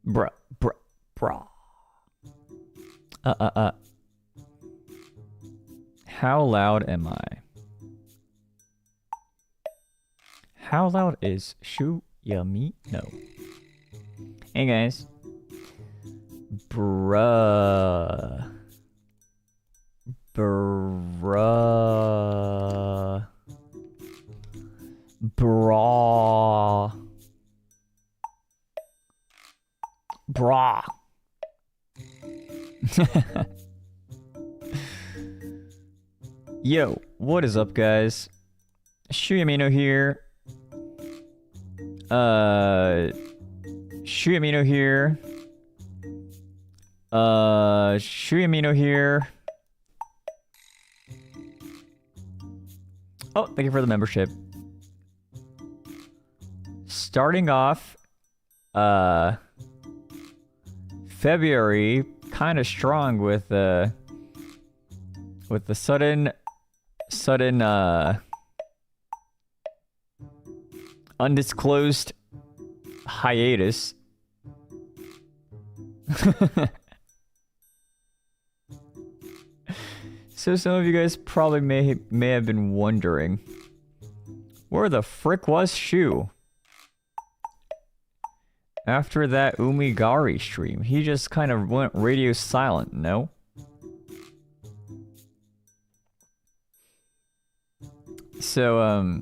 Bruh, bruh, bruh. How loud am I? How loud is Shu Yamino? Hey guys. Bruh. Bruh. Bra. Bra. Yo, what is up, guys? Shu Yamino here. Shu Yamino here. Shu Yamino here. Oh, thank you for the membership. Starting off, February kind of strong with the sudden undisclosed hiatus. So some of you guys probably may have been wondering, where the frick was Shu? After that Umigari stream, he just kind of went radio silent, no? So,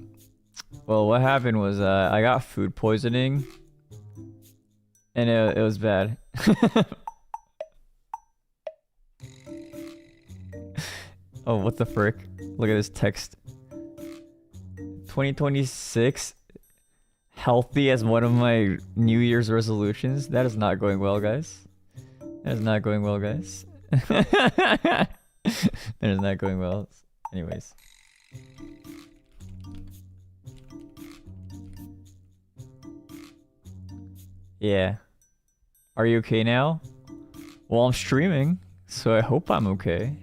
well, what happened was, I got food poisoning, and it was bad. Oh, what the frick? Look at this text. 2026, healthy as one of my New Year's resolutions. That is not going well, guys. That is not going well, guys. That is not going well. Anyways. Yeah. Are you okay now? Well, I'm streaming, so I hope I'm okay.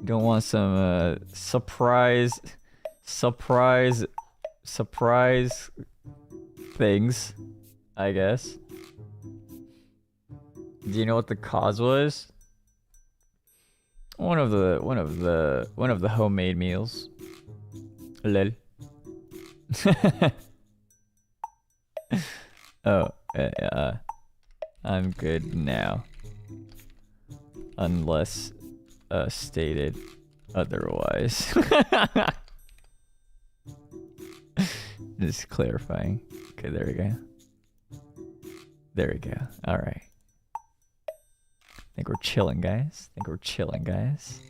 Don't want some surprise things, I guess. Do you know what the cause was? One of the homemade meals. Lol. Oh, I'm good now. Unless stated otherwise. Just clarifying. Okay, there we go. There we go. Alright. Think we're chilling, guys. Think we're chilling, guys.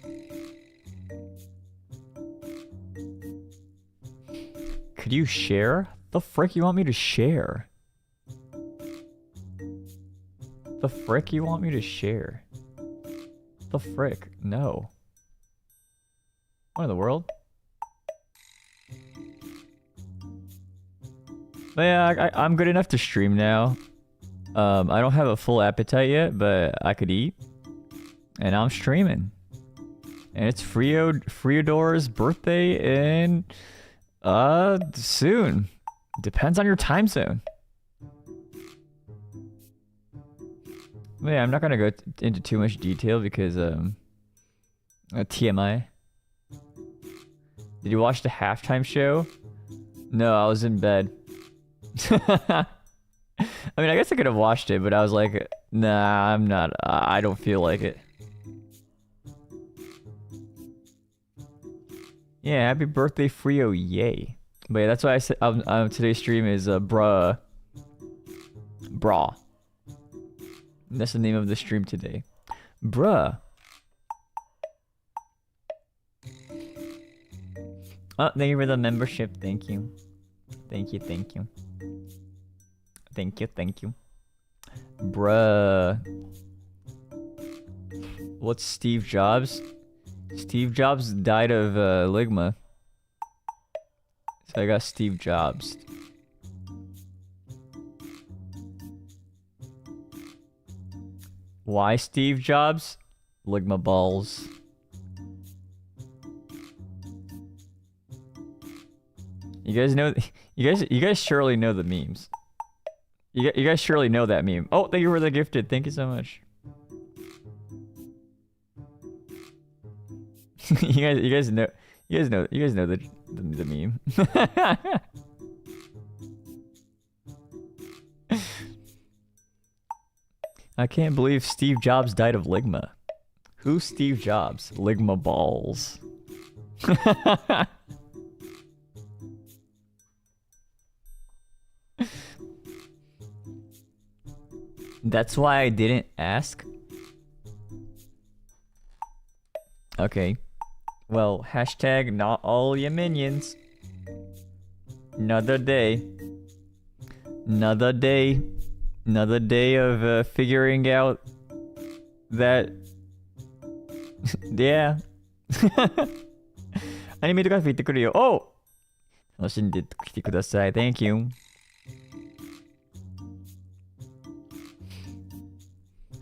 Could you share? The frick you want me to share? The frick you want me to share? The frick? No. What in the world? But yeah, I'm good enough to stream now. I don't have a full appetite yet, but I could eat. And I'm streaming. And it's Freodor's birthday in soon. Depends on your time zone. But yeah, I'm not gonna go into too much detail because TMI. Did you watch the halftime show? No, I was in bed. I mean, I guess I could have watched it, but I was like, nah, I'm not. I don't feel like it. Yeah, happy birthday, Frio, yay. But yeah, that's why I said today's stream is bruh. Bra. That's the name of the stream today. Bruh. Oh, thank you for the membership. Thank you. Thank you, thank you. Thank you, thank you. Bruh. What's Steve Jobs? Steve Jobs died of ligma. So I got Steve Jobs. Why Steve Jobs? Ligma balls. You guys know, you guys surely know the memes. You guys surely know that meme. Oh, thank you for the gifted. Thank you so much. You guys know the meme. I can't believe Steve Jobs died of ligma. Who's Steve Jobs? Ligma balls. That's why I didn't ask. Okay. Well, hashtag not all your minions. Another day. Another day. Another day of figuring out that... yeah. アニメートカフェ行ってくるよ。お！楽しんできてください。Thank you.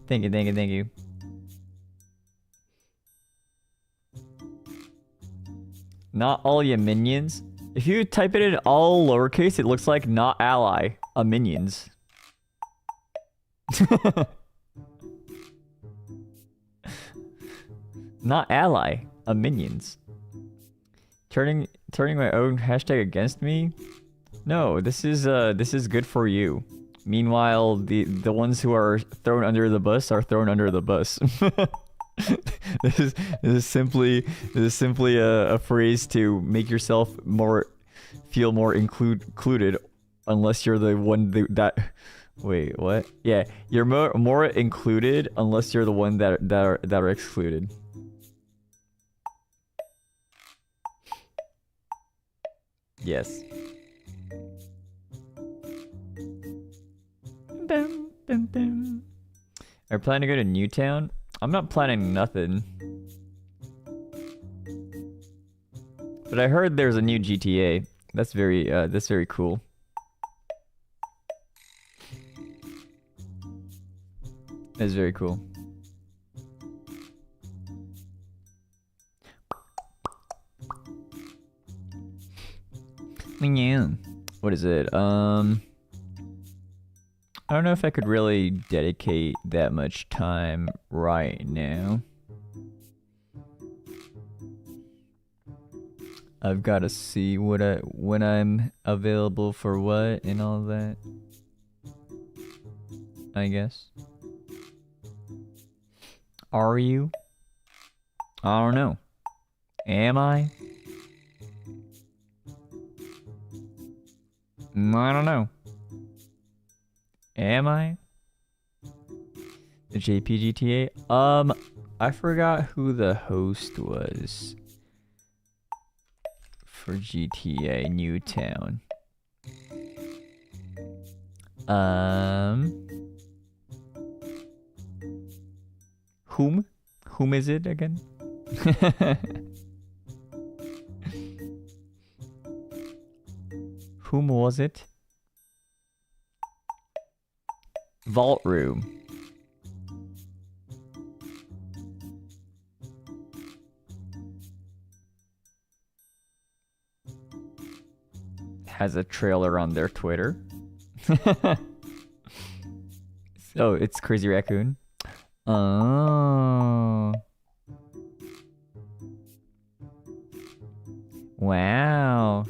Thank you, thank you, thank you. Not all your minions. If you type it in all lowercase, it looks like not ally, a minions. Not ally, a minions. Turning my own hashtag against me? No, this is good for you. Meanwhile, the ones who are thrown under the bus are thrown under the bus. This is simply a phrase to make yourself feel more included, unless you're the one that wait, what? Yeah, you're more included unless you're the one that are excluded. Yes. Bum, bum, bum. Are you planning to go to Newtown? I'm not planning nothing. But I heard there's a new GTA. That's very cool. That's very cool. Yeah. What is it? I don't know if I could really dedicate that much time right now. I've got to see when I'm available for what and all that. I guess. Are you? I don't know. Am I? I don't know. Am I? The JPGTA? I forgot who the host was for GTA Newtown. Whom is it again? Whom was it? Vault Room. Has a trailer on their Twitter. Oh, it's Crazy Raccoon. Oh. Wow.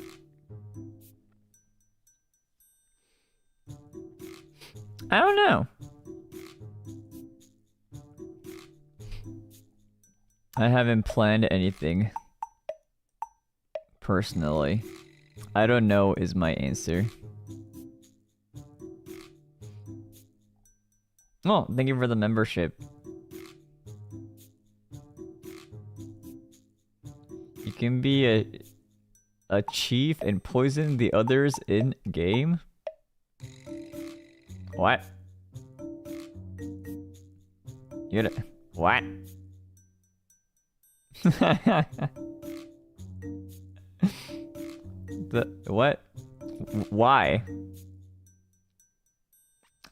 I don't know. I haven't planned anything personally. I don't know is my answer. Oh, thank you for the membership. You can be a chief and poison the others in game? What? You gotta... What? What? Why?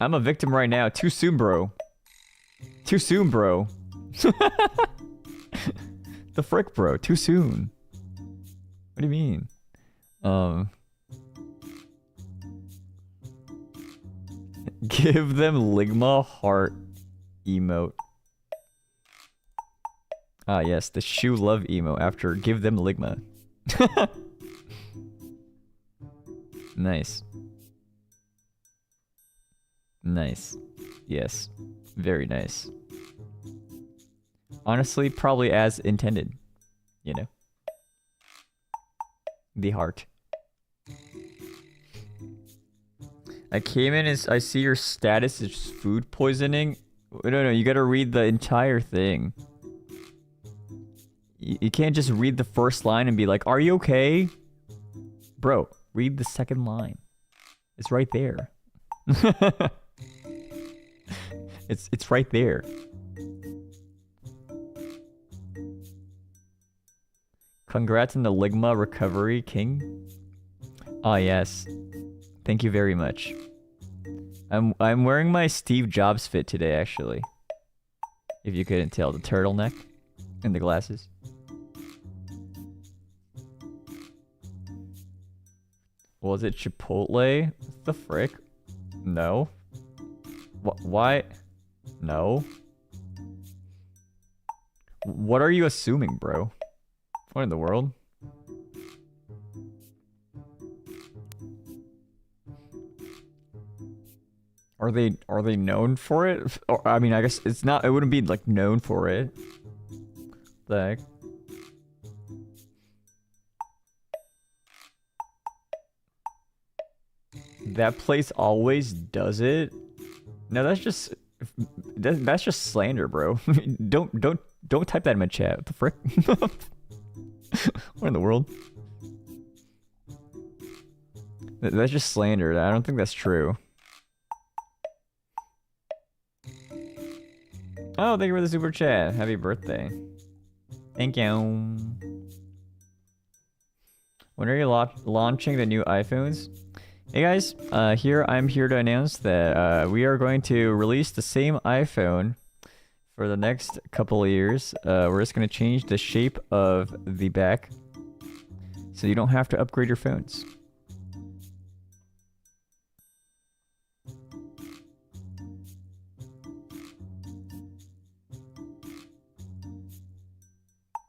I'm a victim right now. Too soon, bro. Too soon, bro. The frick, bro. Too soon. What do you mean? Give them Ligma heart emote. Ah, yes, the Shu love emo after give them Ligma. Nice. Nice. Yes. Very nice. Honestly, probably as intended. You know? The heart. I came in and I see your status is food poisoning. No, you gotta read the entire thing. You can't just read the first line and be like, are you okay? Bro, read the second line. It's right there. It's right there. Congrats on the Ligma recovery, King. Ah, yes. Thank you very much. I'm wearing my Steve Jobs fit today, actually. If you couldn't tell, the turtleneck and the glasses. Was it Chipotle? What the frick? No. Why? No. What are you assuming, bro? What in the world? Are they known for it? Or, I mean, I guess it's not. It wouldn't be like known for it. The heck? That place always does it. No, that's just slander, bro. don't type that in my chat. What the frick? What in the world? That's just slander. I don't think that's true. Oh, thank you for the super chat. Happy birthday. Thank you. When are you launching the new iPhones? Hey guys, I'm here to announce that we are going to release the same iPhone for the next couple of years. We're just going to change the shape of the back so you don't have to upgrade your phones.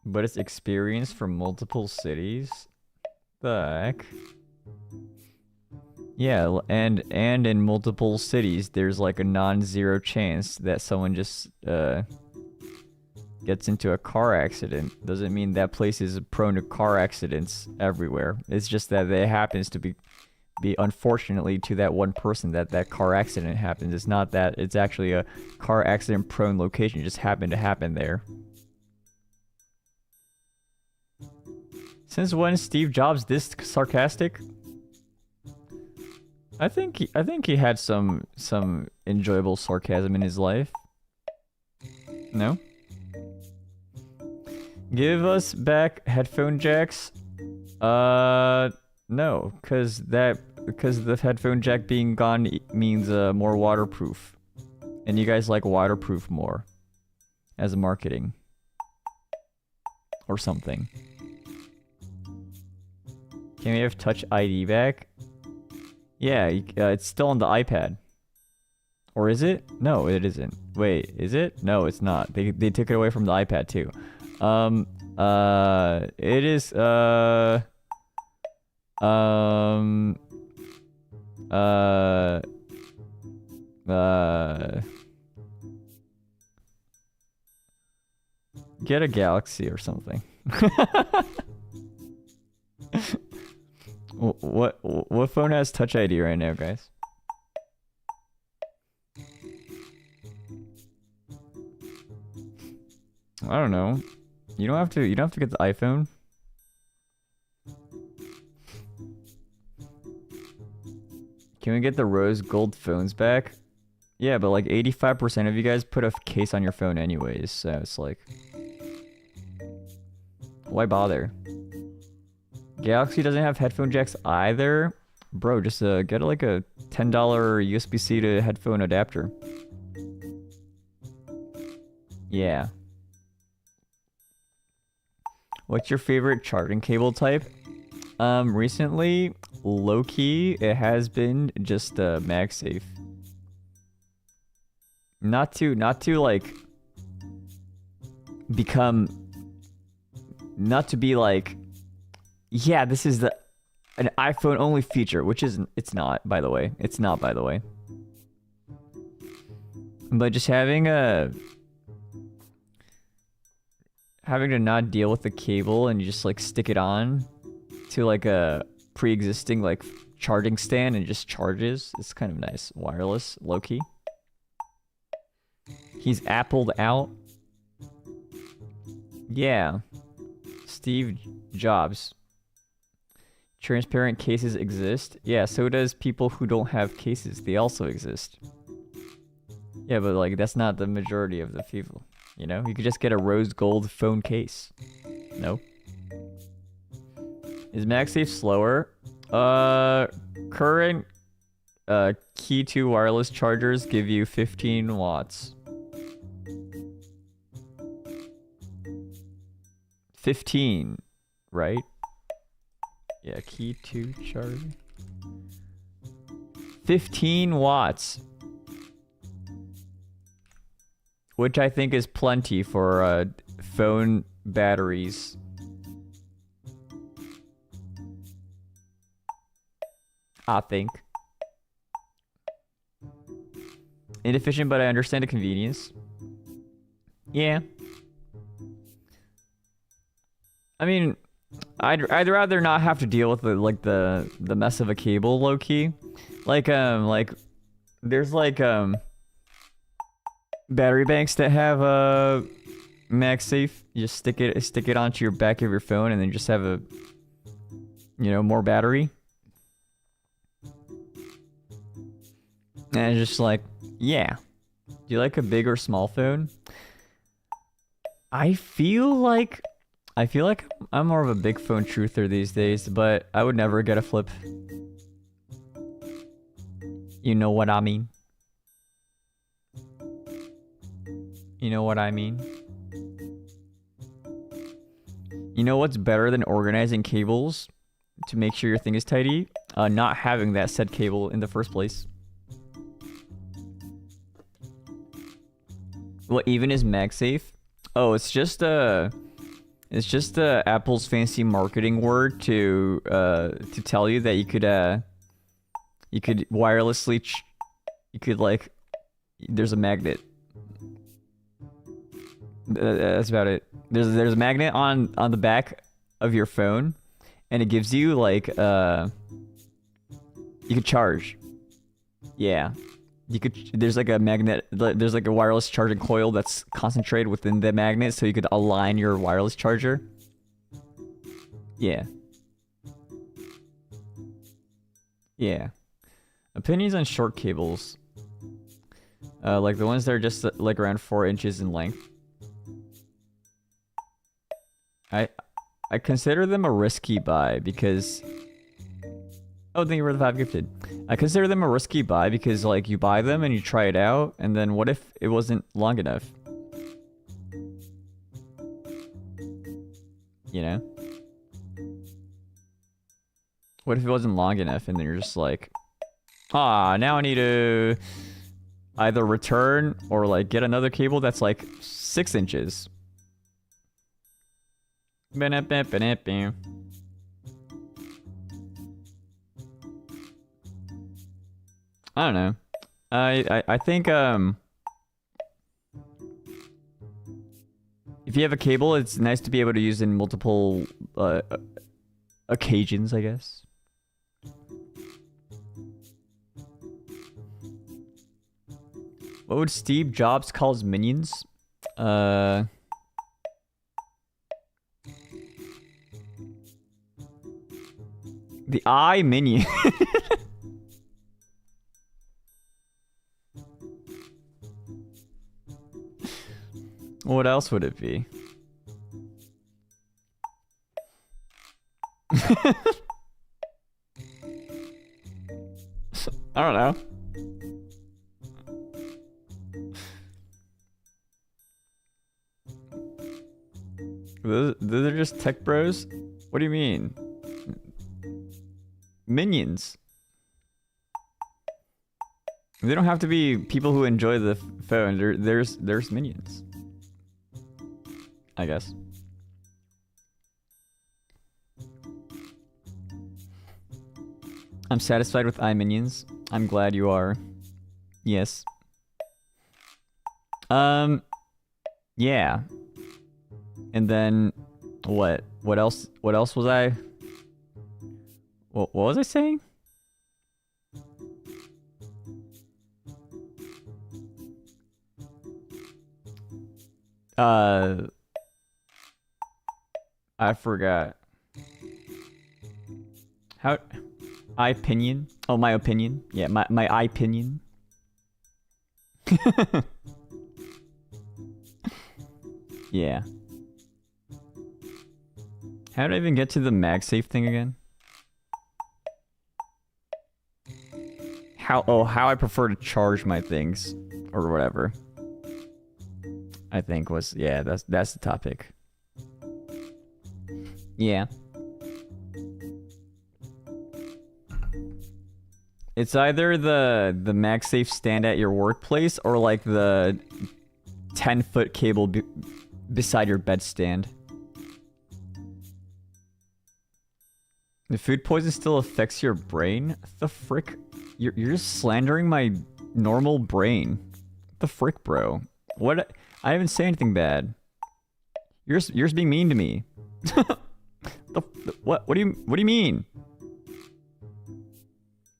But it's experience from multiple cities? The heck? Yeah, and in multiple cities, there's like a non-zero chance that someone just gets into a car accident. Doesn't mean that place is prone to car accidents everywhere. It's just that it happens to be unfortunately to that one person that car accident happens. It's not that it's actually a car accident prone location. It just happened to happen there. Since when Steve Jobs this sarcastic? I think he had some enjoyable sarcasm in his life. No? Give us back headphone jacks. No, because the headphone jack being gone means more waterproof. And you guys like waterproof more as a marketing or something. Can we have Touch ID back? Yeah, it's still on the iPad. Or is it? No, it isn't. Wait, is it? No, it's not. They took it away from the iPad too. It is, get a Galaxy or something. What phone has Touch ID right now, guys? I don't know. You don't have to get the iPhone. Can we get the rose gold phones back? Yeah, but like 85% of you guys put a case on your phone anyways, so it's like, why bother? Galaxy doesn't have headphone jacks either. Bro, just get like a $10 USB-C to headphone adapter. Yeah. What's your favorite charging cable type? Recently, low-key, it has been just MagSafe. not to like become, not to be like, yeah, this is an iPhone only feature, which isn't, it's not, by the way. It's not, by the way. But just having to not deal with the cable and you just like stick it on to like a pre-existing like charging stand and just charges. It's kind of nice. Wireless, low-key. He's appled out. Yeah. Steve Jobs. Transparent cases exist. Yeah, so does people who don't have cases. They also exist. Yeah, but like that's not the majority of the people. You know, you could just get a rose gold phone case. No. Is MagSafe slower? Current Key 2 wireless chargers give you 15 watts. 15, right? Yeah, Key 2 charger. 15 watts. Which I think is plenty for phone batteries. I think. Inefficient, but I understand the convenience. Yeah. I mean, I'd rather not have to deal with the mess of a cable, low key. Like there's like battery banks that have MagSafe. You just stick it onto your back of your phone and then just have a, you know, more battery. And it's just like, yeah. Do you like a big or small phone? I feel like I'm more of a big phone truther these days, but I would never get a flip. You know what I mean? You know what I mean? You know what's better than organizing cables to make sure your thing is tidy? Not having that said cable in the first place. What even is MagSafe? Oh, it's just Apple's fancy marketing word to tell you that you could wirelessly you could like, there's a magnet. That's about it. There's a magnet on the back of your phone, and it gives you like you could charge. Yeah. You could, there's like a magnet, there's like a wireless charging coil that's concentrated within the magnet, so you could align your wireless charger. Yeah. Yeah. Opinions on short cables. Like the ones that are just like around 4 inches in length. I consider them a risky buy because... Oh, thank you for the 5 gifted. I consider them a risky buy because, like, you buy them and you try it out, and then what if it wasn't long enough? You know? What if it wasn't long enough and then you're just like, ah, now I need to either return or, like, get another cable that's, like, 6 inches. I don't know. I think if you have a cable, it's nice to be able to use in multiple occasions, I guess. What would Steve Jobs call his minions? The eye minion. What else would it be? I don't know. Those are just tech bros? What do you mean? Minions. They don't have to be people who enjoy the phone. There's minions, I guess. I'm satisfied with iMinions. I'm glad you are. Yes. Yeah. And then what? What else? What else was I? What was I saying? I forgot. How? Opinion? Oh, my opinion? Yeah, my opinion. Yeah. How did I even get to the MagSafe thing again? How I prefer to charge my things or whatever. I think was, yeah, that's the topic. Yeah. It's either the MagSafe stand at your workplace or like the 10-foot cable beside your bedstand. The food poison still affects your brain? The frick? You're just slandering my normal brain. The frick, bro? What? I didn't say anything bad. You're just being mean to me. What? What do you mean?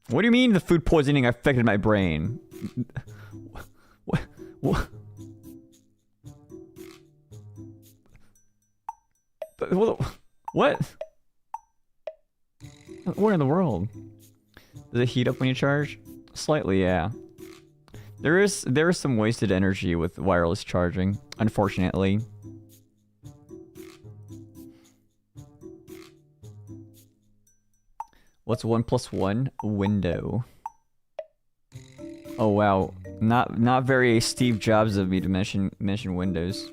What do you mean the food poisoning affected my brain? What? What? What in the world? Does it heat up when you charge? Slightly, yeah. There is some wasted energy with wireless charging, unfortunately. What's 1 + 1? Window. Oh wow, not very Steve Jobs of me to mention Windows.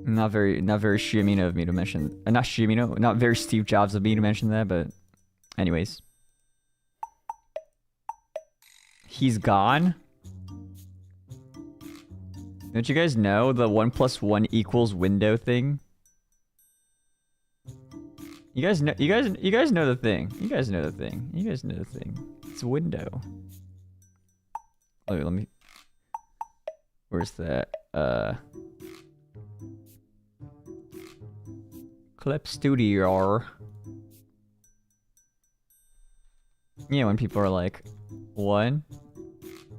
Not very Shu Yamino of me to mention. Not Shu Yamino, not very Steve Jobs of me to mention that, but anyways. He's gone? Don't you guys know the 1 + 1 = window thing? You guys know the thing. You guys know the thing. You guys know the thing. It's a window. Let me. Where's that? Clip Studio. Yeah, when people are like 1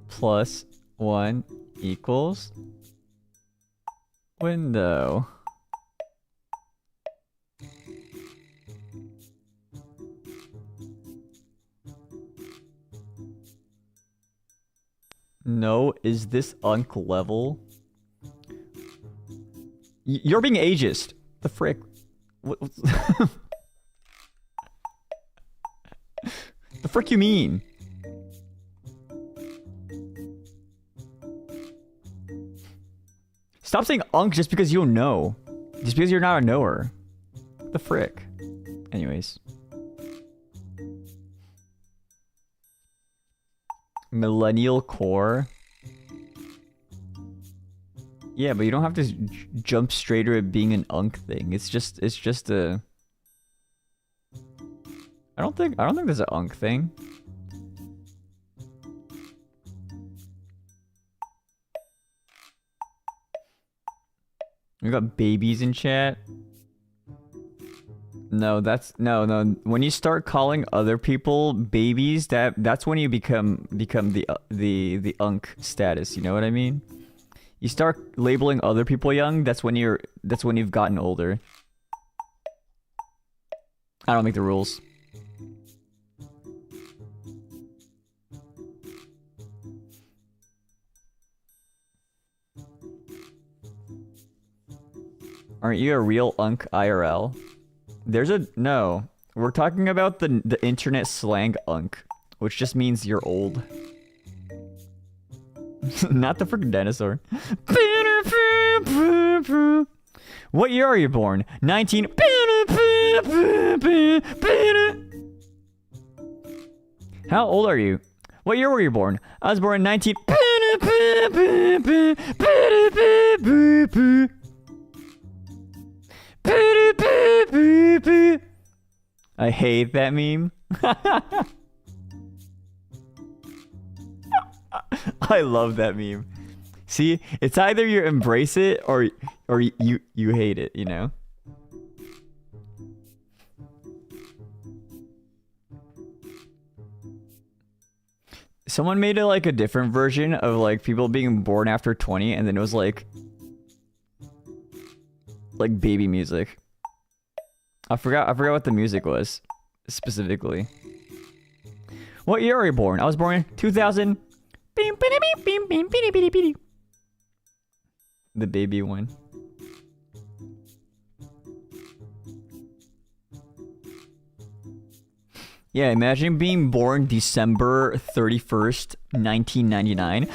+ 1 = window. No, is this unk level? You're being ageist. The frick? What? The frick you mean? Stop saying unk just because you don't know. Just because you're not a knower. The frick? Anyways. Millennial core. Yeah, but you don't have to jump straight to it being an unk thing. It's just a. I don't think there's an unk thing. We got babies in chat. No, that's no. When you start calling other people babies, that's when you become the unk status. You know what I mean? You start labeling other people young. That's when you've gotten older. I don't make the rules. Aren't you a real unk IRL? There's a no. We're talking about the internet slang unk, which just means you're old. Not the freaking dinosaur. What year are you born? 19. How old are you? What year were you born? I was born in 19... I hate that meme. I love that meme. See, it's either you embrace it or you hate it, you know? Someone made it like a different version of like people being born after 20, and then it was like baby music. I forgot what the music was specifically. What year are you born? I was born in 2000. The baby one. Yeah, imagine being born December 31st, 1999.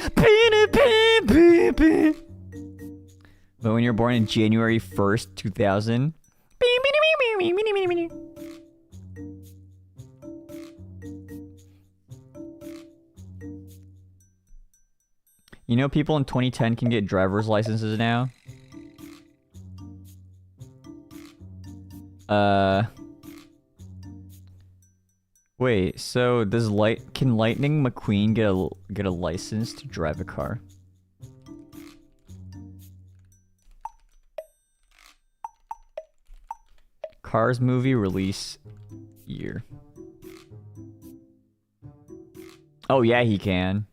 But when you're born in January 1st, 2000. You know, people in 2010 can get driver's licenses now? Wait, so can Lightning McQueen get a license to drive a car? Cars movie release year. Oh yeah, he can.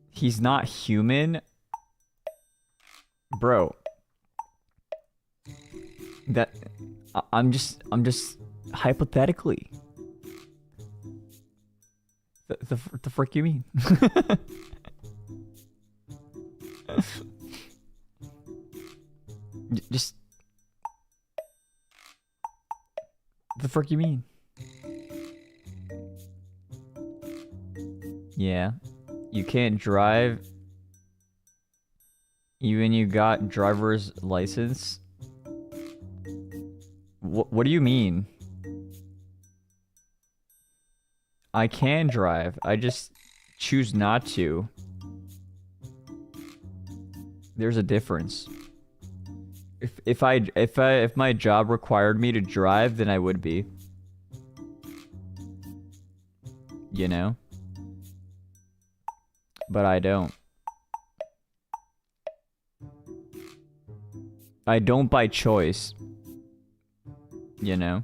He's not human? Bro. That I'm just hypothetically. The frick you mean? Just the frick you mean? Yeah. You can't drive even you got driver's license? What do you mean? I can drive. I just choose not to. There's a difference. If my job required me to drive, then I would be. You know? But I don't. I don't by choice. You know?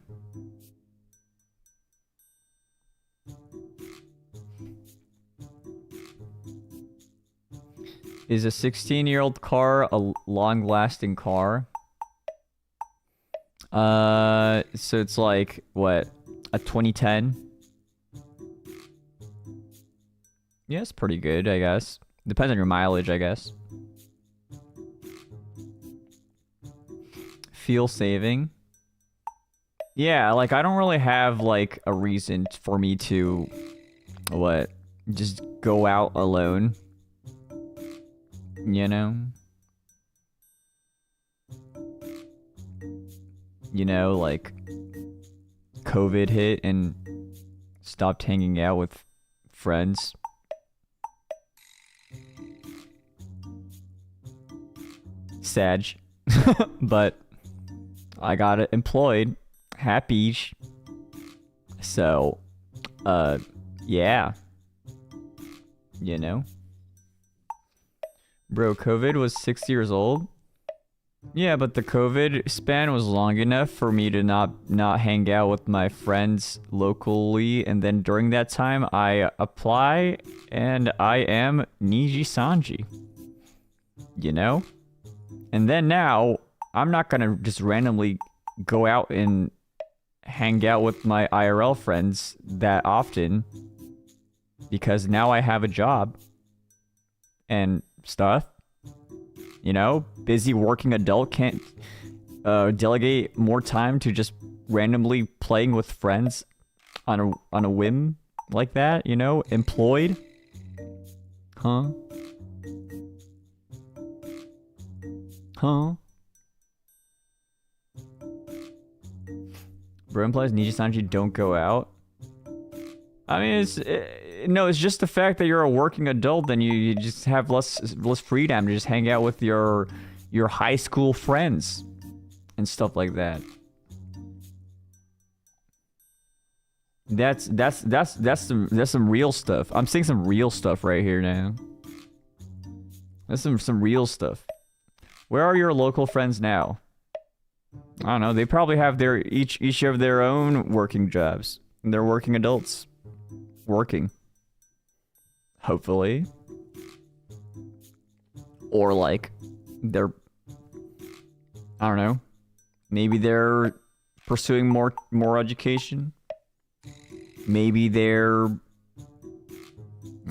Is a 16-year-old car a long-lasting car? So it's like, what? A 2010? Yeah, it's pretty good, I guess. Depends on your mileage, I guess. Fuel saving. Yeah, like, I don't really have, like, a reason for me to... What? Just go out alone. You know? You know, like... COVID hit and... stopped hanging out with friends. Sag. But... I got it employed. Happy. So... yeah. You know? Bro, COVID was 6 years old? Yeah, but the COVID span was long enough for me to not hang out with my friends locally, and then during that time, I apply, and I am NIJISANJI. You know? And then now, I'm not gonna just randomly go out and hang out with my IRL friends that often, because now I have a job and stuff. You know, busy working adult can't delegate more time to just randomly playing with friends on a whim like that, you know? Employed? Huh? Huh? Bro implies Nijisanji don't go out. I mean, no, it's just the fact that you're a working adult, then you just have less freedom to just hang out with your high school friends and stuff like that. That's some real stuff. I'm seeing some real stuff right here now. That's some real stuff. Where are your local friends now? I don't know. They probably have their each of their own working jobs. They're working adults. Working. Hopefully. Or like they're, I don't know. Maybe they're pursuing more education. Maybe they're, I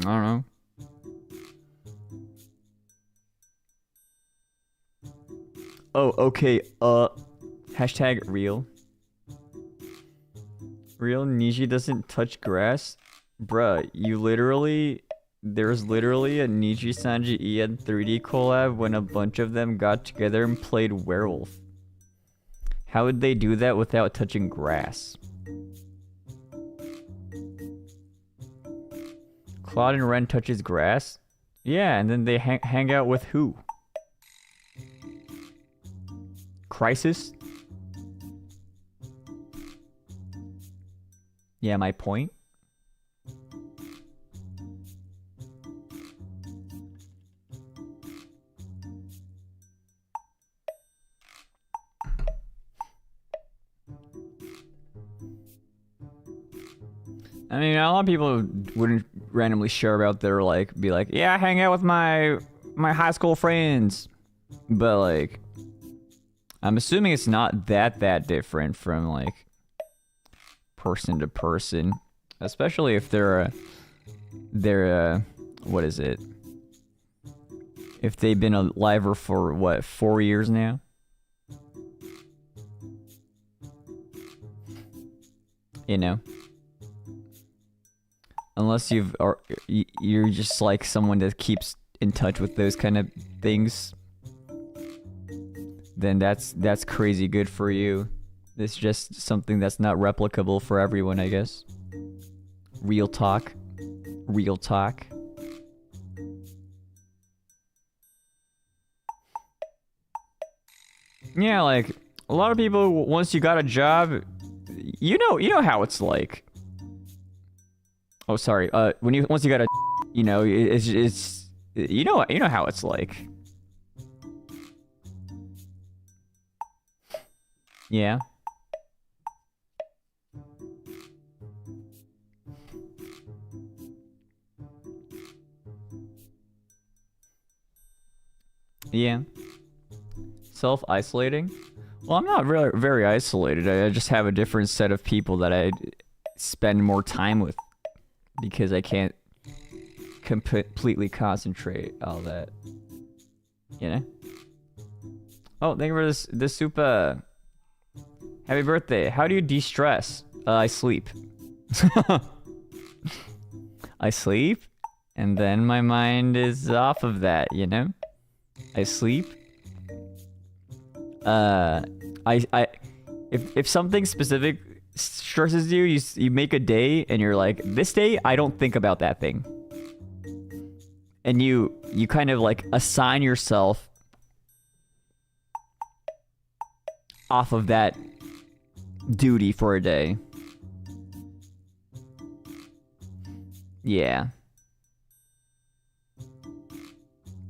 don't know. Oh, okay. Hashtag real. Real Niji doesn't touch grass? Bruh, you literally, there's literally a NIJISANJI EN 3D collab when a bunch of them got together and played werewolf. How would they do that without touching grass? Claude and Ren touches grass? Yeah, and then they hang out with who? Crisis? Yeah, my point. I mean, a lot of people wouldn't randomly share about their, like, be like, yeah, I hang out with my high school friends. But, like, I'm assuming it's not that different from, like, person to person. Especially if they're what is it? If they've been alive for, what, 4 years now? You know? Unless you're just like someone that keeps in touch with those kind of things, then that's crazy good for you. It's just something that's not replicable for everyone, I guess. Real talk. Real talk. Yeah, like a lot of people, once you got a job, you know how it's like. Oh, sorry. Once you got a, you know, it's you know how it's like. Yeah. Yeah. Self-isolating? Well, I'm not really very isolated. I just have a different set of people that I spend more time with. Because I can't completely concentrate all that. You know? Oh, thank you for this super. Happy birthday. How do you de-stress? I sleep. I sleep, and then my mind is off of that, you know? I sleep. If something specific stresses you, you make a day and you're like, this day I don't think about that thing, and you kind of like assign yourself off of that duty for a day. Yeah.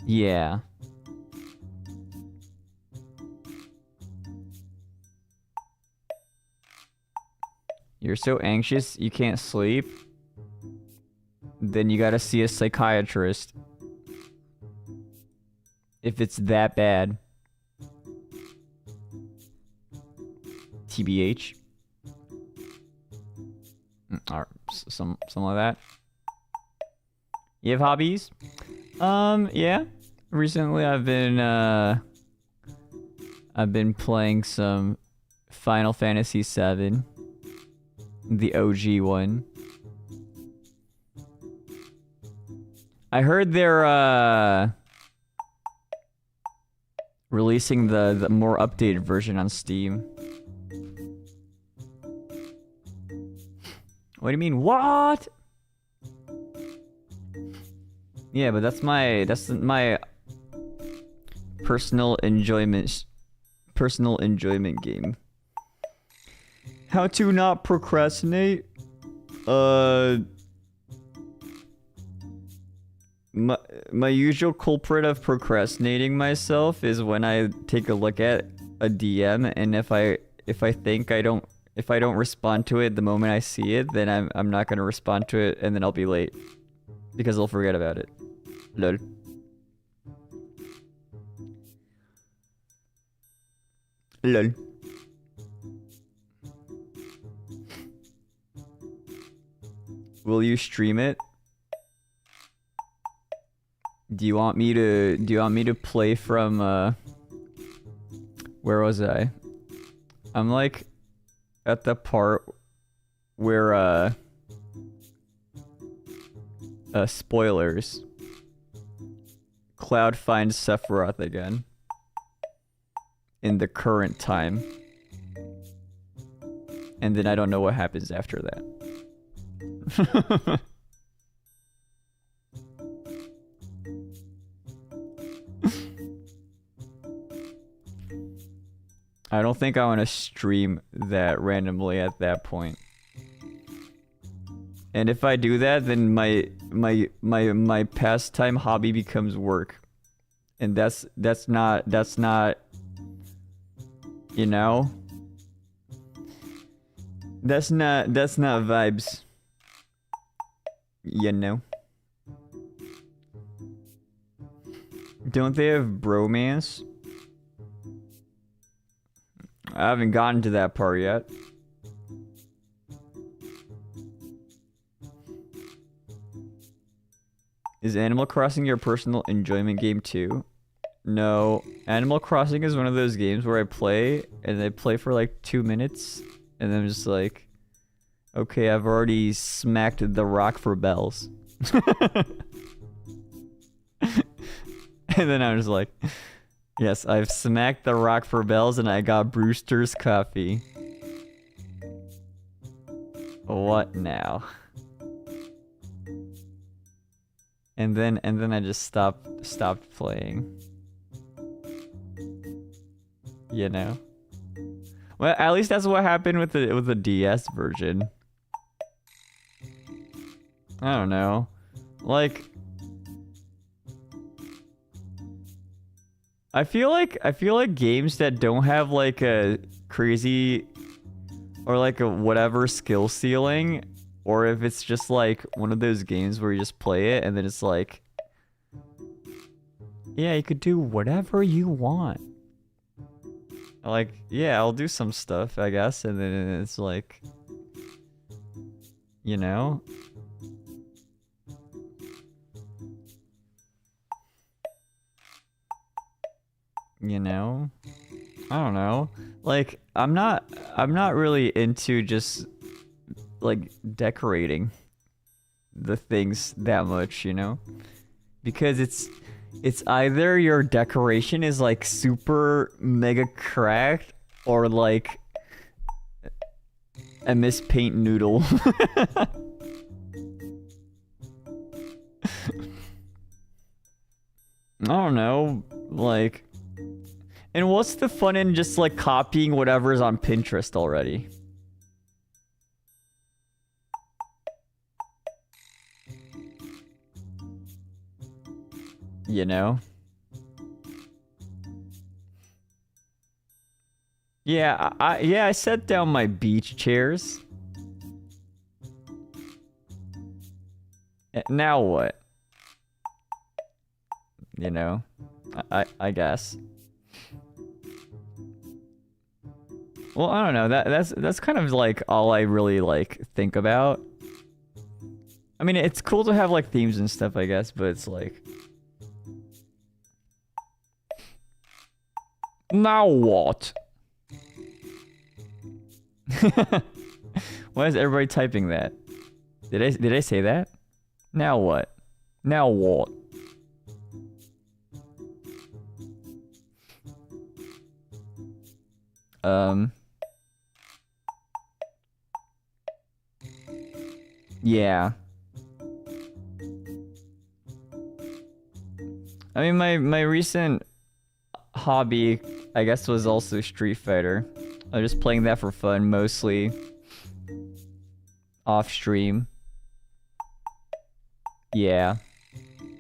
Yeah. You're so anxious you can't sleep? Then you gotta see a psychiatrist. If it's that bad. TBH. Or something like that. You have hobbies? Yeah. Recently I've been playing some Final Fantasy VII. The OG one. I heard they're releasing the more updated version on Steam. What do you mean? What? Yeah, but that's my personal enjoyment game. How to not procrastinate? My usual culprit of procrastinating myself is when I take a look at a DM, and if I think I don't respond to it the moment I see it, then I'm not gonna respond to it, and then I'll be late because I'll forget about it. Lol. Lol. Will you stream it? Do you want me to play from where was I? I'm like at the part where spoilers. Cloud finds Sephiroth again in the current time. And then I don't know what happens after that. I don't think I want to stream that randomly at that point. And if I do that, then my pastime hobby becomes work. And that's not, you know? That's not vibes. You know? Don't they have bromance? I haven't gotten to that part yet. Is Animal Crossing your personal enjoyment game too? No. Animal Crossing is one of those games where I play, and I play for like 2 minutes, and then I'm just like, okay, I've already smacked the rock for bells. And then I'm just like, yes, I've smacked the rock for bells, and I got Brewster's coffee. What now? And then I just stopped playing. You know? Well, at least that's what happened with the DS version. I don't know. Like, I feel like games that don't have like a crazy or like a whatever skill ceiling, or if it's just like one of those games where you just play it and then it's like, yeah, you could do whatever you want. Like, yeah, I'll do some stuff, I guess, and then it's like, you know? You know? I don't know. Like, I'm not really into just like decorating the things that much, you know? Because it's either your decoration is like super mega cracked, or like a mispaint noodle. I don't know, like, and what's the fun in just like copying whatever's on Pinterest already? You know? Yeah, I set down my beach chairs. Now what? You know? I guess. Well, I don't know. That's kind of like all I really like think about. I mean, it's cool to have like themes and stuff, I guess, but it's like, now what? Why is everybody typing that? Did I say that? Now what? Now what? Yeah. I mean, my recent hobby, I guess, was also Street Fighter. I was just playing that for fun, mostly off stream. Yeah.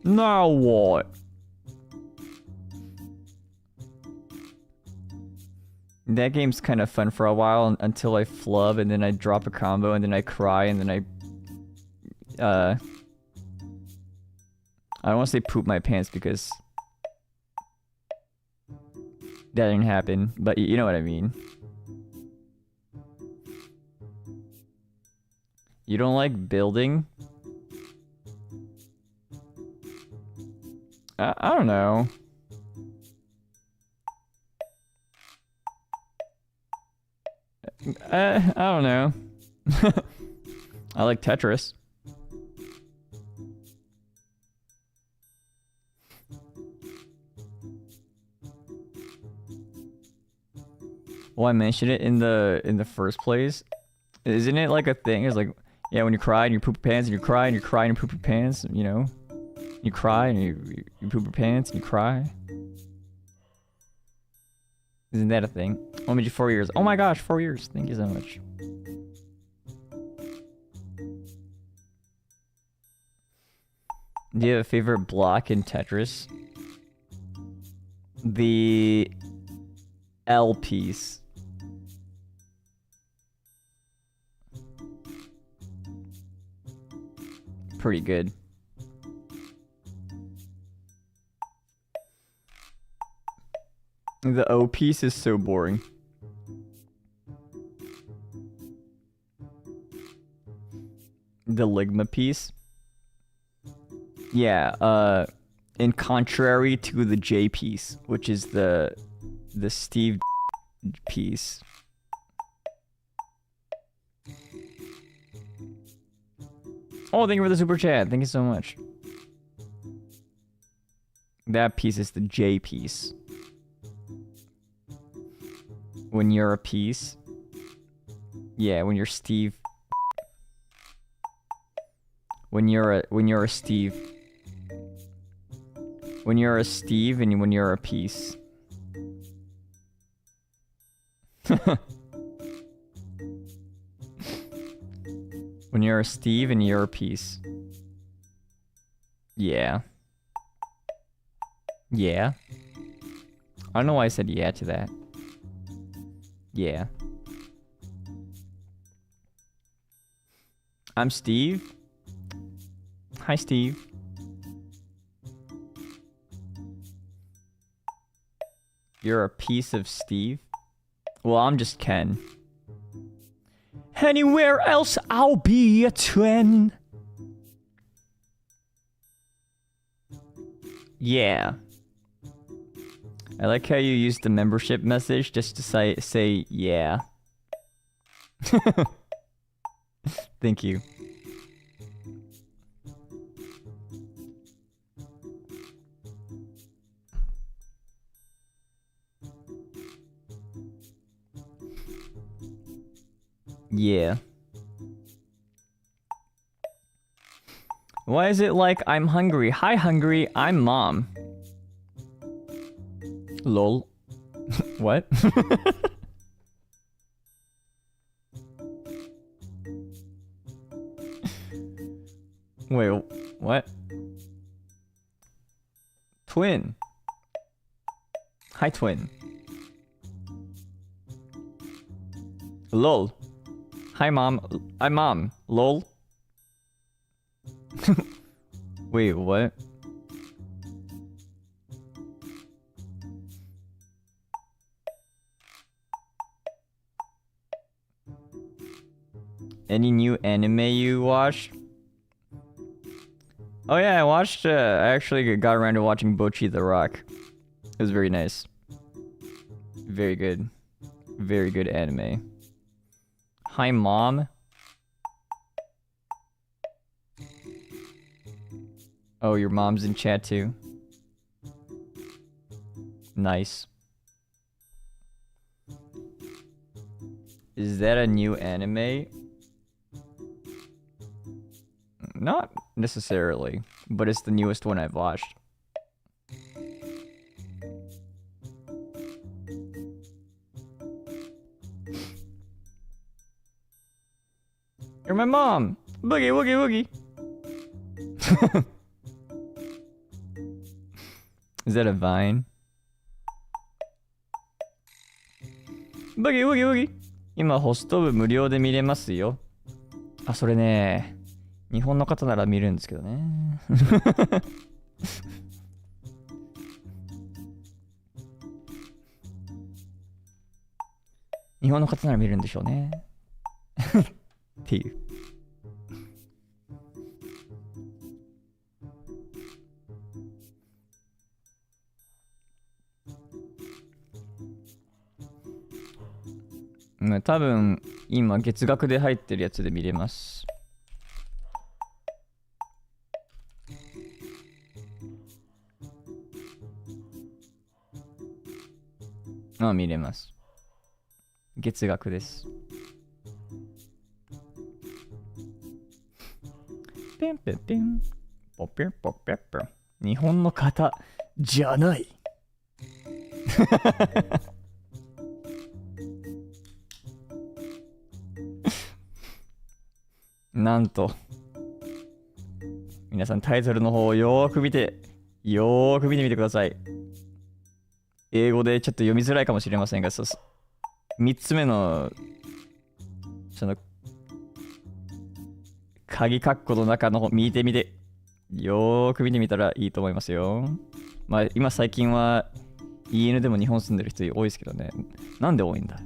Now what? That game's kind of fun for a while until I flub and then I drop a combo and then I cry and then I don't want to say poop my pants because that didn't happen, but you know what I mean. You don't like building? I don't know. I don't know. I like Tetris. Well, I mentioned it in the first place. Isn't it like a thing? It's like, yeah, when you cry and you poop your pants and you cry and you cry and you poop your pants, you know? You cry and you poop your pants and you cry. Isn't that a thing? Only you 4 years. Oh my gosh, 4 years. Thank you so much. Do you have a favorite block in Tetris? The L piece. Pretty good. The O piece is so boring. The Ligma piece? Yeah, in contrary to the J piece, which is the Steve piece. Oh, thank you for the super chat. Thank you so much. That piece is the J piece. When you're a piece. Yeah, when you're Steve. When you're a Steve. When you're a Steve and when you're a piece. When you're a Steve and you're a piece. Yeah. Yeah. I don't know why I said yeah to that. Yeah. I'm Steve. Hi, Steve. You're a piece of Steve? Well, I'm just Ken. Anywhere else, I'll be a twin. Yeah. I like how you used the membership message just to say yeah. Thank you. Yeah. Why is it like I'm hungry? Hi, hungry. I'm mom. Lol. What? Wait, what? Twin. Hi, twin. Lol. Hi, mom. I'm mom. Lol. Wait, what? Any new anime you watched? Oh yeah, I actually got around to watching Bocchi the Rock. It was very nice. Very good. Very good anime. Hi, mom. Oh, your mom's in chat too. Nice. Is that a new anime? Not necessarily, but it's the newest one I've watched. You're my mom! Boogie woogie woogie! Is that a Vine? Boogie woogie woogie! 今ホスト部無料で見れますよ。あ、それね、日本の方なら見るんですけどね。日本の方なら見るんでしょうね。っていう。多分今月額で入ってるやつで見れます。あ、見れます。月額です。ペンペンペンポペンポペッペン。日本の方じゃない。なんと皆さんタイトルの方をよーく見てみてください。英語でちょっと読みづらいかもしれませんが、3つ目のその鍵括弧の中の方見てみて、よーく見てみたらいいと思いますよ。まあ今最近は EN でも日本住んでる人多いですけどね。なんで多いんだ。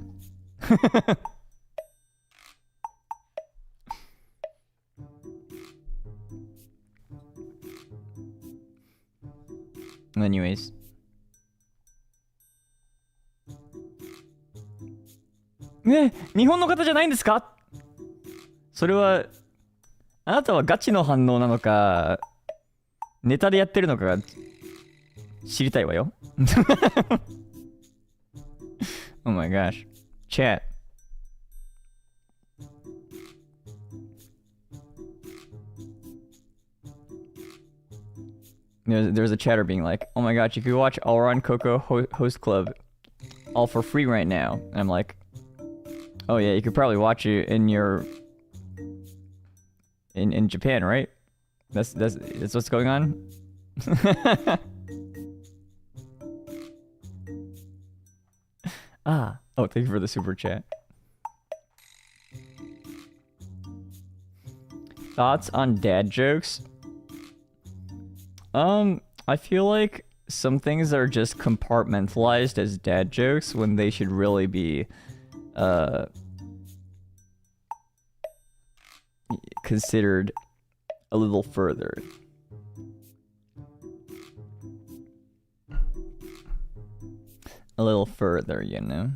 Anyways. ね、日本の方じゃないんですか？それはあなたはガチの反応なのかネタでやってるのか知りたいわよ。Oh my gosh. Chat. There's a chatter being like, oh my gosh, you could watch Auron Coco Host Club all for free right now. And I'm like, oh yeah, you could probably watch it in your in Japan, right? That's what's going on. Ah, oh, thank you for the super chat. Thoughts on dad jokes? I feel like some things are just compartmentalized as dad jokes when they should really be considered a little further. A little further, you know.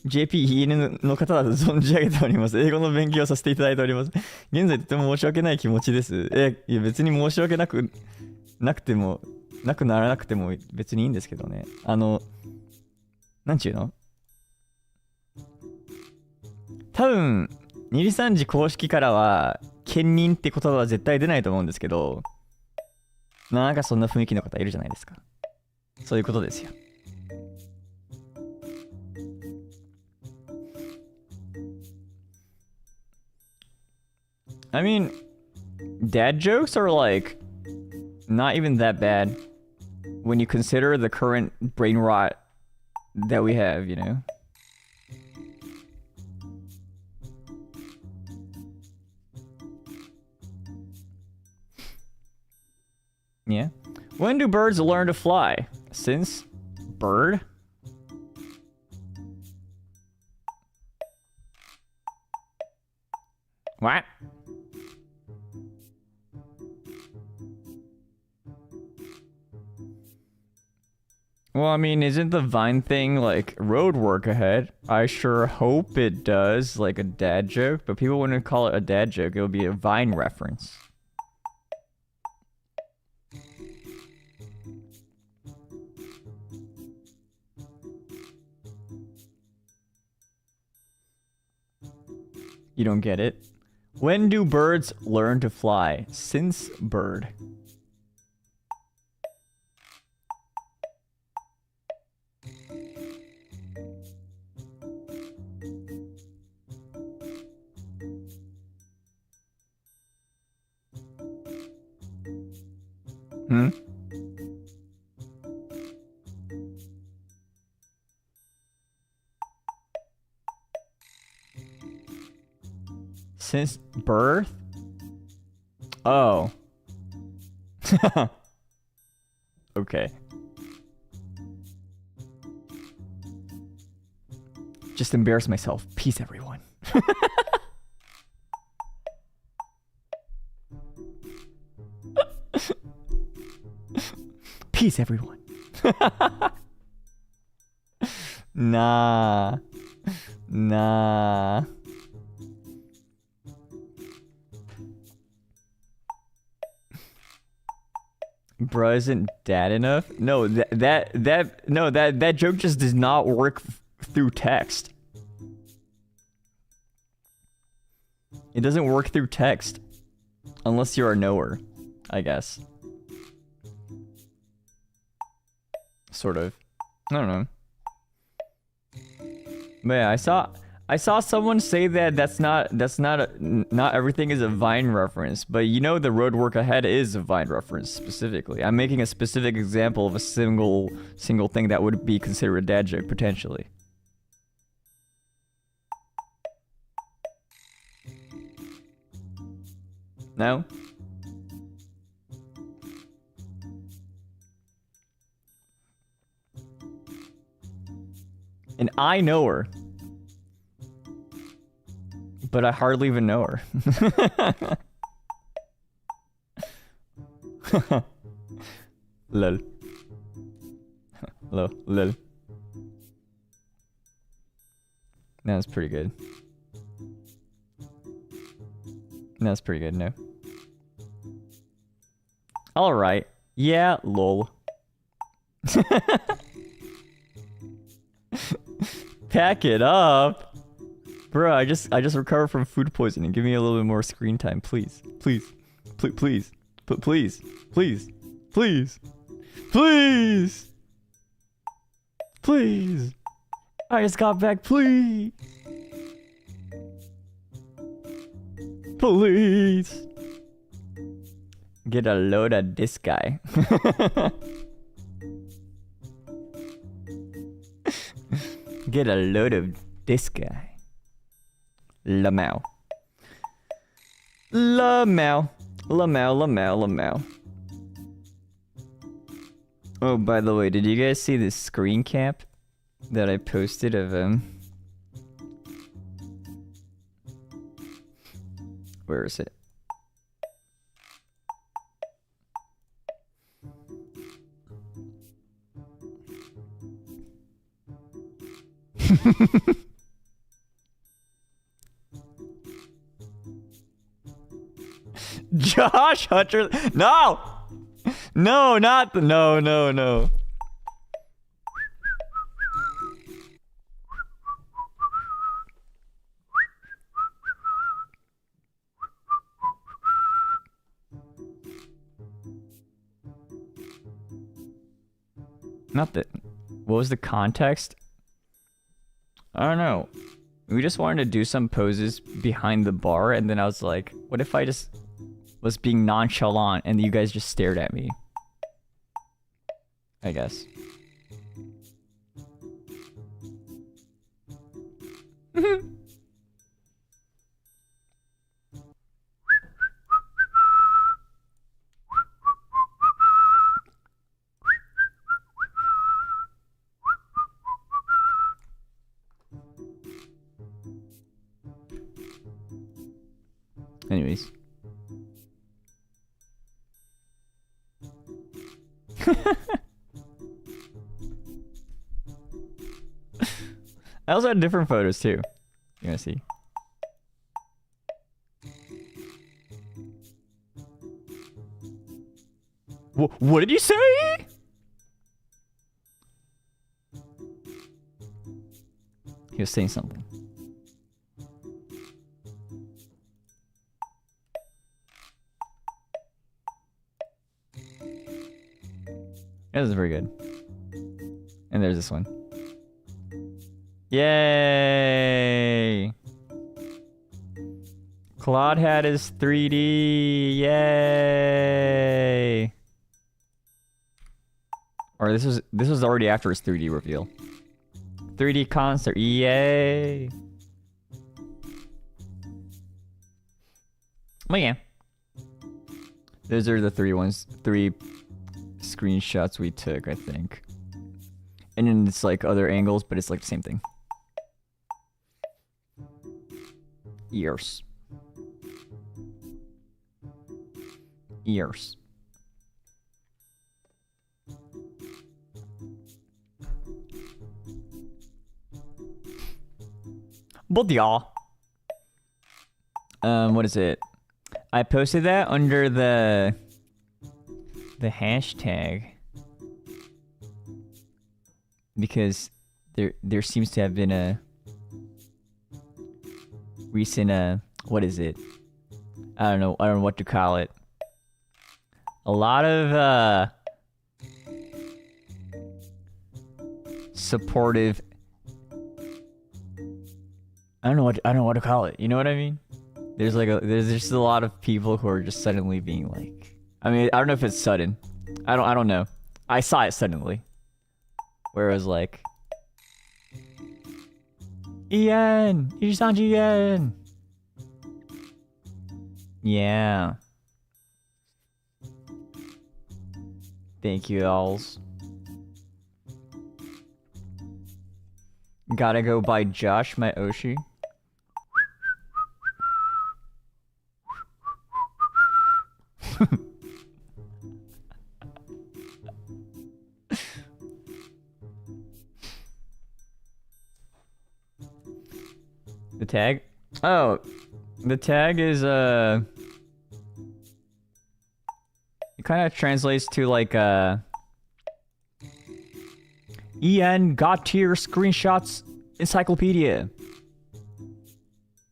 JP の方だと存じ上げております。英語の勉強させていただいております。現在とても申し訳ない気持ちです。いや別に申し訳なくなくならなくても別にいいんですけどね。なんちゅうの？多分、NIJISANJI公式からは、兼任って言葉は絶対出ないと思うんですけど、なんかそんな雰囲気の方いるじゃないですか。そういうことですよ。I mean, dad jokes are like not even that bad when you consider the current brain rot that we have, you know? Yeah. When do birds learn to fly? Since bird? What? Well, I mean, isn't the Vine thing like road work ahead? I sure hope it does, like a dad joke, but people wouldn't call it a dad joke, it would be a Vine reference. You don't get it? When do birds learn to fly? Since bird. Hmm? Since birth? Oh. Okay. Just embarrass myself. Peace, everyone. Peace, everyone. Nah. Nah. Bruh isn't dad enough? No, that joke just does not work through text. It doesn't work through text. Unless you're a knower, I guess. Sort of. I don't know. But yeah, I saw someone say that not everything is a Vine reference, but you know the road work ahead is a Vine reference specifically. I'm making a specific example of a single thing that would be considered a dad joke potentially. No? And I know her. But I hardly even know her. Lol. Lol. That's pretty good. That's pretty good, no? Alright. Yeah, lol. Pack it up. Bro, I just recovered from food poisoning. Give me a little bit more screen time, please. Please. Please. Please. Please. Please. Please. Please. I just got back, please. Please. Get a load of this guy. Get a load of this guy. Lamau. Lamau. Oh, by the way, did you guys see this screen cap that I posted of where is it? Josh Hunter. No! No, not the. No. Not that. What was the context? I don't know. We just wanted to do some poses behind the bar, and then I was like, what if I just was being nonchalant and you guys just stared at me? I guess. Anyways. I also had different photos too. You wanna see? What did you say? He was saying something. This is very good. And there's this one. Yay! Claude had his 3D. Yay! Or this was already after his 3D reveal. 3D concert. Yay! Oh yeah. Those are the three screenshots we took, I think. And then it's like other angles, but it's like the same thing. Ears. Ears. But yeah. What is it? I posted that under the hashtag because there seems to have been a recent what is it? I don't know what to call it. A lot of supportive. I don't know what to call it. You know what I mean? There's just a lot of people who are just suddenly being like, I mean, I don't know if it's sudden. I don't know. I saw it suddenly. Where it was like, EN! NIJISANJI EN! Yeah. Thank you, alls. Gotta go by Josh, my Oshi. The tag? Oh, the tag is it kind of translates to like EN got tier screenshots encyclopedia.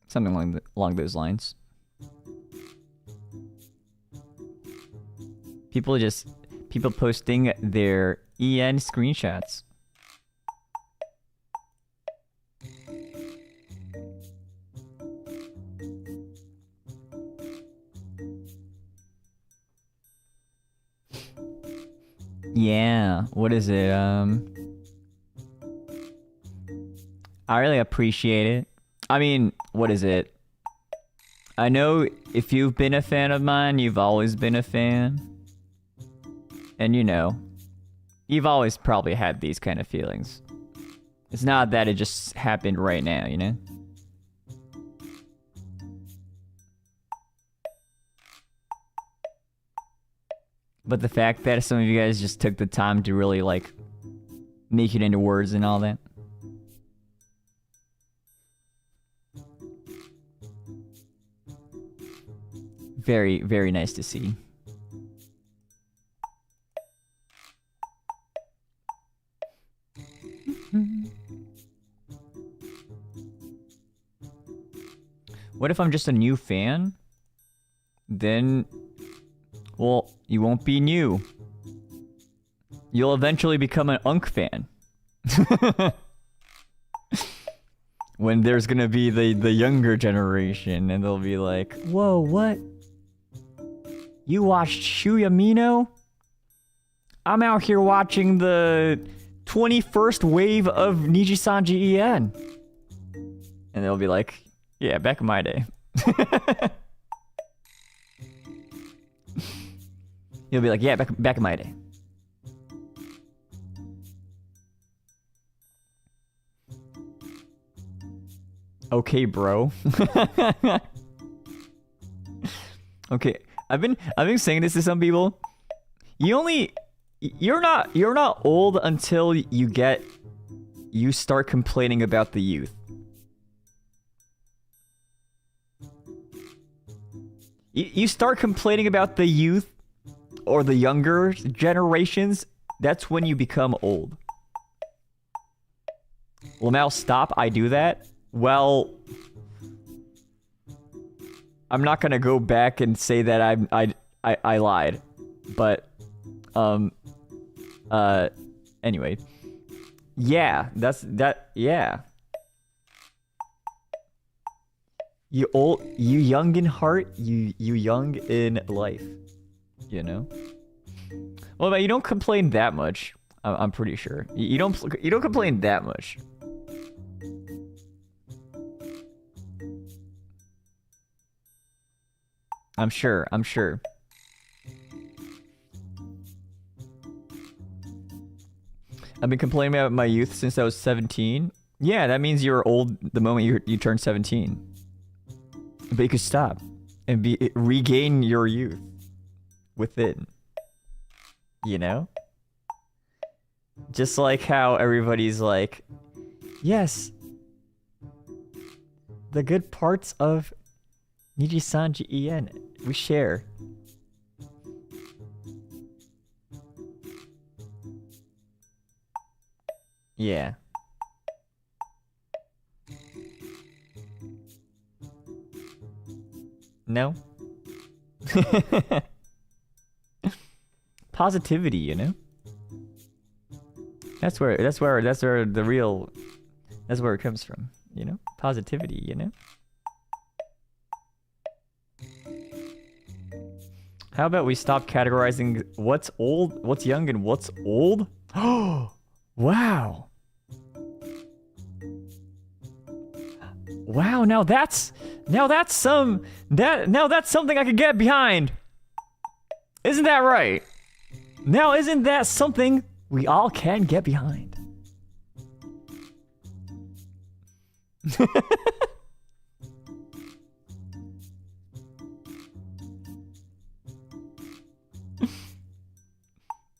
Something along those lines. People posting their EN screenshots. Yeah, what is it? I really appreciate it. I mean, what is it? I know if you've been a fan of mine, you've always been a fan. And you know, you've always probably had these kind of feelings. It's not that it just happened right now, you know? But the fact that some of you guys just took the time to really, like, make it into words and all that. Very, very nice to see. What if I'm just a new fan? Then, well, you won't be new. You'll eventually become an Unk fan. When there's gonna be the younger generation, and they'll be like, whoa, what? You watched Shu Yamino? I'm out here watching the 21st wave of NIJISANJI EN. And they'll be like, yeah, back in my day. You'll be like, yeah, back in my day. Okay, bro. Okay, I've been saying this to some people. You're not old until you start complaining about the youth. You start complaining about the youth or the younger generations, that's when you become old. Lamau, stop, I do that. Well, I'm not gonna go back and say that I lied, but Anyway. Yeah, yeah. You young in heart, you young in life, you know? Well, but you don't complain that much. I'm pretty sure. You don't complain that much. I'm sure. I've been complaining about my youth since I was 17. Yeah, that means you're old the moment you turn 17. But you could stop and regain your youth within. You know? Just like how everybody's like, yes, the good parts of NIJISANJI EN we share. Yeah. No? Positivity, you know? That's where the real, that's where it comes from, you know? Positivity, you know? How about we stop categorizing what's old, what's young, and what's old? Oh, wow. Wow, now that's something I could get behind. Isn't that right? Now isn't that something we all can get behind?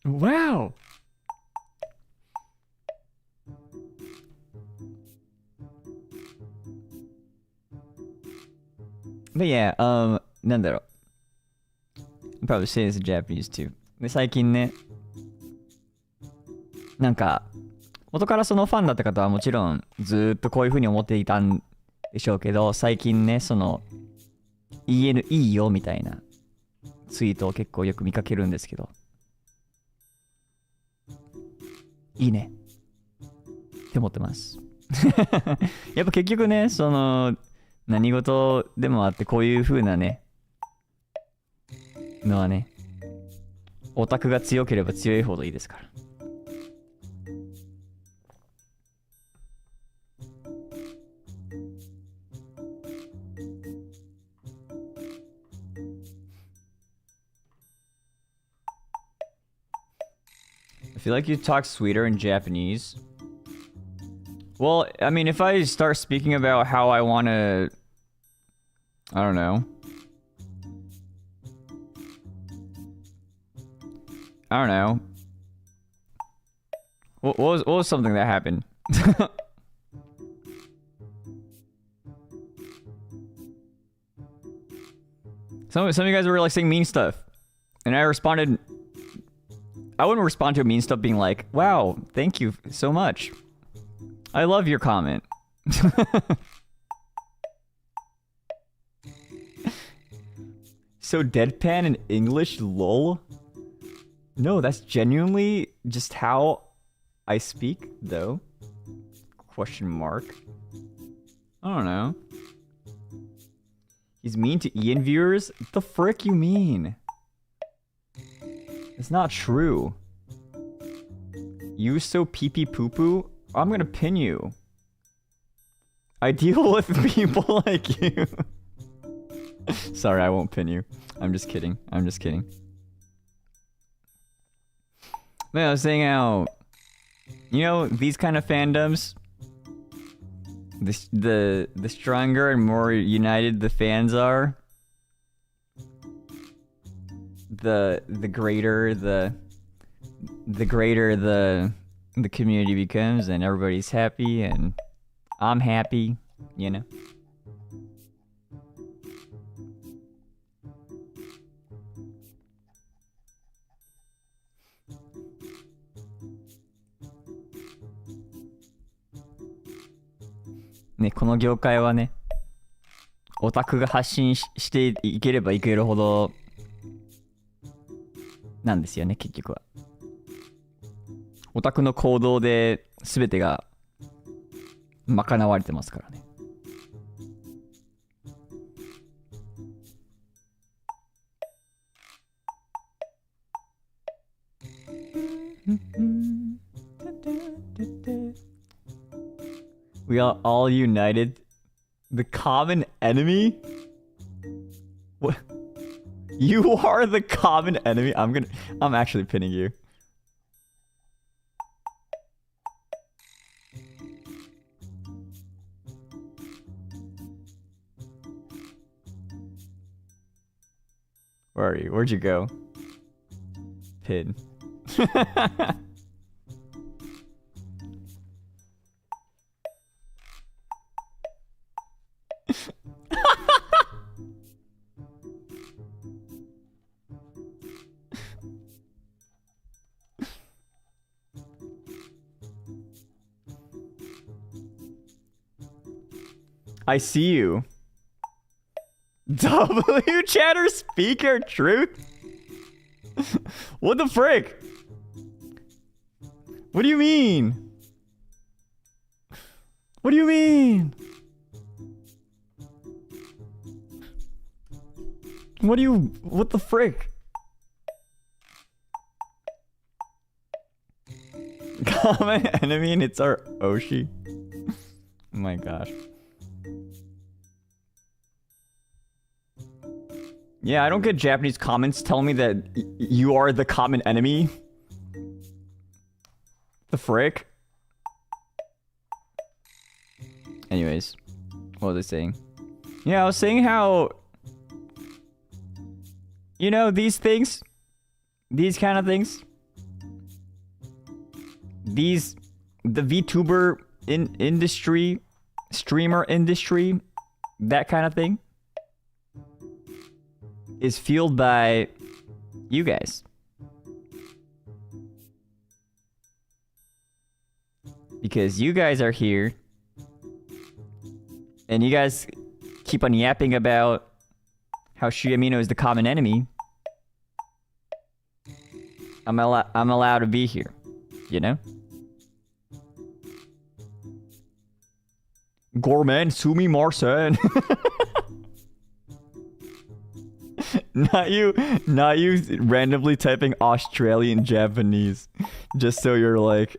Wow. But yeah, なんだろう。I'm probably saying this in Japanese too. で、最近ね、なんか、元からそのファンだった方はもちろんずーっとこういう風に思っていたんでしょうけど、最近ね、その、EN いいよみたいなツイートを結構よく見かけるんですけど、いいねって思ってます。やっぱ結局ね、その、何事でもあってこういう風なね、のはね、オタクが強ければ強いほどいいですから。I feel like you talk sweeter in Japanese. Well, I mean, if I start speaking about how I want to... I don't know. What was something that happened? Some of you guys were like saying mean stuff. And I responded... I wouldn't respond to mean stuff being like, wow, thank you so much. I love your comment. So deadpan in English, lol? No, that's genuinely just how I speak, though. Question mark. I don't know. He's mean to Ian viewers? What the frick you mean? It's not true. You so pee-pee poo-poo? I'm gonna pin you. I deal with people like you. Sorry, I won't pin you. I'm just kidding. Man, I was saying how, you know, these kind of fandoms, the stronger and more united the fans are, the greater the community becomes, and everybody's happy, and I'm happy, you know.ね、この業界はね、オタクが発信していければいけるほどなんですよね、結局は。オタクの行動で全てが賄われてますからね。We are all united. The common enemy? What? You are the common enemy? I'm actually pinning you. Where are you? Where'd you go? Pin. I see you. W chatter speaker truth? What the frick? What do you mean? What do you mean? What the frick? Common enemy and it's our Oshi. Oh my gosh. Yeah, I don't get Japanese comments telling me that you are the common enemy. The frick? Anyways, what was I saying? Yeah, I was saying how... You know, these things? These kind of things? These... The VTuber industry, streamer industry, that kind of thing, is fueled by you guys. Because you guys are here, and you guys keep on yapping about how Shu Yamino is the common enemy. I'm allowed to be here, you know? Gorman, Sumi Marsen. Not you randomly typing Australian Japanese. Just so you're like,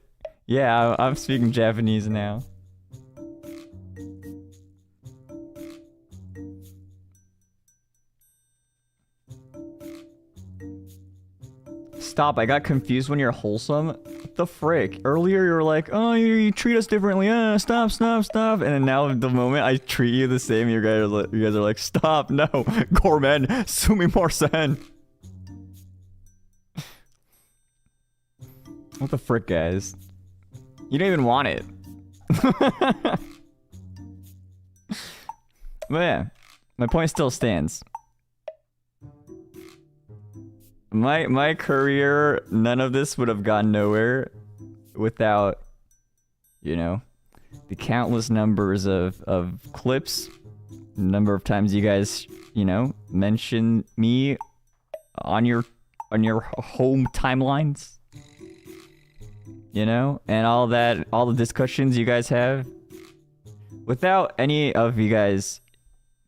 yeah, I'm speaking Japanese now. Stop, I got confused when you're wholesome. What the frick? Earlier you were like, oh, you treat us differently. Stop. And then now the moment I treat you the same, you guys are like, stop, no. Gorman, sumimasen. What the frick, guys? You don't even want it. But yeah, my point still stands. My career, none of this would have gone nowhere without, you know, the countless numbers of clips, number of times you guys, you know, mention me on your home timelines, you know, and all that, all the discussions you guys have. Without any of you guys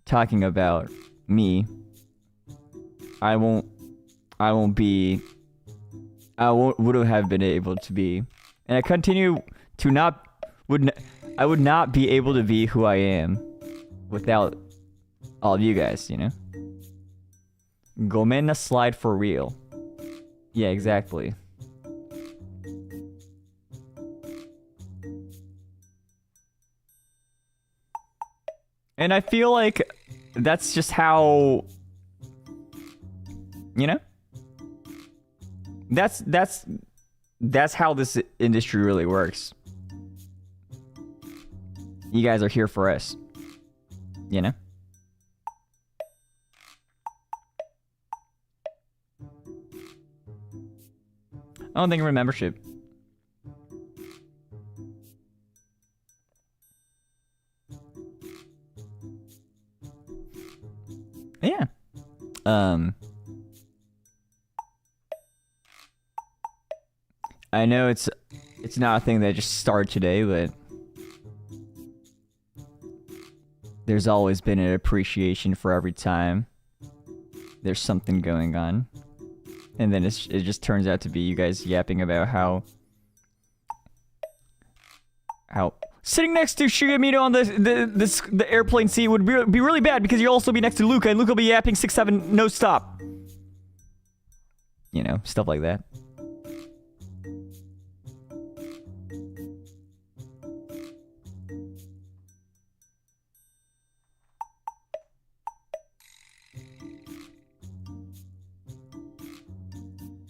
talking about me, I wouldn't have been able to be, and I continue to I would not be able to be who I am without all of you guys, you know? Gomen na slide for real. Yeah, exactly. And I feel like that's just how, you know? That's how this industry really works. You guys are here for us, you know? I don't think of membership. Yeah. I know it's not a thing that just started today, but there's always been an appreciation for every time there's something going on. And then it just turns out to be you guys yapping about how sitting next to Shu Yamino on the airplane seat would be really bad because you'll also be next to Luca and Luca will be yapping 6-7 no stop. You know, stuff like that.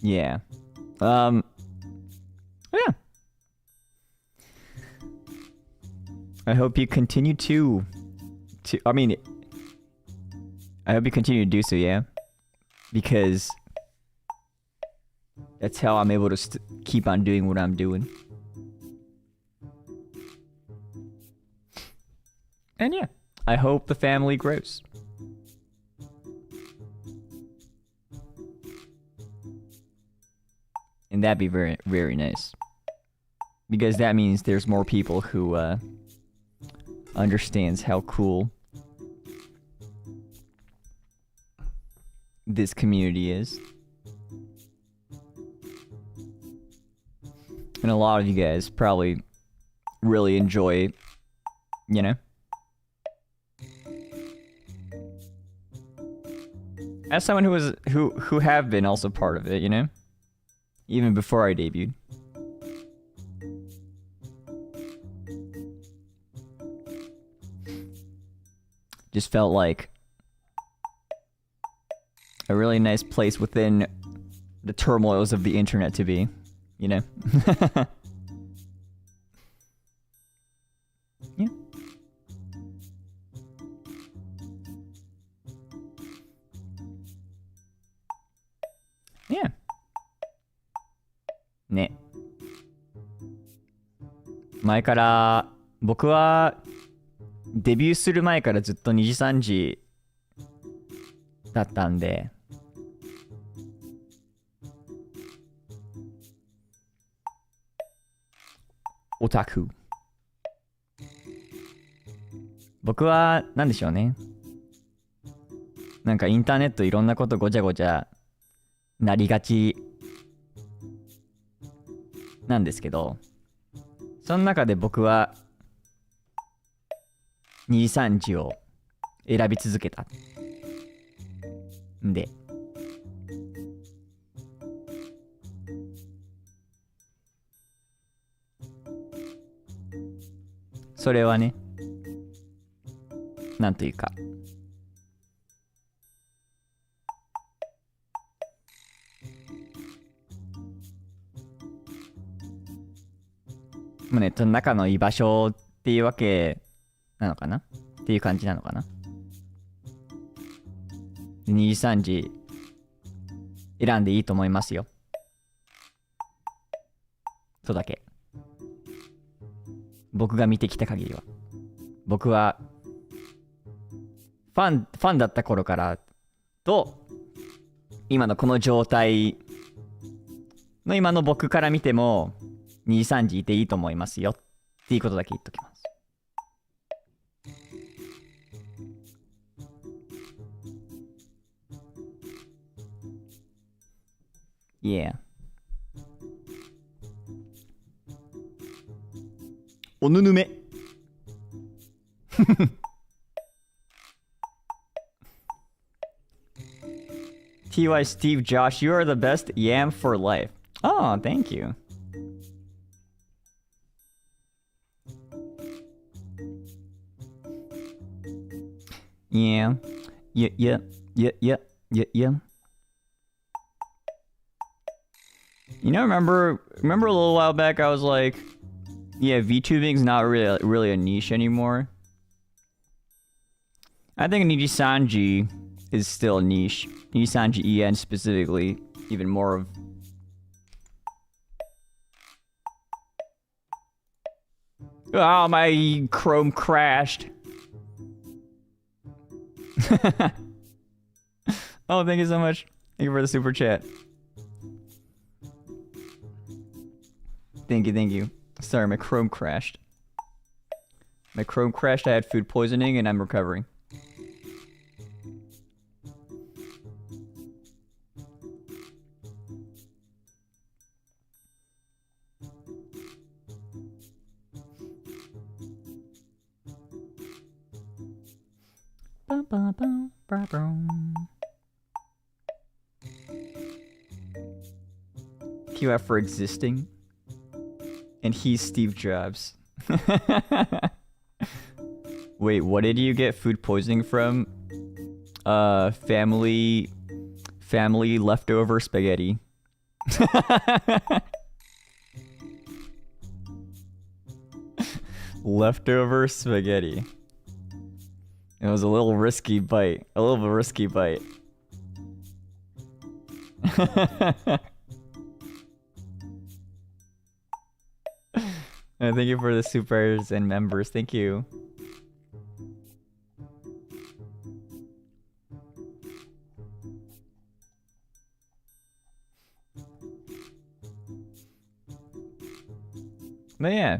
Yeah. Yeah. I hope you continue to I mean, I hope you continue to do so, yeah? Because that's how I'm able to keep on doing what I'm doing. And yeah, I hope the family grows. And that'd be very, very nice. Because that means there's more people who understands how cool this community is. And a lot of you guys probably really enjoy, you know? As someone who have been also part of it, you know? Even before I debuted. Just felt like a really nice place within the turmoils of the internet to be, you know? Yeah. Yeah. ね。前から僕はデビューする前からずっと2時3時だったんで、オタク。僕は何でしょうね。なんかインターネットいろんなことごちゃごちゃなりがちなんですけど、その中で僕は2時3時を選び続けたんで、それはね、なんというかネットの中の居場所っていうわけなのかなっていう感じなのかな。2時3時選んでいいと思いますよ。とだけ。僕が見てきた限りは。僕はファンだった頃からと今のこの状態の今の僕から見ても2時3時いていいと思いますよっていうことだけ言っときます。Yeah. おぬぬめ。TY Steve Josh, you are the best yam for life. Oh, thank you. Yeah. Yeah. You know, remember a little while back I was like, yeah, VTubing's not really a niche anymore. I think NIJISANJI is still a niche. NIJISANJI EN specifically, even more of... Oh, my Chrome crashed. Oh, thank you so much. Thank you for the super chat. Thank you, thank you. Sorry, my Chrome crashed. My Chrome crashed, I had food poisoning, and I'm recovering. QF for existing. And he's Steve Jobs. Wait, what did you get food poisoning from? Family leftover spaghetti. Leftover spaghetti. It was a little risky bite. A little risky bite. And thank you for the supers and members. Thank you. But yeah,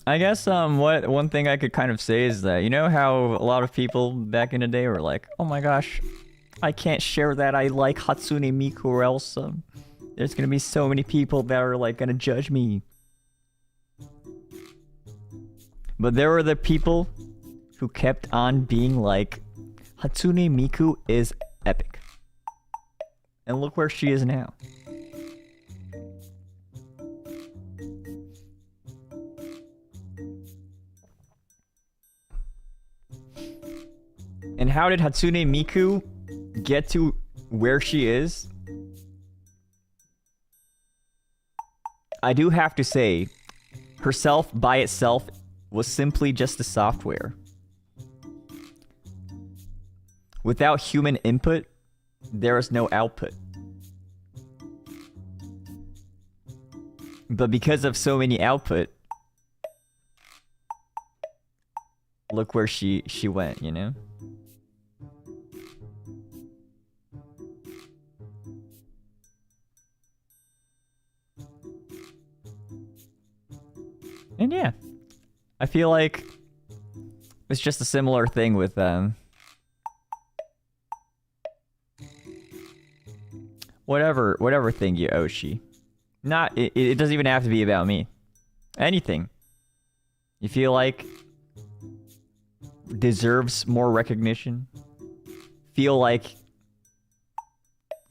I guess one thing I could kind of say is that, you know how a lot of people back in the day were like, oh my gosh, I can't share that I like Hatsune Miku or else there's gonna be so many people that are like gonna judge me. But there were the people who kept on being like, Hatsune Miku is epic. And look where she is now. And how did Hatsune Miku get to where she is? I do have to say, herself by itself was simply just the software. Without human input, there is no output. But because of so many output, look where she went, you know? And yeah, I feel like it's just a similar thing with whatever thing you Oshi. It doesn't even have to be about me. Anything you feel like deserves more recognition, feel like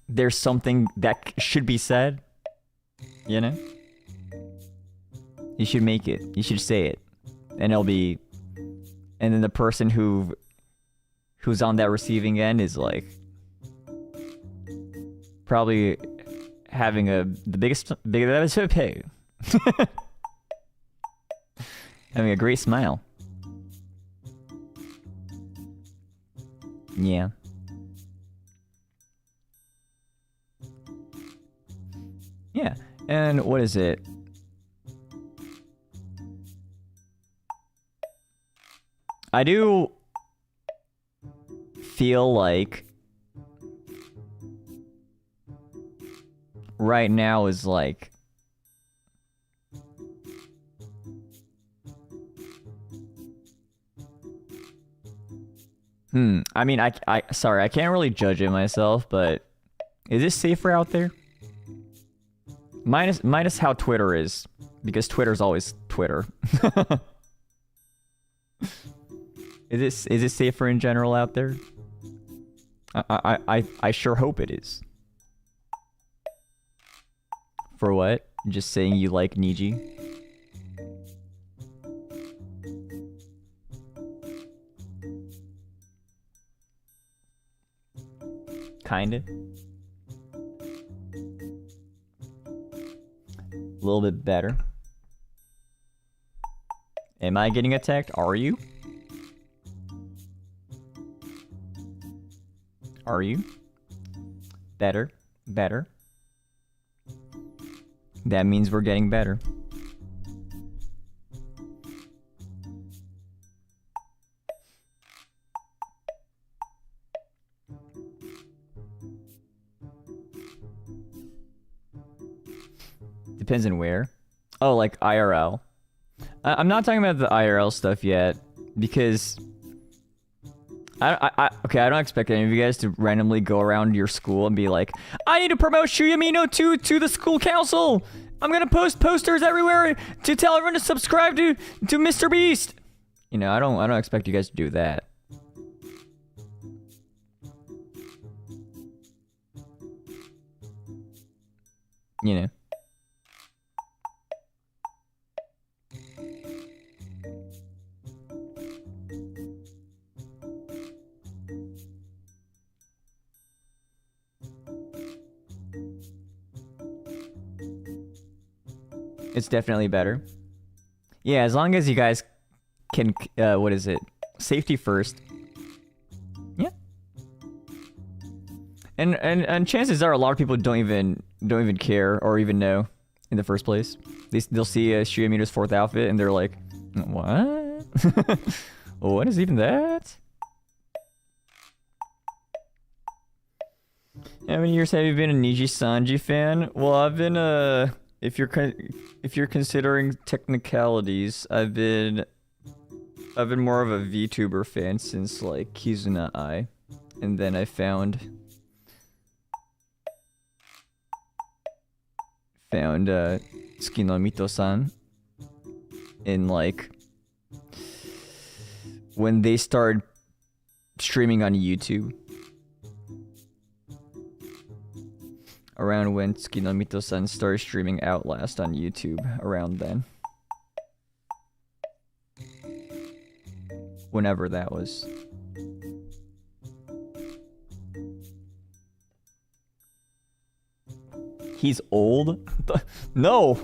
there's something that should be said, you know? You should make it. You should say it. And it'll be... And then the person who's on that receiving end is like... probably having the biggest having a great smile. Yeah. Yeah. And what is it? I do feel like right now is like I mean, sorry, I can't really judge it myself, but is it safer out there? Minus how Twitter is, because Twitter's always Twitter. Is it safer in general out there? I sure hope it is. For what? Just saying you like Niji? Kinda. A little bit better. Am I getting attacked? Are you? Are you? Better. Better. That means we're getting better. Depends on where. Oh, like IRL. I'm not talking about the IRL stuff yet because okay, I don't expect any of you guys to randomly go around your school and be like, I need to promote Shu Yamino to the school council. I'm gonna post posters everywhere to tell everyone to subscribe to Mr. Beast. You know, I don't expect you guys to do that. You know. It's definitely better. Yeah, as long as you guys can, what is it? Safety first. Yeah. And chances are a lot of people don't even care or even know in the first place. They'll see Shu Yamino's 4th outfit and they're like, what? What is even that? How many years have you been a NIJISANJI fan? Well, I've been if you're considering technicalities, I've been more of a VTuber fan since like Kizuna Ai, and then I found Tsukinomito-san in like when they started streaming on YouTube. Around when Tsukinomito-san started streaming Outlast on YouTube, around then. Whenever that was. He's old? No!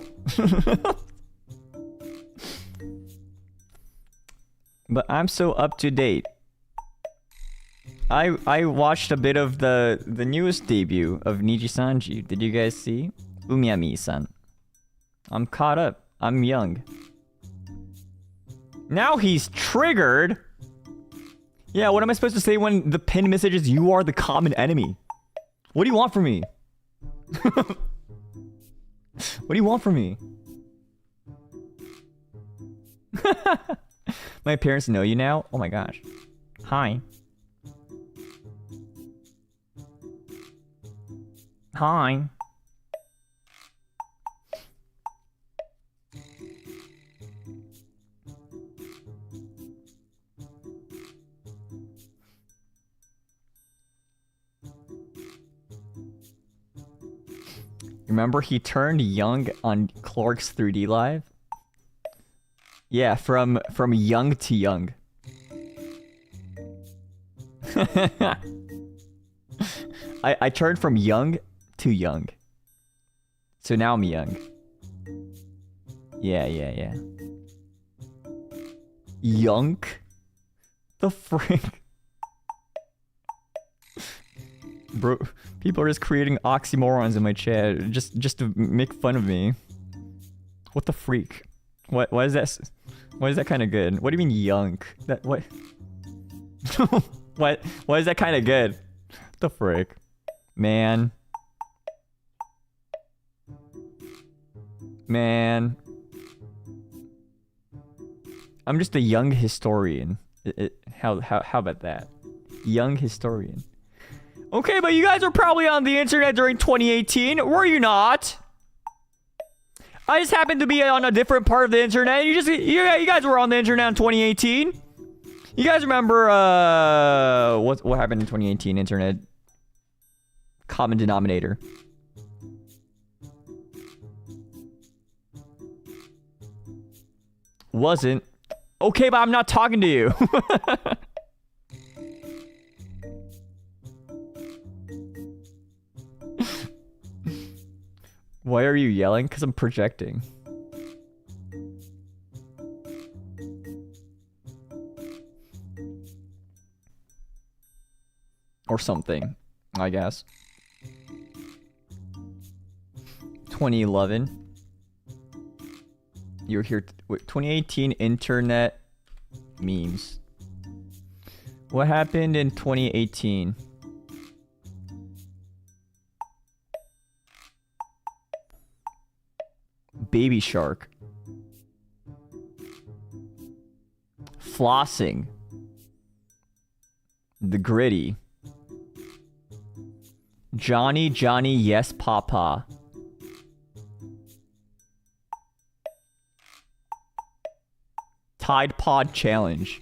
But I'm so up to date. I watched a bit of the newest debut of NIJISANJI. Did you guys see? Umiyami-san. I'm caught up. I'm young. Now he's triggered! Yeah, what am I supposed to say when the pinned message is you are the common enemy? What do you want from me? What do you want from me? My parents know you now? Oh my gosh. Hi. Hi. Remember he turned young on Clark's 3D Live? Yeah, from young to young. I turned from young to young. So now I'm young. Yeah. Young? The frick? Bro, people are just creating oxymorons in my chat just to make fun of me. What the freak? Why is that? Why is that kind of good? What do you mean young? That what? Why is that kind of good? What the frick? Man. I'm just a young historian. How about that? Young historian. Okay, but you guys were probably on the internet during 2018, were you not? I just happened to be on a different part of the internet. You guys were on the internet in 2018. You guys remember what happened in 2018 internet? Common denominator. Wasn't. Okay, but I'm not talking to you. Why are you yelling? Because I'm projecting. Or something, I guess. 2011. You were here. Wait, 2018 internet memes. What happened in 2018? Baby Shark. Flossing. The Gritty. Johnny, Johnny, yes, Papa. Tide Pod Challenge.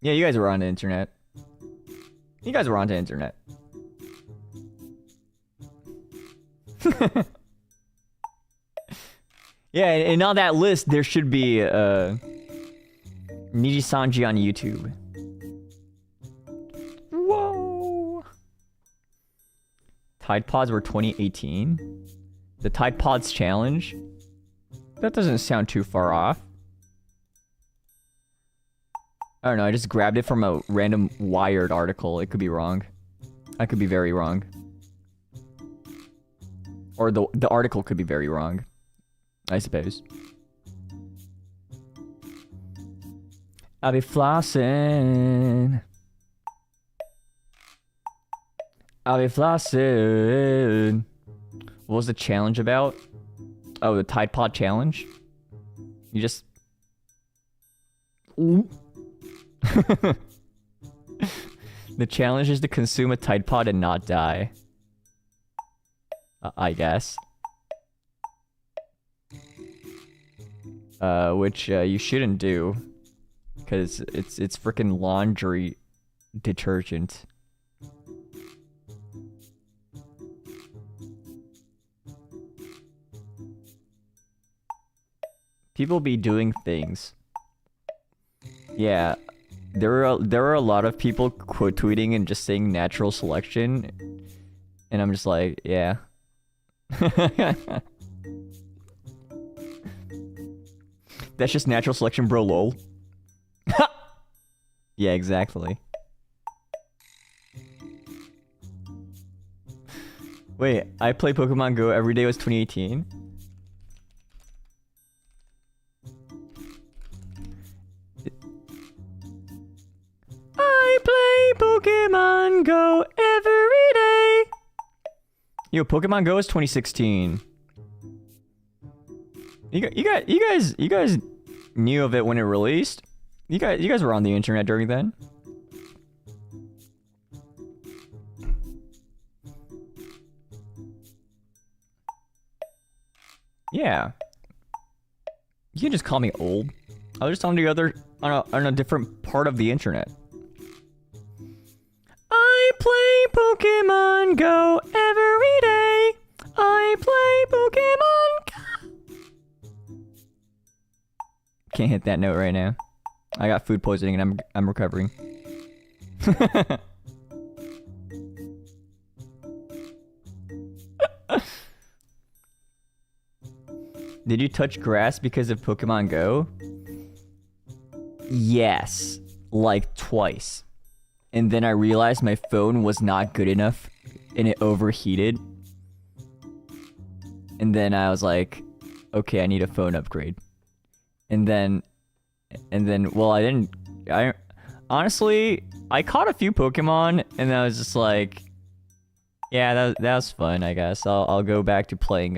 Yeah, you guys were on the internet. You guys were on the internet. Yeah, and on that list, there should be NIJISANJI on YouTube. Whoa! Tide Pods were 2018? The Tide Pods Challenge? That doesn't sound too far off. I don't know, I just grabbed it from a random Wired article. It could be wrong. I could be very wrong. Or the article could be very wrong, I suppose. I'll be flossing. I'll be flossing. What was the challenge about? Oh, the Tide Pod Challenge? You just... Ooh. The challenge is to consume a Tide Pod and not die. I guess. Which you shouldn't do. Because it's freaking laundry detergent. People be doing things. Yeah, there are a lot of people quote tweeting and just saying natural selection, and I'm just like, yeah. That's just natural selection, bro. Lol. Yeah, exactly. Wait, I play Pokemon Go every day was 2018. I play Pokemon Go every day. Yo, Pokemon Go is 2016. You guys knew of it when it released? You guys were on the internet during then? Yeah. You can just call me old. I was just on the other on a different part of the internet. I play Pokemon Go every day. I play Pokemon Go. Can't hit that note right now. I got food poisoning and I'm recovering. Did you touch grass because of Pokemon Go? Yes, like twice. And then I realized my phone was not good enough and it overheated. And then I was like, okay, I need a phone upgrade. And then, well, honestly, I caught a few Pokemon and I was just like, yeah, that was fun, I guess. I'll go back to playing,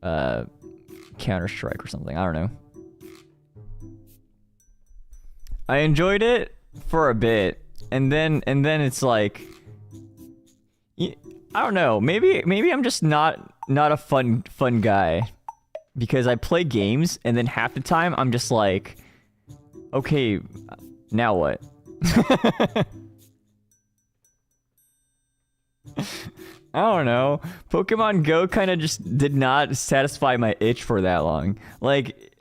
Counter-Strike or something. I don't know. I enjoyed it for a bit, and then it's like, I don't know. Maybe I'm just not a fun guy, because I play games and then half the time I'm just like, okay, now what? I don't know. Pokemon Go kind of just did not satisfy my itch for that long. Like,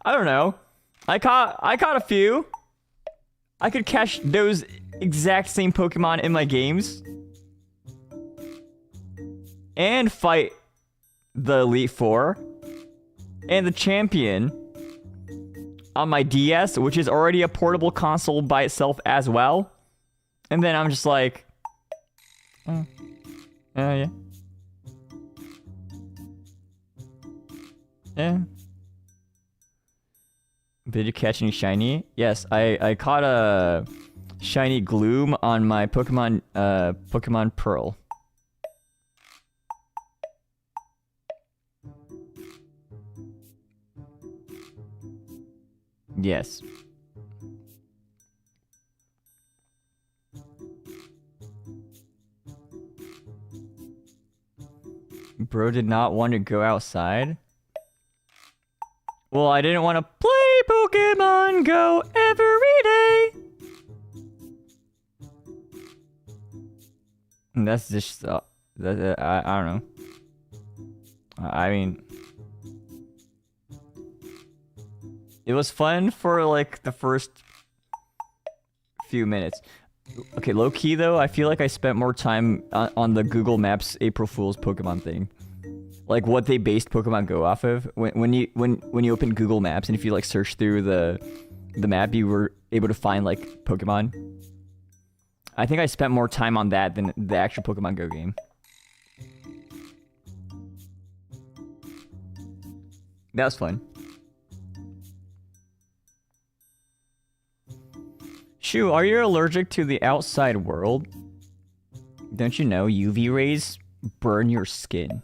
I don't know. I caught a few. I could catch those exact same Pokemon in my games. And fight the Elite Four. And the champion on my DS, which is already a portable console by itself as well. And then I'm just like, yeah. Yeah. Did you catch any shiny? Yes, I caught a shiny Gloom on my Pokemon Pearl. Yes. Bro did not want to go outside. Well, I didn't want to play Pokemon Go every day. And that's just, I don't know. I mean, it was fun for like the first few minutes. Okay, low key though, I feel like I spent more time on the Google Maps April Fool's Pokemon thing. Like what they based Pokemon Go off of. When you open Google Maps and if you like search through the map, you were able to find like Pokemon. I think I spent more time on that than the actual Pokemon Go game. That was fun. Shu, are you allergic to the outside world? Don't you know UV rays burn your skin?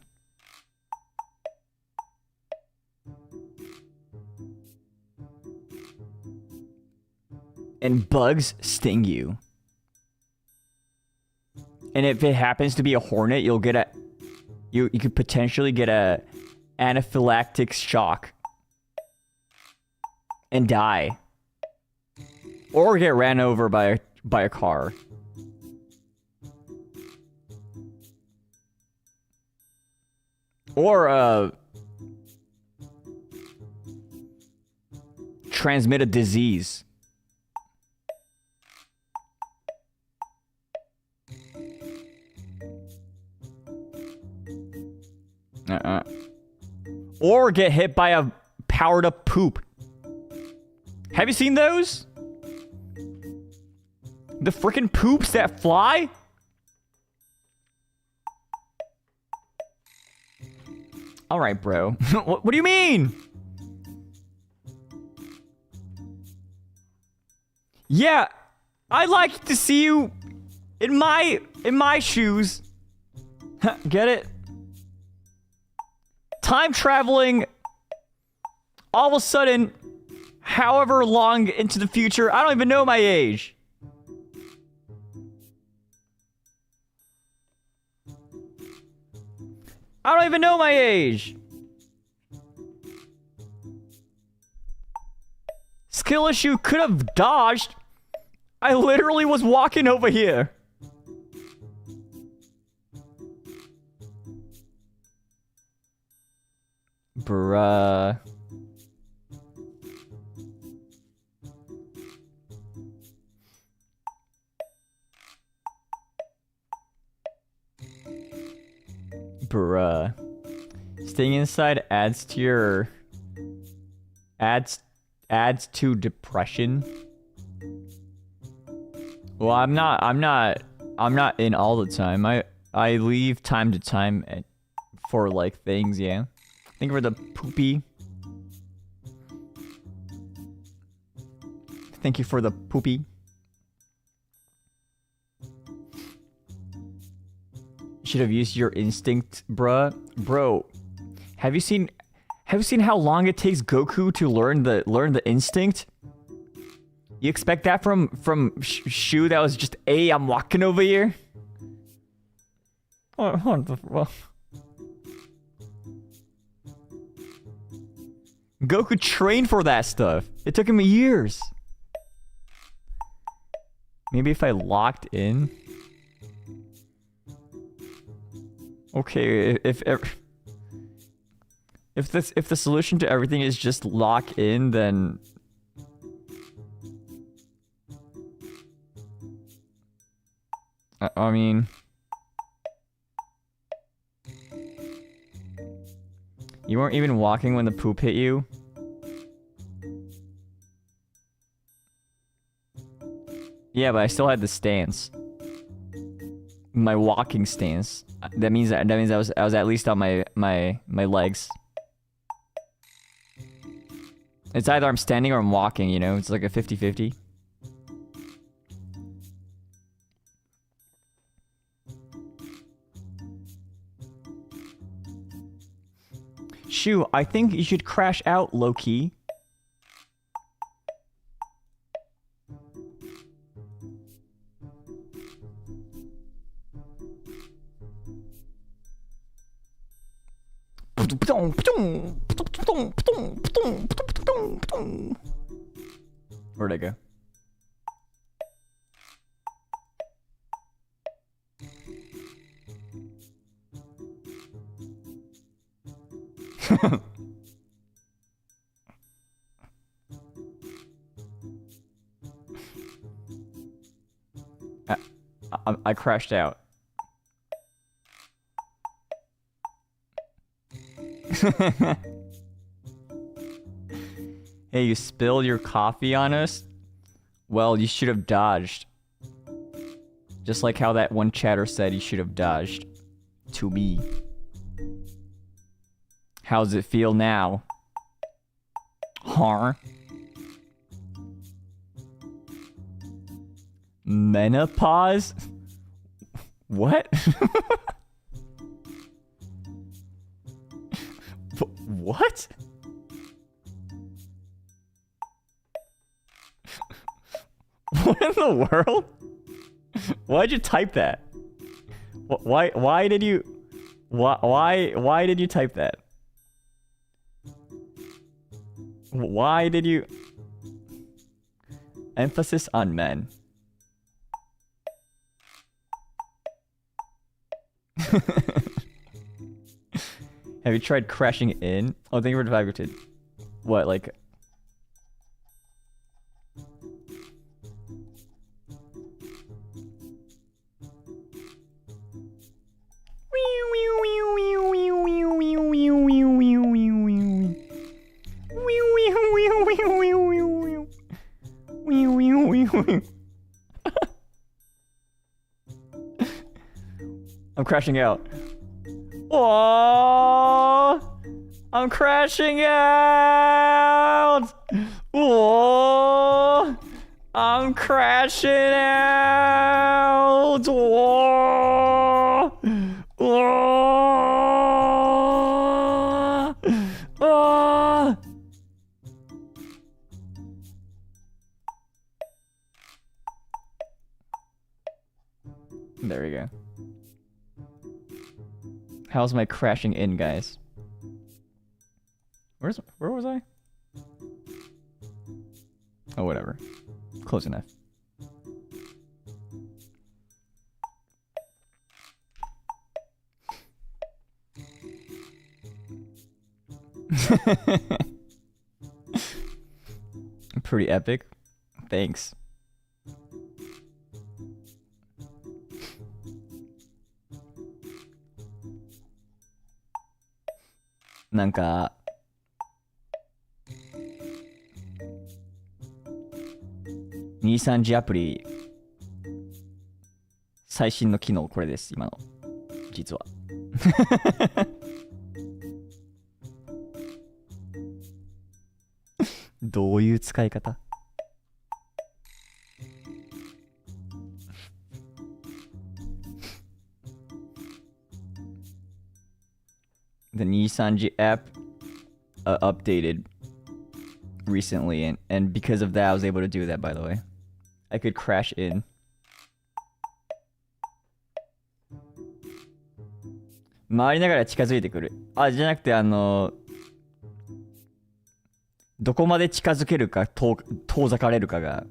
And bugs sting you. And if it happens to be a hornet, you'll get a... You could potentially get a anaphylactic shock. And die. Or get ran over by a car. Or, transmit a disease. Or get hit by a powered up poop. Have you seen those? The frickin' poops that fly? Alright, bro. What do you mean? Yeah, I'd like to see you in my shoes. Get it? Time traveling all of a sudden, however long into the future, I don't even know my age. I don't even know my age. Skill issue could have dodged. I literally was walking over here. Bruh. Bruh. Staying inside adds to your... Adds to depression. Well, I'm not in all the time. I leave time to time for like things, yeah. Thank you for the poopy. Thank you for the poopy. Should have used your instinct, bruh. Bro, have you seen how long it takes Goku to learn the instinct? You expect that from Shu that was just, hey, I'm walking over here? What the fuck? Goku trained for that stuff. It took him years. Maybe if I locked in. Okay, if the solution to everything is just lock in, then I mean, you weren't even walking when the poop hit you. Yeah, but I still had the stance. My walking stance. That means I was at least on my legs. It's either I'm standing or I'm walking, you know? It's like a 50-50. Shu, I think you should crash out, low-key. Where'd I go? I crashed out. Hey, you spilled your coffee on us? Well, you should have dodged. Just like how that one chatter said you should have dodged. To me. How's it feel now? Huh? Menopause? What? What? What in the world? Why'd you type that? Why did you type that? Why did you emphasis on men? Have you tried crashing in? Oh, thank you for the vibrated. What, like... I'm crashing out. Oh, I'm crashing out. Oh, I'm crashing out. Oh, oh, oh. There we go. How's my crashing in, guys? Where was I? Oh, whatever. Close enough. Pretty epic. Thanks. Nanka... NIJISANJIアプリ最新の機能これです今の実はどういう使い方The NIJISANJI app updated recently, and because of that, I was able to do that, by the way. I could crash in.回りながら近づいてくる。あ、じゃなくてどこまで近づけるか、遠ざかれるかが。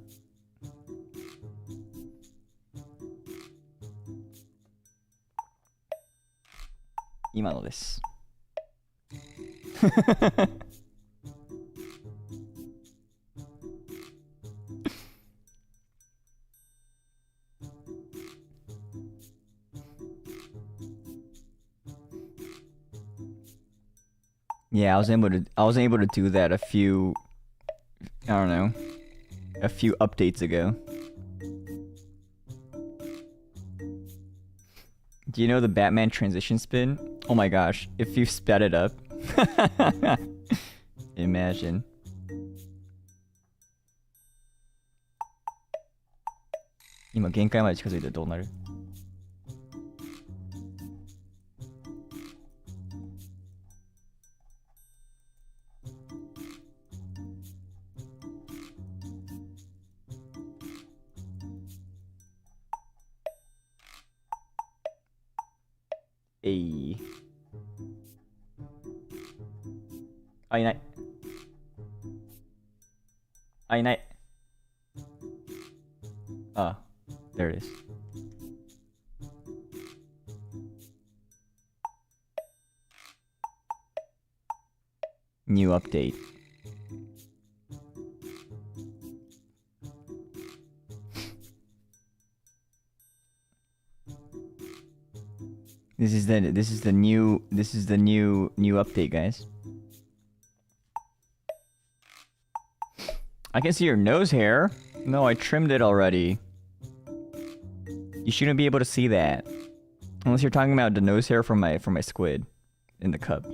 今のです。Yeah, I was able to do that a few updates ago. Do you know the Batman transition spin? Oh my gosh, if you sped it up. Imagine. Ima 限界まで近づいてどうなる? A. Ay, nay. Ay, nay. Ah, there it is. New update. This is the new update, guys. I can see your nose hair. No, I trimmed it already. You shouldn't be able to see that. Unless you're talking about the nose hair from my squid in the cup,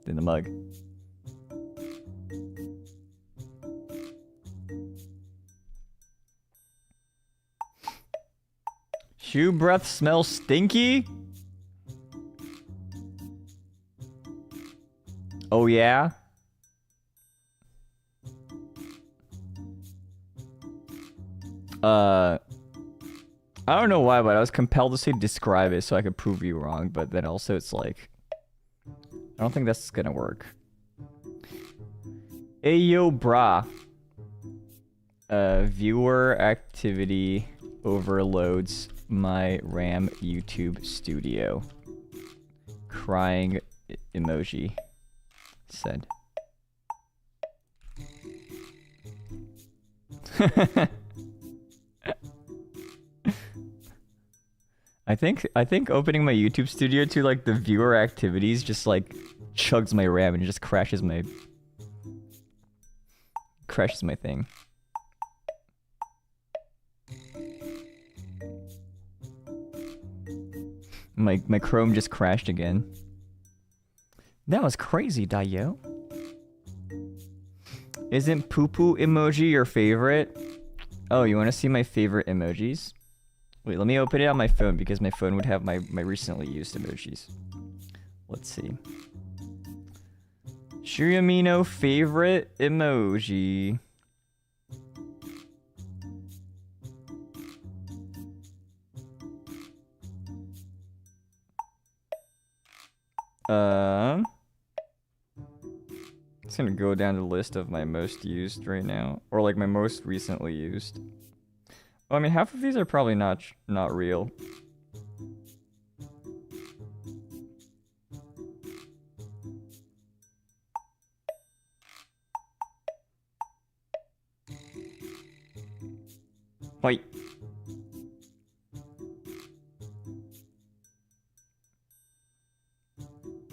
in the mug. Shoe breath smells stinky? Oh yeah? I don't know why, but I was compelled to say describe it so I could prove you wrong, but then also it's like, I don't think that's gonna work. Ayo brah. Viewer activity overloads my RAM YouTube studio. Crying emoji. Said. I think opening my YouTube studio to like the viewer activities just like chugs my RAM and just crashes my thing. My Chrome just crashed again. That was crazy, Dayo. Isn't poo-poo emoji your favorite? Oh, you want to see my favorite emojis? Wait, let me open it on my phone because my phone would have my recently used emojis. Let's see. Shu Yamino favorite emoji. It's gonna go down the list of my most used right now, or like my most recently used. Well, I mean, half of these are probably not real. Wait.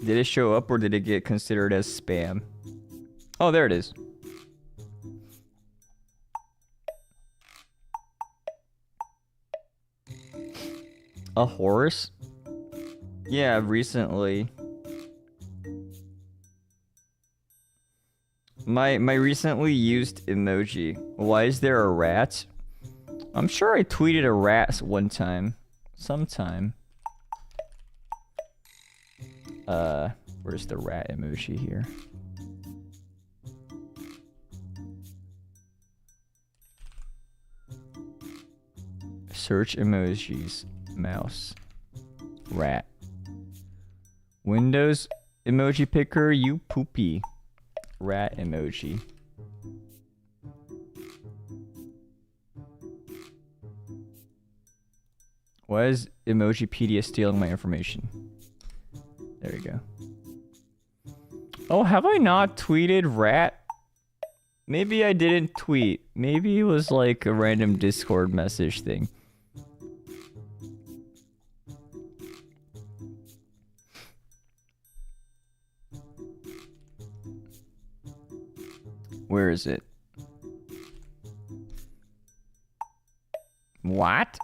Did it show up or did it get considered as spam? Oh, there it is. A horse? Yeah, recently. My recently used emoji. Why is there a rat? I'm sure I tweeted a rat one time. Sometime. Where's the rat emoji here? Search emojis. Mouse. Rat. Windows emoji picker, you poopy. Rat emoji. Why is Emojipedia stealing my information? There you go. Oh, have I not tweeted rat? Maybe I didn't tweet. Maybe it was like a random Discord message thing. Where is it? What?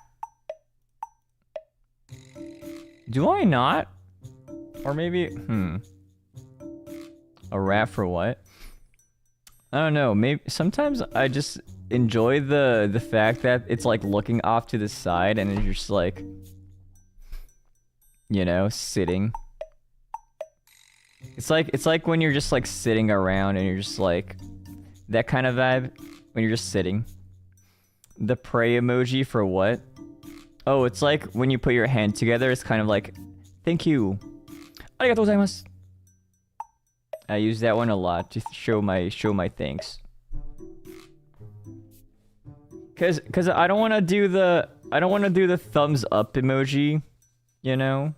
Do I not? Or maybe, a rat for what? I don't know, maybe sometimes I just enjoy the fact that it's like looking off to the side and it's just like, you know, sitting. It's like when you're just like sitting around and you're just like, that kind of vibe when you're just sitting. The pray emoji for what? Oh, it's like when you put your hand together, it's kind of like Thank you. ありがとうございます. I use that one a lot to show my thanks. Cause I don't want to do the thumbs up emoji, you know?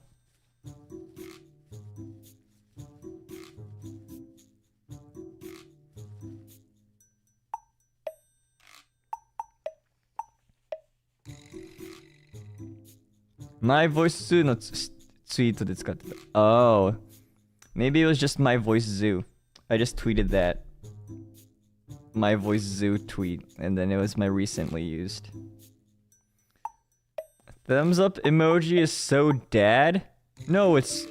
My voice zoo no tweet de tsukatte ta. Oh. Maybe it was just my voice zoo. I just tweeted that. My voice zoo tweet, and then it was my recently used. Thumbs up emoji is so dad. No, it's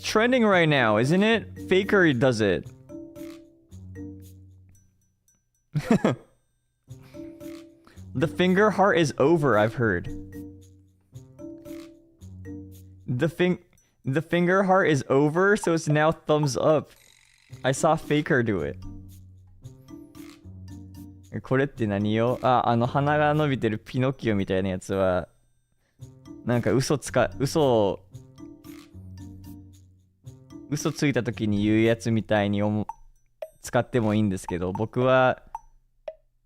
trending right now, isn't it? Faker does it. The finger heart is over, I've heard. The finger heart is over, so it's now thumbs up. I saw Faker do it. これって何よ？鼻が伸びてるピノキオみたいなやつは、なんか嘘ついた時に言うやつみたいに使ってもいいんですけど、僕は、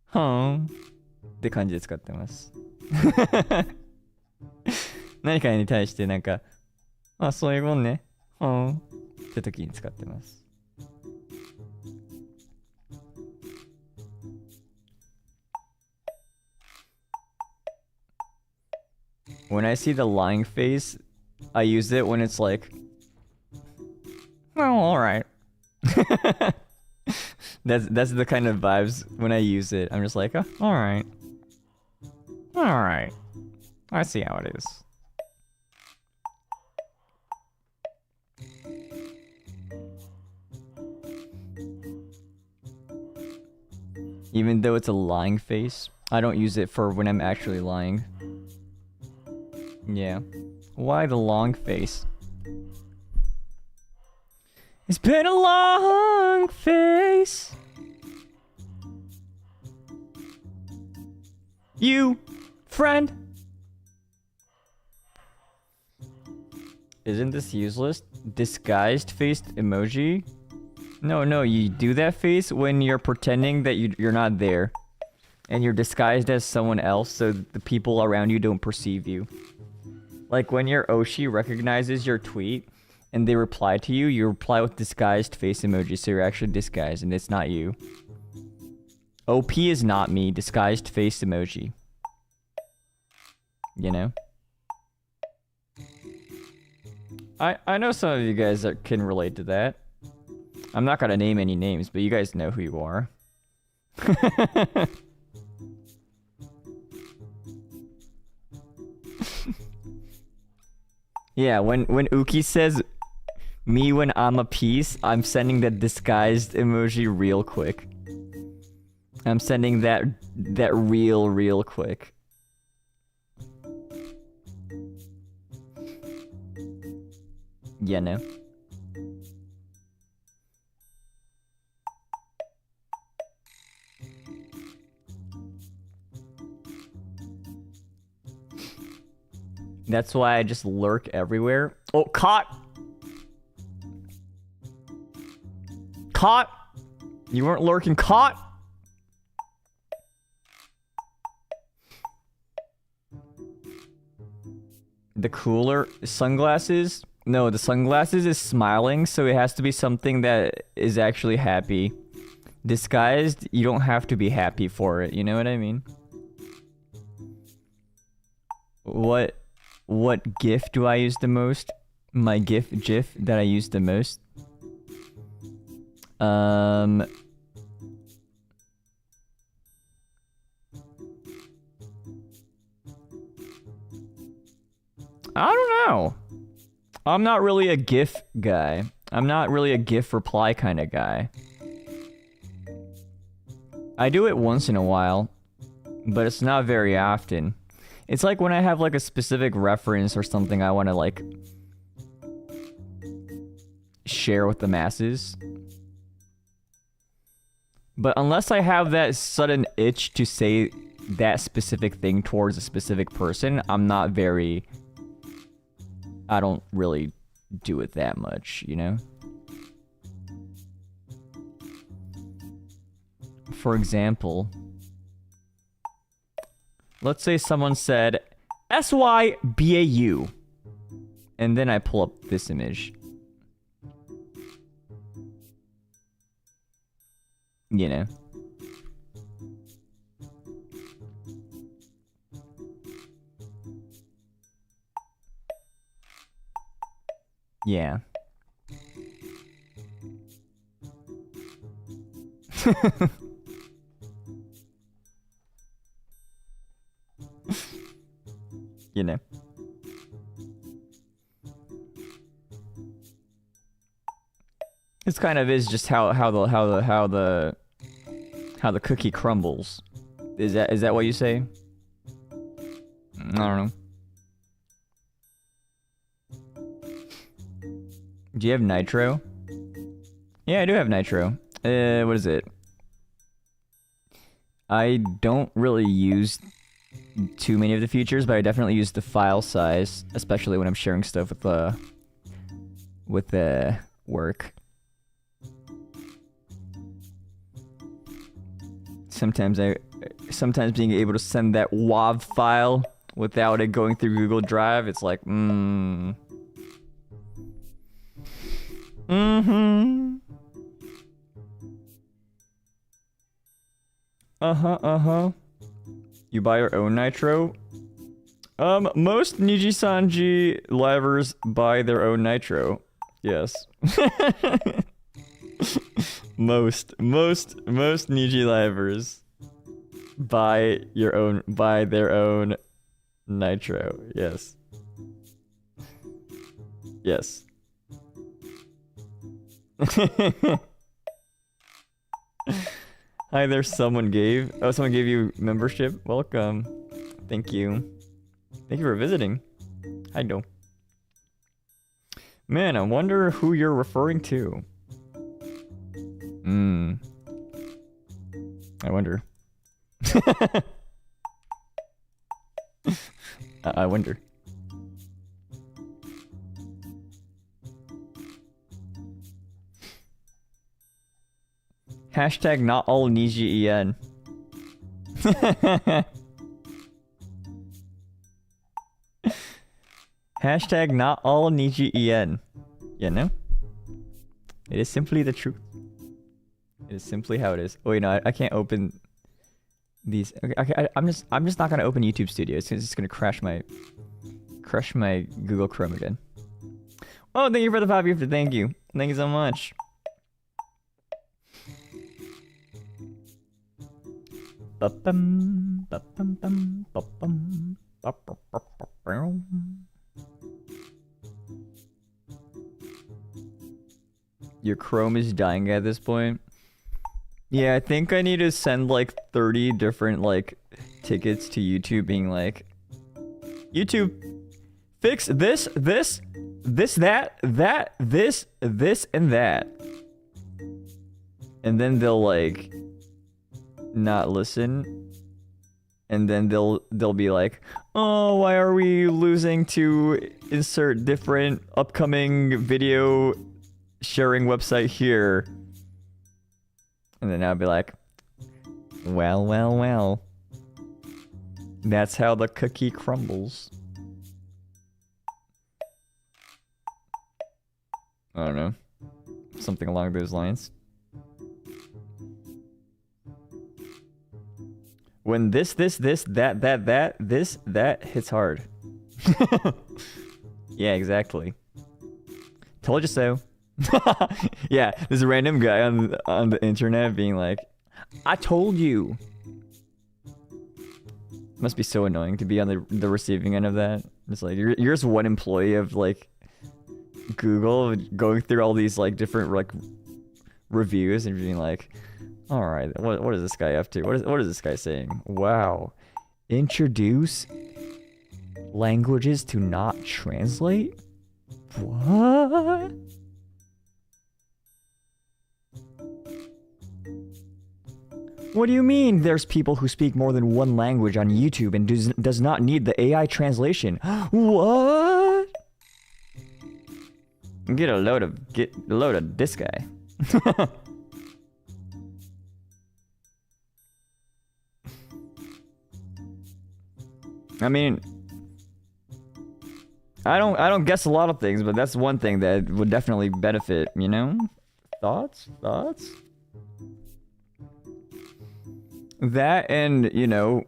はーんって感じで使ってます。何かに対してなんか、そういうもんね。はーんって時に使ってます。When I see the lying face, I use it when it's like, well, alright. That's the kind of vibes when I use it. I'm just like, alright. Alright. I see how it is. Even though it's a lying face, I don't use it for when I'm actually lying. Yeah. Why the long face? It's been a long face. You, friend. Isn't this useless? Disguised faced emoji? No, you do that face when you're pretending that you're not there. And you're disguised as someone else so the people around you don't perceive you. Like when your Oshi recognizes your tweet and they reply to you, you reply with disguised face emoji, so you're actually disguised and it's not you. OP is not me, disguised face emoji. You know? I know some of you guys that can relate to that. I'm not gonna name any names, but you guys know who you are. Yeah, when Uki says me when I'm a piece, I'm sending that disguised emoji real quick. I'm sending that real quick. Yeah, no. That's why I just lurk everywhere. Oh, caught! Caught! You weren't lurking, caught! The cooler sunglasses? No, the sunglasses is smiling, so it has to be something that is actually happy. Disguised, you don't have to be happy for it, you know what I mean? What GIF do I use the most? My GIF that I use the most? I don't know. I'm not really a GIF guy. I'm not really a GIF reply kind of guy. I do it once in a while, but it's not very often. It's like when I have like a specific reference or something I want to like share with the masses. But unless I have that sudden itch to say that specific thing towards a specific person, I'm not very I don't really do it that much, you know? For example, let's say someone said SYBAU, and then I pull up this image. You know? Yeah. You know. This kind of is just how the cookie crumbles. Is that what you say? I don't know. Do you have Nitro? Yeah, I do have Nitro. What is it? I don't really use too many of the features, but I definitely use the file size, especially when I'm sharing stuff with the work. Sometimes being able to send that WAV file without it going through Google Drive, it's like, You buy your own Nitro? Most NIJISANJI livers buy their own Nitro. Yes. most Niji livers buy their own Nitro. Yes. Yes. Hi there, someone gave you membership. Welcome. Thank you. Thank you for visiting. I know. Man, I wonder who you're referring to. I wonder. I wonder. Hashtag not all NIJI EN. Hashtag not all NIJI EN. You know? It is simply the truth. It is simply how it is. Oh wait, no, I can't open these. Okay, I'm just not gonna open YouTube Studio. It's just gonna crash my Google Chrome again. Oh, thank you for the 5 gifted. Thank you so much. Your Chrome is dying at this point. Yeah, I think I need to send like 30 different like tickets to YouTube being like, YouTube, fix this, this, that, this, and that. And then they'll like not listen. And then they'll be like, oh, why are we losing to insert different upcoming video sharing website here? And then I'll be like, well. That's how the cookie crumbles. I don't know. Something along those lines. When this, that hits hard. Yeah, exactly. Told you so. Yeah, there's a random guy on the internet being like, I told you. Must be so annoying to be on the receiving end of that. It's like you're just one employee of like Google going through all these like different like reviews and being like, all right, what is this guy up to? What is this guy saying? Wow, introduce languages to not translate? What? What do you mean there's people who speak more than one language on YouTube and does not need the AI translation? What? Get a load of this guy. I mean, I don't guess a lot of things, but that's one thing that would definitely benefit, you know? Thoughts? That and, you know,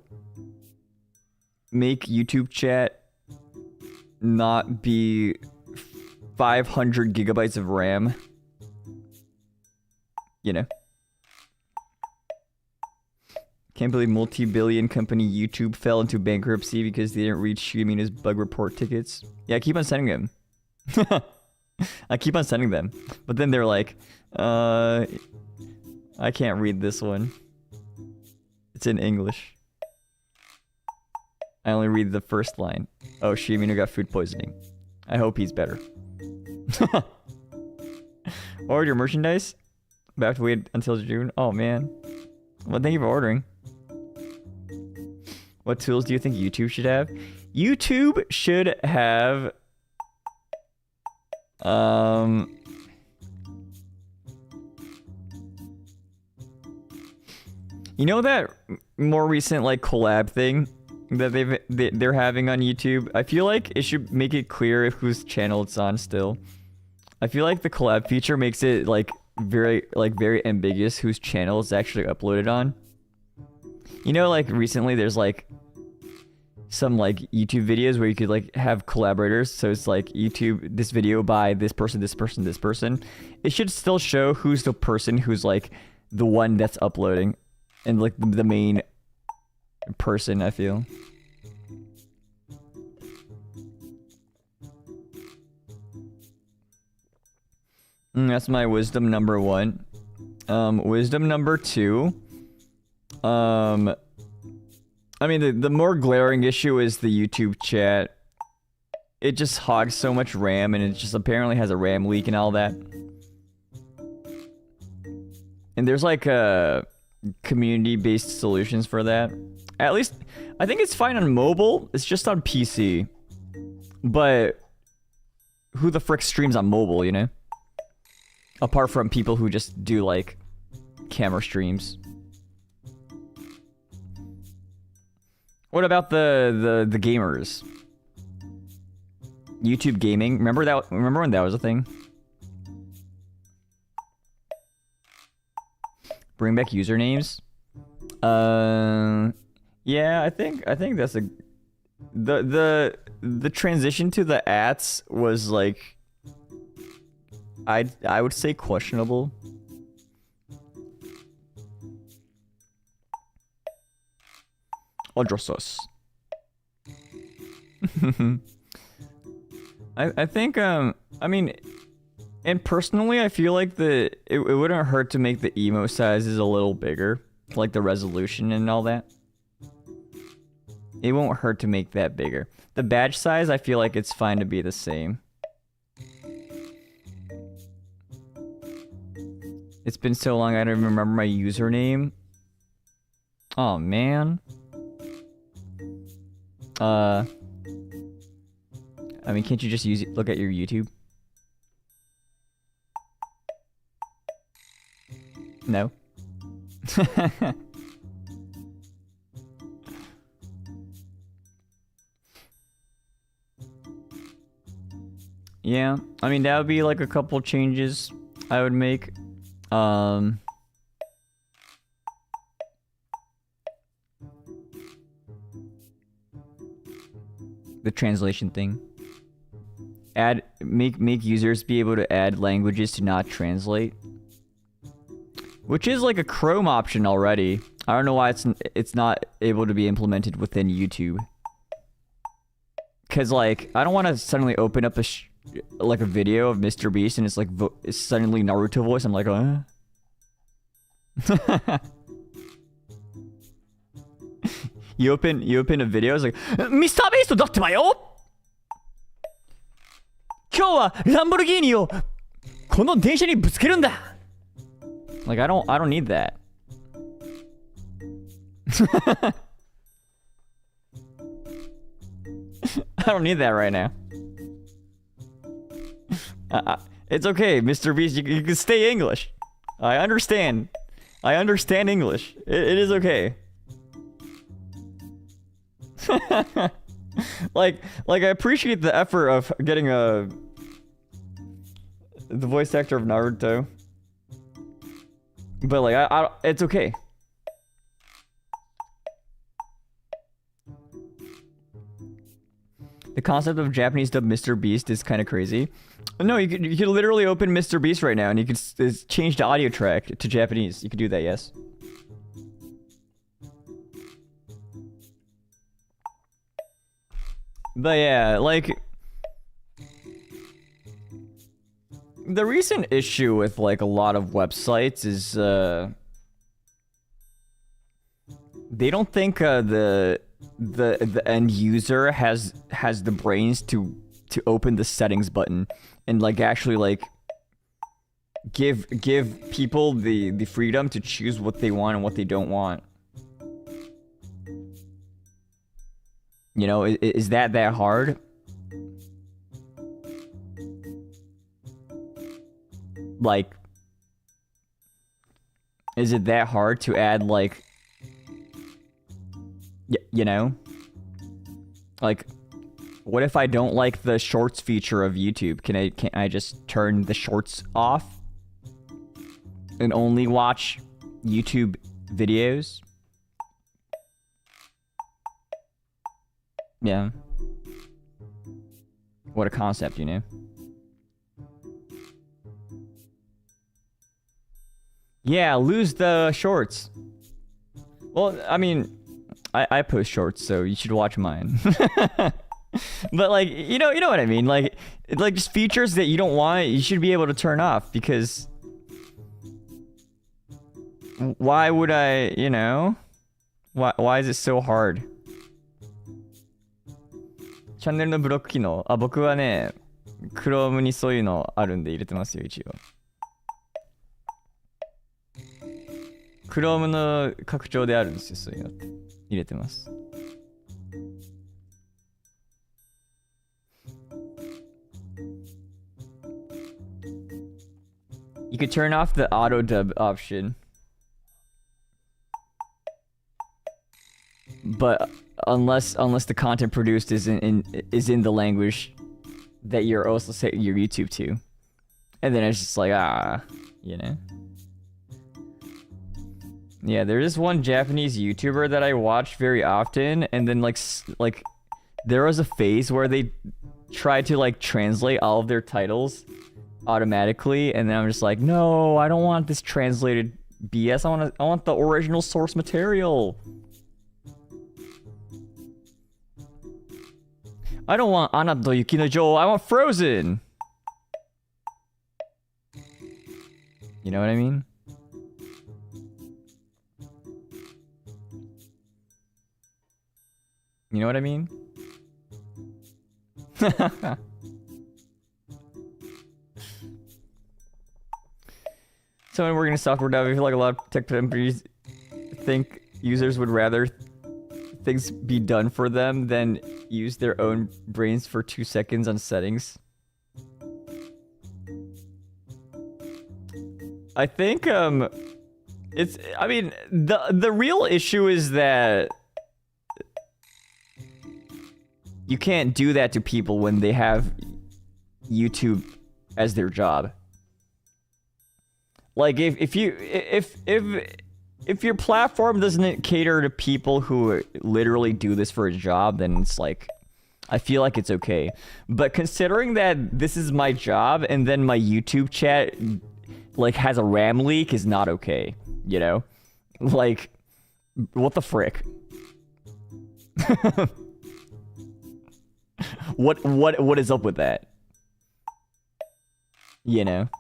make YouTube chat not be 500 gigabytes of RAM. You know? Can't believe multi-billion company YouTube fell into bankruptcy because they didn't read Shu Yamino's bug report tickets. Yeah, I keep on sending them. I keep on sending them. But then they're like, I can't read this one. It's in English. I only read the first line. Oh, Shu Yamino got food poisoning. I hope he's better. Order your merchandise? But I have to wait until June? Oh, man. Well, thank you for ordering. What tools do you think YouTube should have? YouTube should have... You know that more recent like collab thing that they're having on YouTube? I feel like it should make it clear whose channel it's on still. I feel like the collab feature makes it like very ambiguous whose channel it's actually uploaded on. You know, like recently there's like some like YouTube videos where you could like have collaborators. So it's like YouTube, this video by this person, this person, this person. It should still show who's the person who's like the one that's uploading and like the main person, I feel. That's my wisdom number 1. Wisdom number 2. I mean, the more glaring issue is the YouTube chat. It just hogs so much RAM, and it just apparently has a RAM leak and all that. And there's like community-based solutions for that. At least, I think it's fine on mobile. It's just on PC. But who the frick streams on mobile, you know? Apart from people who just do like camera streams. What about the gamers? YouTube gaming. Remember when that was a thing? Bring back usernames. Yeah, I think that's a the transition to the ats was like I would say questionable. Odrosos. I think I mean, and personally I feel like it wouldn't hurt to make the emo sizes a little bigger, like the resolution and all that. It won't hurt to make that bigger. The badge size, I feel like it's fine to be the same. It's been so long I don't even remember my username. Oh man. I mean, can't you just look at your YouTube? No. Yeah, I mean, that would be like a couple changes I would make. The translation thing. Make users be able to add languages to not translate. Which is like a Chrome option already. I don't know why it's not able to be implemented within YouTube. Cause like I don't want to suddenly open up like a video of Mr. Beast and it's like it's suddenly Naruto voice. I'm like, You open a video, it's like, Mr. Beast だってばよ! 今日はランボルギーニをこの電車にぶつけるんだ! Like I don't need that. I don't need that right now. I It's okay, Mr. Beast. You can stay English. I understand. I understand English. It is okay. like I appreciate the effort of getting the voice actor of Naruto, but like it's okay. The concept of Japanese dub Mr. Beast is kind of crazy. No, you could literally open Mr. Beast right now and you could change the audio track to Japanese. You could do that, yes. But yeah, like the recent issue with like a lot of websites is they don't think the end user has the brains to open the settings button and like actually like give people the freedom to choose what they want and what they don't want. You know, is that hard? Like, is it that hard to add like, you know? Like, what if I don't like the shorts feature of YouTube? Can I just turn the shorts off and only watch YouTube videos? Yeah. What a concept, you know? Yeah, lose the shorts. Well, I mean, I post shorts, so you should watch mine. But like, you know what I mean? Like just features that you don't want, you should be able to turn off, because why would I, you know? Why is it so hard? チャンネルのブロック機能。僕はね、Chrome にそういうのあるんで入れてますよ、一応。Chrome の拡張であるんですよ、そういうのって。入れてます。You could turn off the auto dub option. But unless the content produced is in the language that you're also setting your YouTube to. And then it's just like, you know. Yeah, there is one Japanese YouTuber that I watch very often, and then like there was a phase where they tried to like translate all of their titles automatically, and then I'm just like, no, I don't want this translated BS. I want the original source material. I don't want Anna to Yuki no Joe. I want Frozen. You know what I mean? You know what I mean? So we're gonna software dev. I feel like a lot of tech companies think users would rather things be done for them than use their own brains for 2 seconds on settings. I think I mean the real issue is that you can't do that to people when they have YouTube as their job. Like if your platform doesn't cater to people who literally do this for a job, then it's like, I feel like it's okay. But considering that this is my job and then my YouTube chat like has a RAM leak is not okay, you know? Like, what the frick? What is up with that? You know?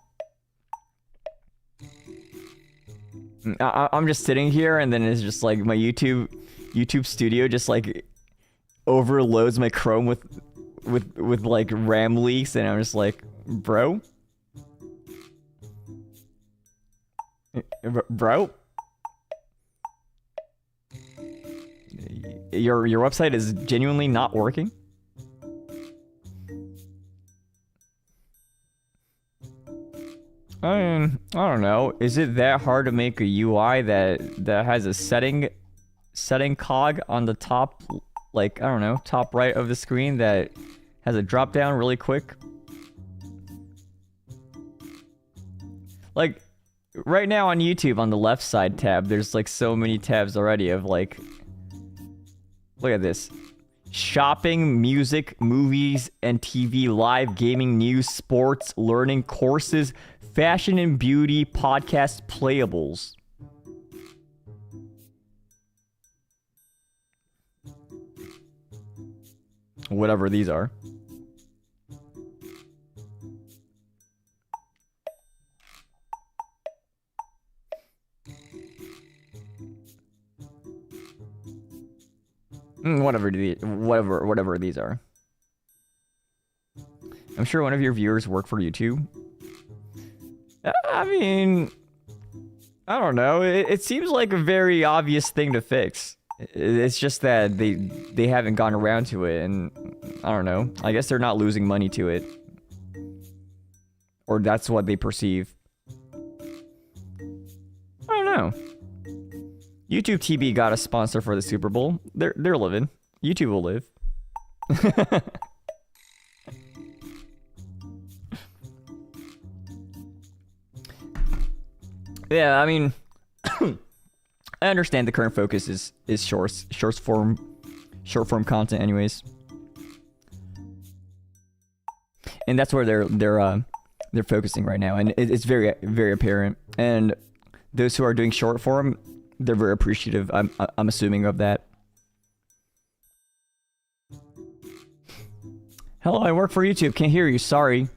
I'm just sitting here and then it's just like my YouTube Studio just like overloads my Chrome with like RAM leaks, and I'm just like, bro? Bro? Your website is genuinely not working? I mean, I don't know. Is it that hard to make a UI that has a setting cog on the top, like, I don't know, top right of the screen that has a drop down really quick? Like, right now on YouTube, on the left side tab, there's like so many tabs already of like, look at this. Shopping, music, movies, and TV, live, gaming, news, sports, learning, courses, fashion and beauty, podcast, playables. Whatever these are. Whatever these are. I'm sure one of your viewers work for YouTube. I mean, I don't know. It seems like a very obvious thing to fix. It's just that they haven't gone around to it, and I don't know. I guess they're not losing money to it, or that's what they perceive. I don't know. YouTube TV got a sponsor for the Super Bowl. They're living. YouTube will live. Yeah, I mean, I understand the current focus is short form content, anyways, and that's where they're focusing right now, and it's very apparent. And those who are doing short form, they're very appreciative. I'm assuming of that. Hello, I work for YouTube. Can't hear you. Sorry.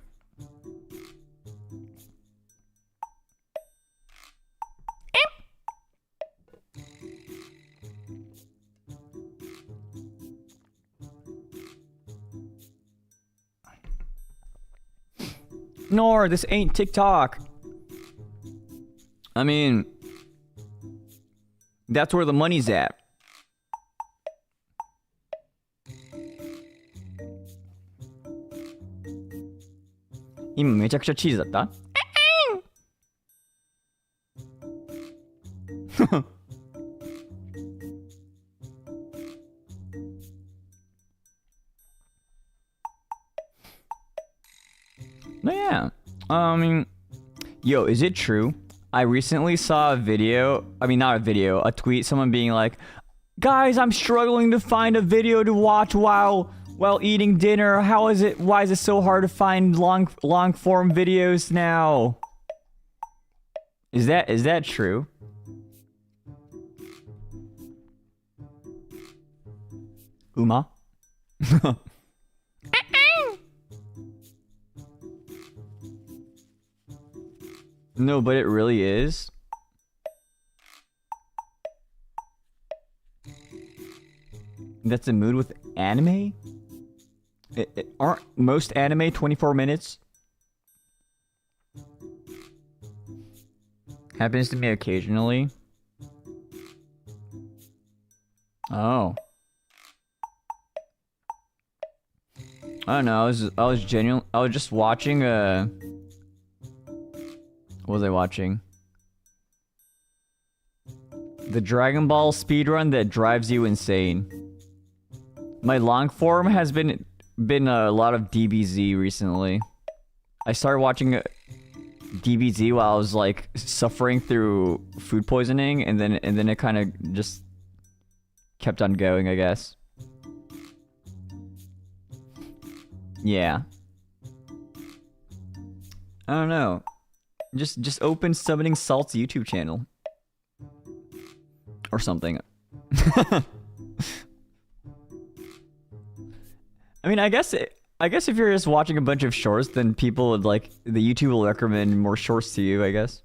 Nor, this ain't TikTok. I mean, that's where the money's at.今めちゃくちゃチーズだった? No, yeah. I mean, yo, is it true? I recently saw a video, I mean, not a video, a tweet, someone being like, guys, I'm struggling to find a video to watch while eating dinner. Why is it so hard to find long form videos now? Is that true? Uma? No, but it really is. That's a mood with anime? Aren't most anime 24 minutes? Happens to me occasionally. Oh. I don't know, I was just watching what was I watching? The Dragon Ball speedrun that drives you insane. My long form has been a lot of DBZ recently. I started watching DBZ while I was like suffering through food poisoning, and then it kind of just kept on going, I guess. Yeah. I don't know. Just open Summoning Salt's YouTube channel. Or something. I mean, I guess if you're just watching a bunch of shorts, then people would like, the YouTube will recommend more shorts to you, I guess.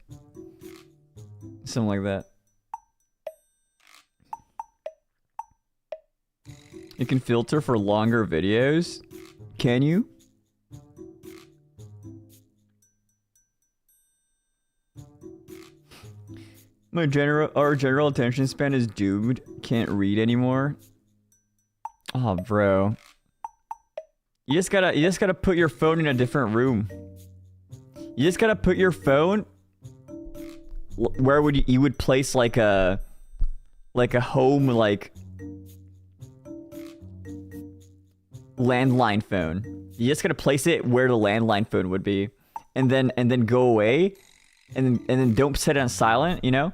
Something like that. You can filter for longer videos? Can you? Our general attention span is doomed. Can't read anymore. Oh, bro. You just gotta put your phone in a different room. You just gotta put your phone where would you would place like a home like landline phone. You just gotta place it where the landline phone would be, and then go away, and then don't set it on silent, you know,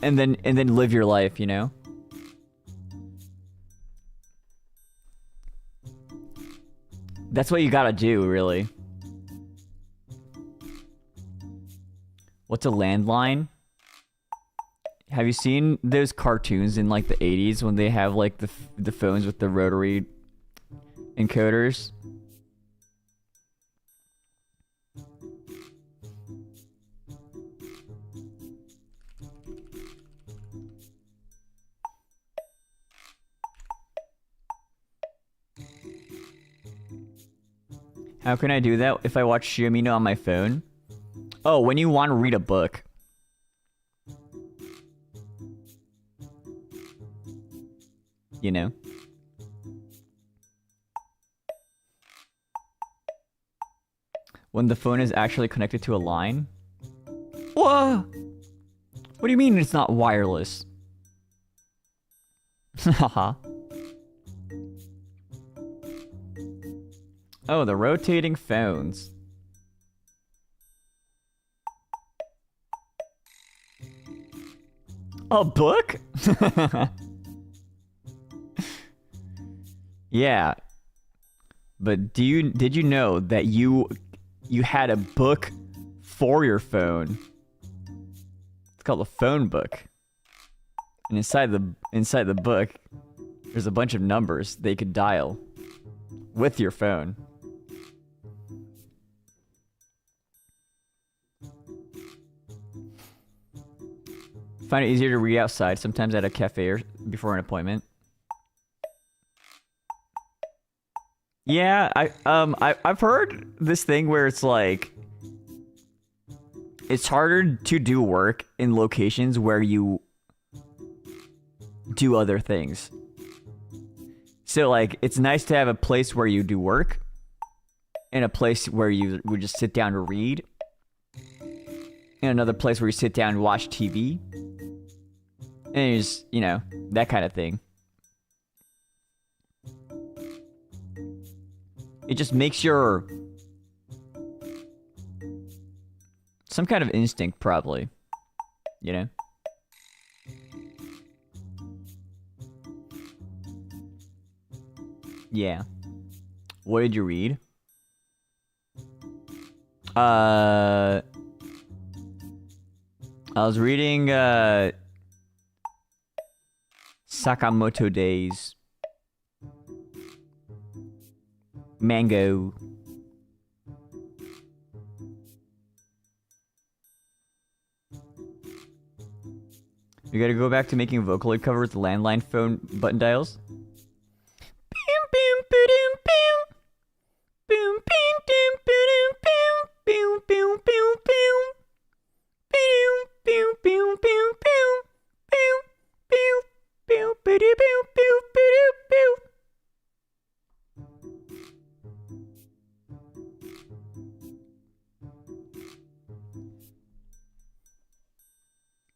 and then live your life, you know. That's what you gotta do, really. What's a landline? Have you seen those cartoons in like the 80s when they have like the phones with the rotary encoders? How can I do that if I watch Shu Yamino on my phone? Oh, when you want to read a book. You know? When the phone is actually connected to a line? Whoa! What do you mean it's not wireless? Haha. Oh, the rotating phones. A book? Yeah. But did you know that you had a book for your phone? It's called a phone book. And inside the book, there's a bunch of numbers they could dial with your phone. Find it easier to read outside, sometimes at a cafe or before an appointment. Yeah, I've heard this thing where it's like it's harder to do work in locations where you do other things. So like it's nice to have a place where you do work and a place where you would just sit down to read, and another place where you sit down and watch TV. And just, you know, that kind of thing. It just makes your... some kind of instinct, probably. You know? Yeah. What did you read? I was reading, Sakamoto Days. Mango. You gotta go back to making a Vocaloid cover with the landline phone button dials.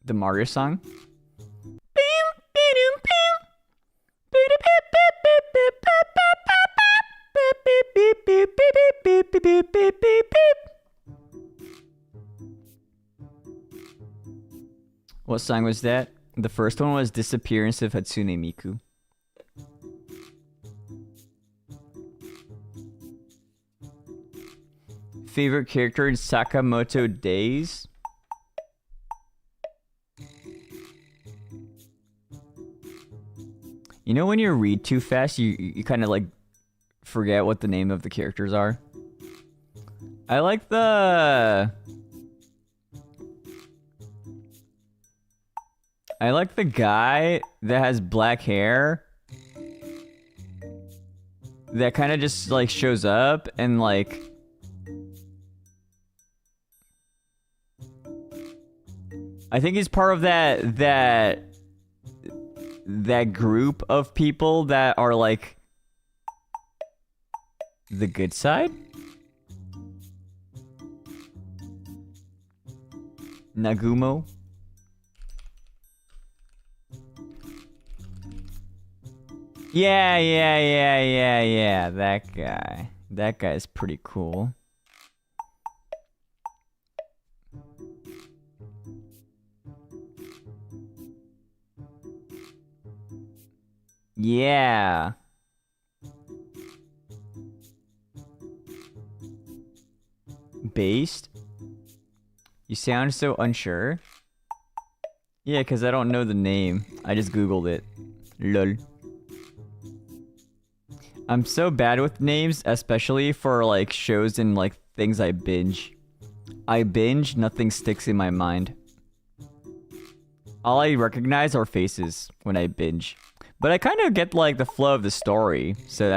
The Mario song. What song was that? The first one was Disappearance of Hatsune Miku. Favorite character in Sakamoto Days? You know when you read too fast, you kind of like forget what the name of the characters are? I like the guy that has black hair that kind of just like shows up and like I think he's part of that group of people that are like the good side. Nagumo. Yeah. That guy. That guy's pretty cool. Yeah. Based? You sound so unsure. Yeah, because I don't know the name. I just Googled it. Lol. I'm so bad with names, especially for like shows and like things I binge. Nothing sticks in my mind. All I recognize are faces when I binge. But I kind of get like the flow of the story. So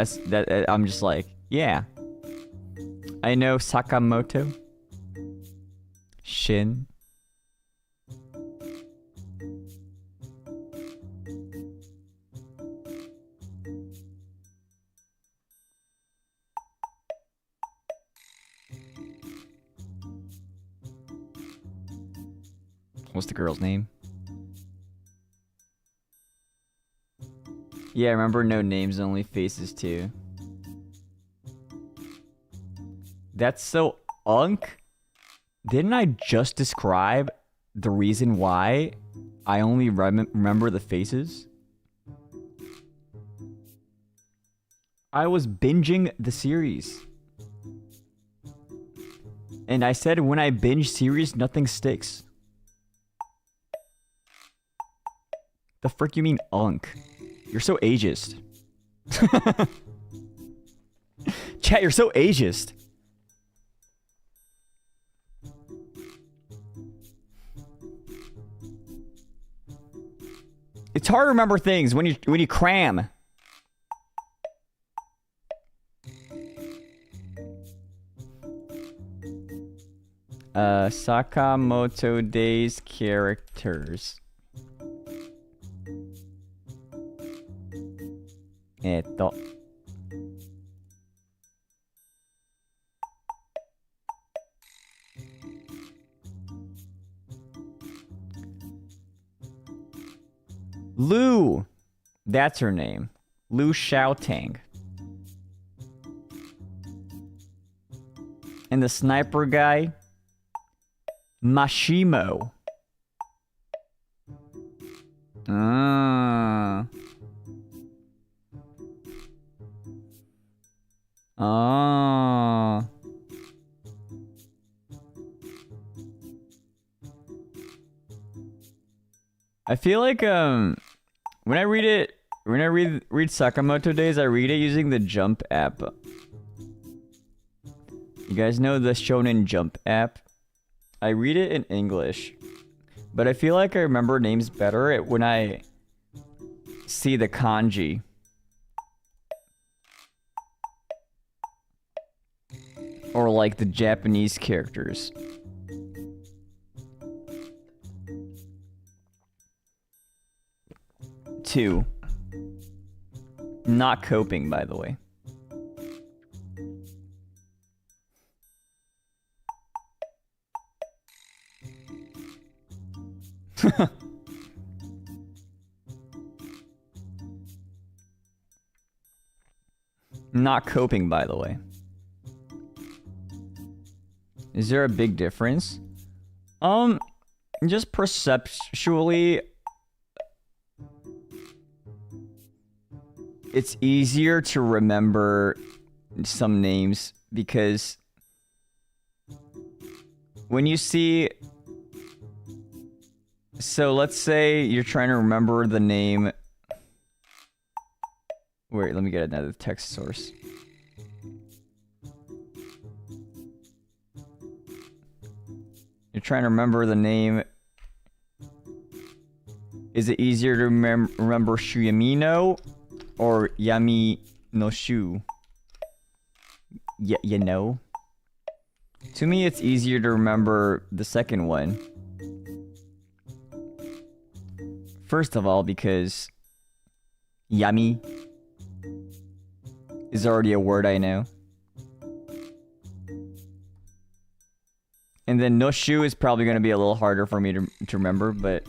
I'm just like, yeah. I know Sakamoto. Shin. What's the girl's name? Yeah, I remember no names, only faces too. That's so unk. Didn't I just describe the reason why I only remember the faces? I was binging the series. And I said when I binge series, nothing sticks. The frick you mean unk? You're so ageist. Chat, you're so ageist. It's hard to remember things when you cram. Sakamoto Days characters. Lu! That's her name. Lu Xiaotang. And the sniper guy? Mashimo. I feel like when I read Sakamoto Days, I read it using the Jump app. You guys know the Shonen Jump app? I read it in English, but I feel like I remember names better when I see the kanji. Or like the Japanese characters. Two. Not coping, by the way. Not coping, by the way. Is there a big difference? Just perceptually, it's easier to remember some names because when you see... So let's say you're trying to remember the name... Wait, let me get another text source. You're trying to remember the name. Is it easier to remember Shu Yamino or Yami no Shu? You know? To me, it's easier to remember the second one. First of all, because Yami is already a word I know. And then no Shu is probably gonna be a little harder for me to remember, but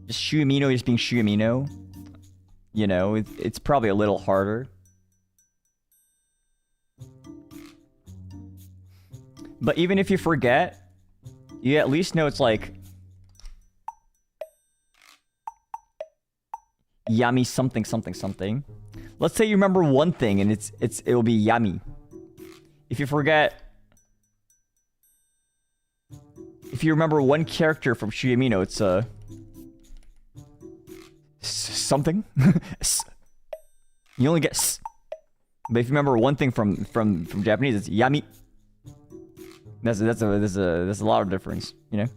just Shu Yamino just being Shu Yamino, you know, it's probably a little harder. But even if you forget, you at least know it's like Yummy something something something. Let's say you remember one thing and it'll be yummy. If you forget, if you remember one character from Shu Yamino, it's something. You only get s. But if you remember one thing from Japanese, it's yummy. There's a lot of difference, you know.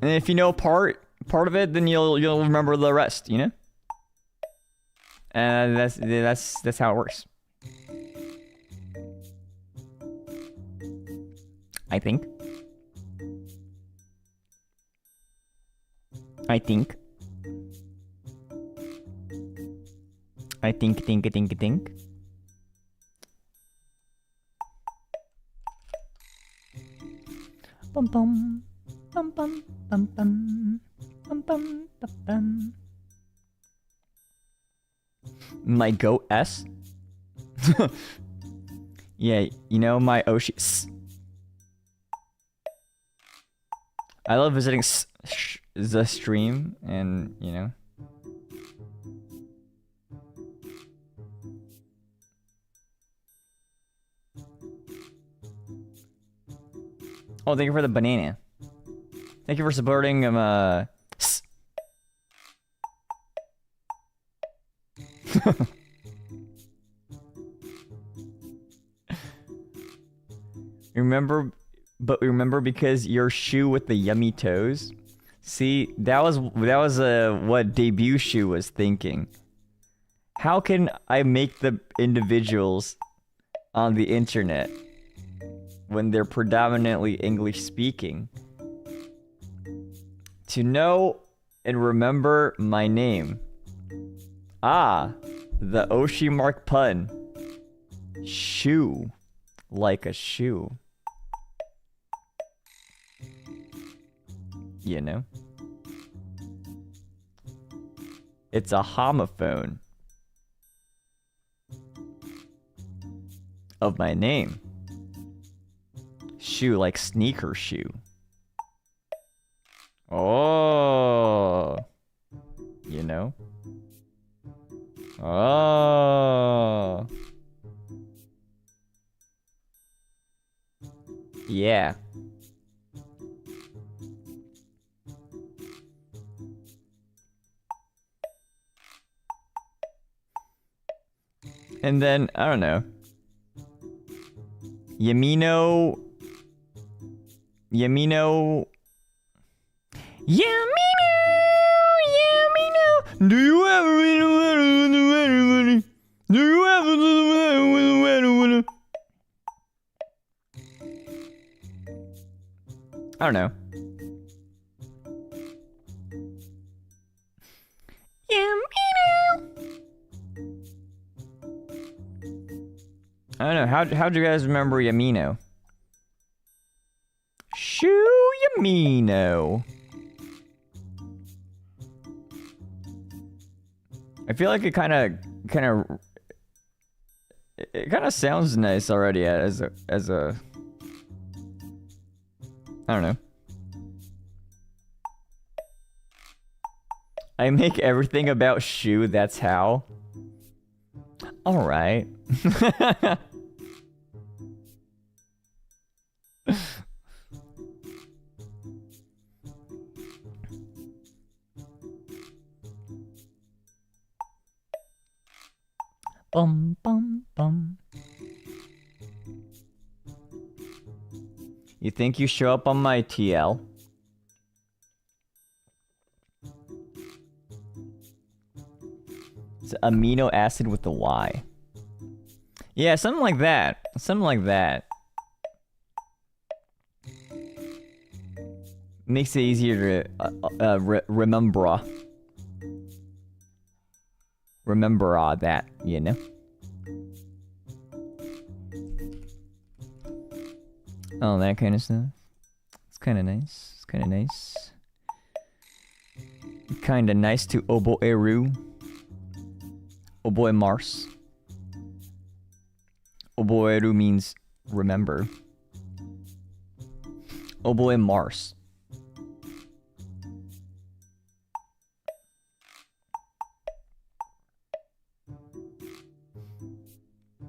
And if you know part of it, then you'll remember the rest, you know. And that's how it works. I think. Think. Bum bum. Bum bum bum bum. Bum bum bum bum. My goat S? Yeah, you know my Oshi S. I love visiting the stream and, you know. Oh, thank you for the banana. Thank you for supporting remember because your shoe with the yummy toes. See, that was what debut Shu was thinking. How can I make the individuals on the internet when they're predominantly English speaking to know and remember my name? Ah, the Oshi mark pun. Shoe, like a shoe. You know? It's a homophone of my name. Shoe, like sneaker shoe. Oh, you know? Oh, yeah. And then, I don't know. Yamino. Do you ever I don't know. I don't know. How'd you guys remember Yamino? Shu Yamino. I feel like it kind of sounds nice already as a I don't know. I make everything about Shu, that's how. All right. Bum bum bum. You think you show up on my TL? It's amino acid with the Y. Yeah, something like that. Something like that. Makes it easier to remember. Remember that, you know? All that kind of stuff. It's kind of nice. It's kind of nice. Kind of nice to oboeru. Oboe Mars. Oboeru means remember. Oboe Mars.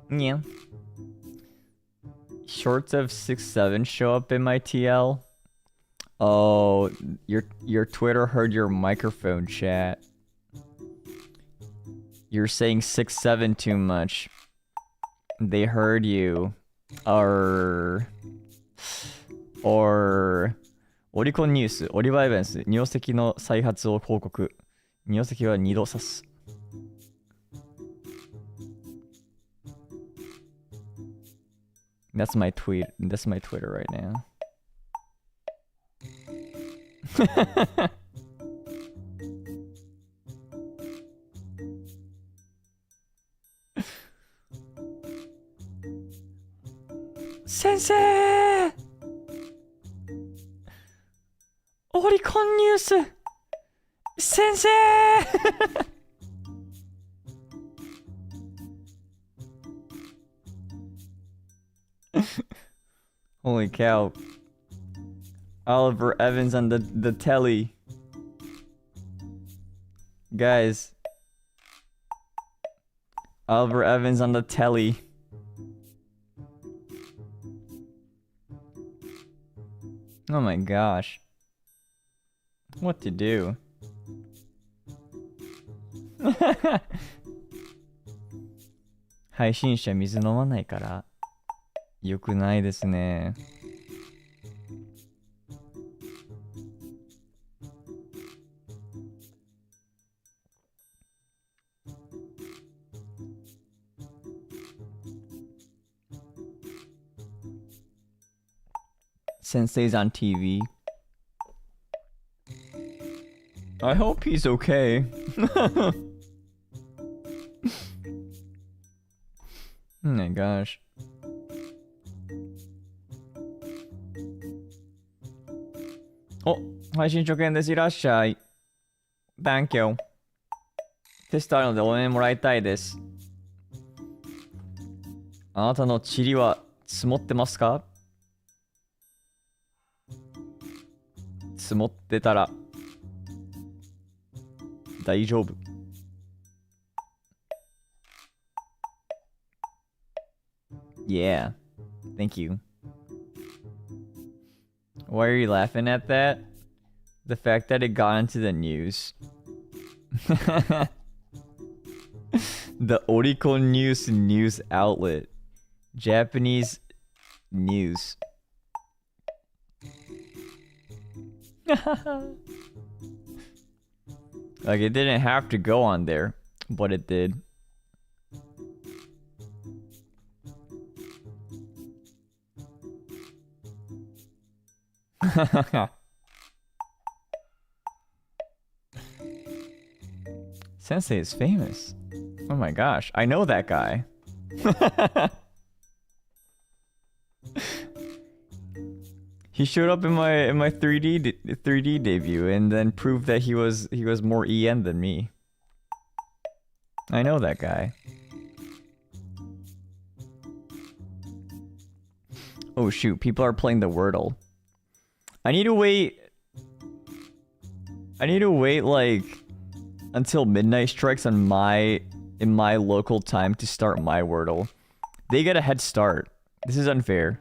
Yeah. Shorts of 6'7" show up in my TL. Oh, your Twitter heard your microphone chat. You're saying 6'7" too much. They heard you. Or オリコンニュース、オリバーエバンス、尿石の再発を報告。尿石は2度刺す。That's my tweet. That's my Twitter right now. Sensei! Oricon News! Sensei! Holy cow. Oliver Evans on the telly. Guys. Oliver Evans on the telly. Oh my gosh. What to do? 配信者水飲まないから良くないですね。Sensei's on TV. I hope he's okay. Oh my gosh. Oh, 配信直前です。いらっしゃい。Thank you. テストあるので応援もらいたいです。あなたの塵は積もってますか？積もってたら大丈夫。Yeah. Thank you. Why are you laughing at that? The fact that it got into the news. The Oricon news outlet. Japanese news. Like, it didn't have to go on there, but it did. Sensei is famous. Oh my gosh, I know that guy. He showed up in my 3D debut and then proved that he was more EN than me. I know that guy. Oh shoot, people are playing the Wordle. I need to wait like until midnight strikes on in my local time to start my Wordle. They get a head start. This is unfair.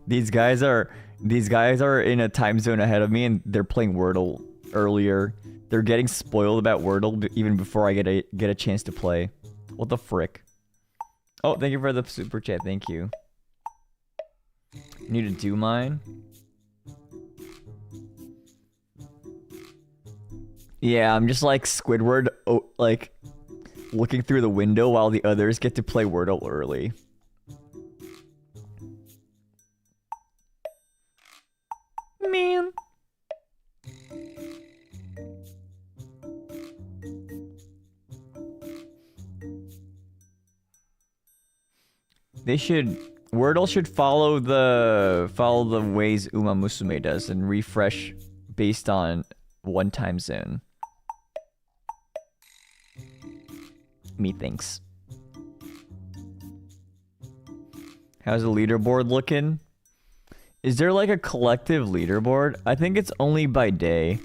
These guys are in a time zone ahead of me and they're playing Wordle earlier. They're getting spoiled about Wordle even before I get a chance to play. What the frick? Oh, thank you for the super chat. Thank you. Need to do mine. Yeah, I'm just like Squidward, like looking through the window while the others get to play Wordle early. Man. They should... Wordle should follow the ways Uma Musume does and refresh based on one time zone. Methinks. How's the leaderboard looking? Is there like a collective leaderboard? I think it's only by day.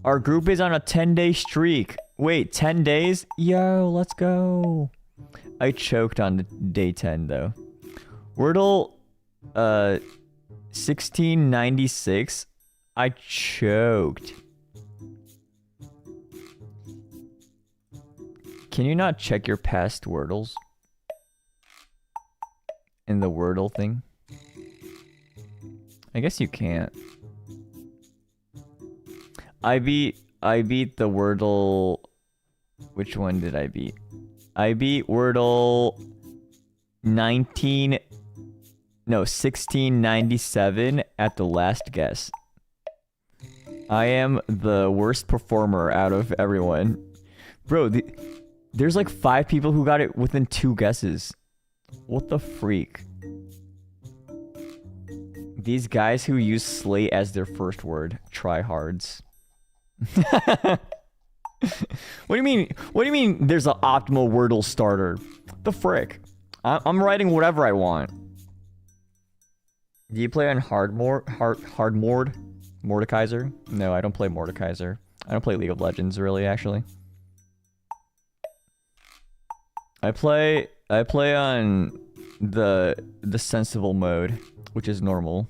Our group is on a 10-day streak. Wait, 10 days? Yo, let's go. I choked on day 10 though. Wordle 1696. I choked. Can you not check your past Wordles? In the Wordle thing? I guess you can't. I beat the Wordle... Which one did I beat? I beat Wordle 1697 at the last guess. I am the worst performer out of everyone. Bro, there's like 5 people who got it within 2 guesses. What the freak? These guys who use slate as their first word. Tryhards. What do you mean? What do you mean there's an optimal Wordle starter? The frick? I'm writing whatever I want. Do you play on hard mode? Mordekaiser? No, I don't play Mordekaiser. I don't play League of Legends really, actually. I play on the sensible mode, which is normal.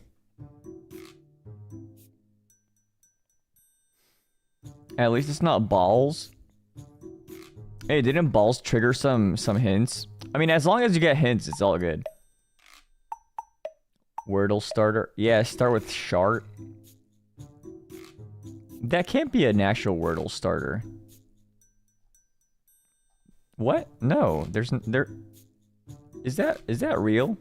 At least it's not balls. Hey, didn't balls trigger some hints? I mean, as long as you get hints, it's all good. Wordle starter. Yeah, start with Shart. That can't be an actual Wordle starter. What? No, there. Is that real?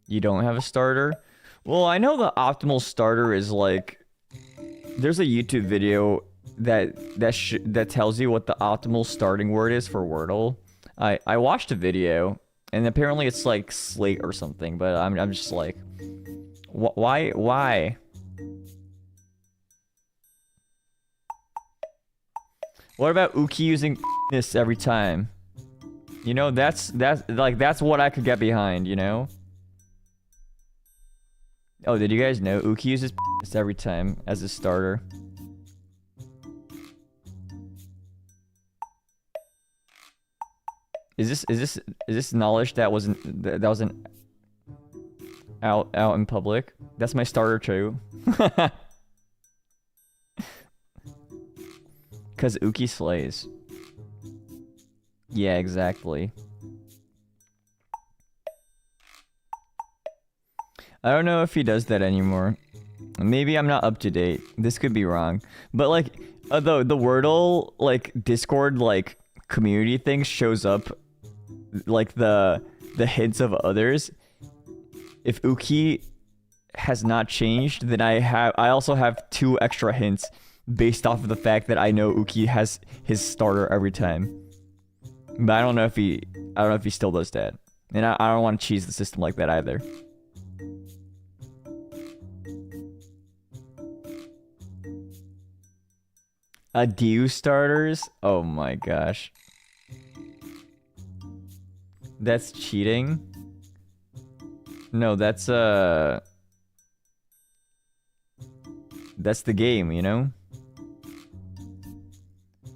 You don't have a starter? Well, I know the optimal starter is like... There's a YouTube video that tells you what the optimal starting word is for Wordle. I watched a video, and apparently it's like slate or something, but I'm just like, why? What about Uki using this every time? You know, that's what I could get behind, you know? Oh, did you guys know Uki uses every time as a starter? Is this knowledge that wasn't out in public? That's my starter too. Cause Uki slays. Yeah, exactly. I don't know if he does that anymore. Maybe I'm not up to date. This could be wrong. But like, the Wordle like Discord like community thing shows up like the hints of others. If Uki has not changed, then I also have 2 extra hints based off of the fact that I know Uki has his starter every time. But I don't know if he still does that. And I don't want to cheese the system like that either. Adieu starters? Oh my gosh. That's cheating? No, that's the game, you know?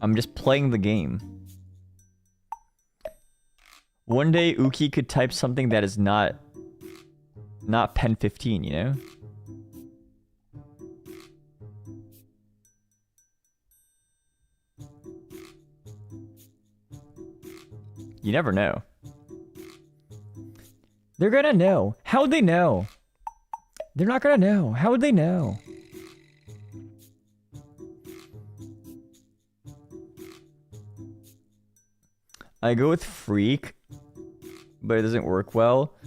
I'm just playing the game. One day Uki could type something that is not pen 15, you know? You never know. They're gonna know. How would they know? They're not gonna know. How would they know? I go with freak, but it doesn't work well.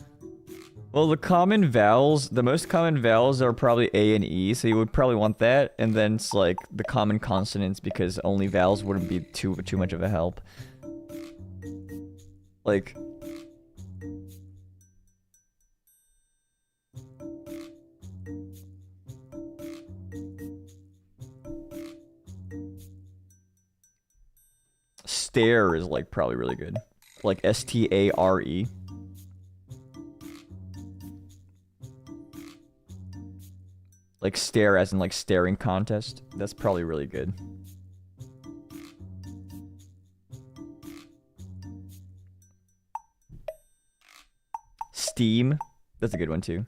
Well, the common vowels, the most common vowels are probably A and E, so you would probably want that. And then it's like the common consonants because only vowels wouldn't be too much of a help. Like, stare is like probably really good. Like S-T-A-R-E. Like stare as in like staring contest. That's probably really good. Steam. That's a good one too.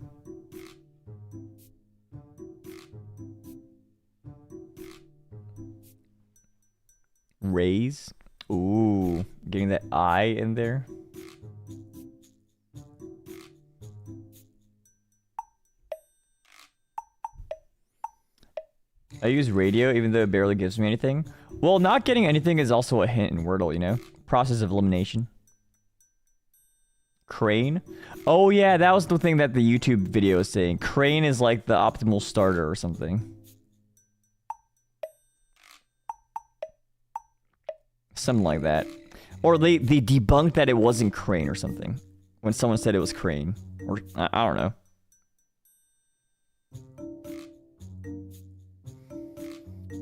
Raise. Ooh, getting that I in there. I use radio even though it barely gives me anything. Well, not getting anything is also a hint in Wordle, you know? Process of elimination. Crane? Oh yeah, that was the thing that the YouTube video is saying. Crane is like the optimal starter or something. Something like that. Or they debunked that it wasn't Crane or something. When someone said it was Crane. Or, I don't know.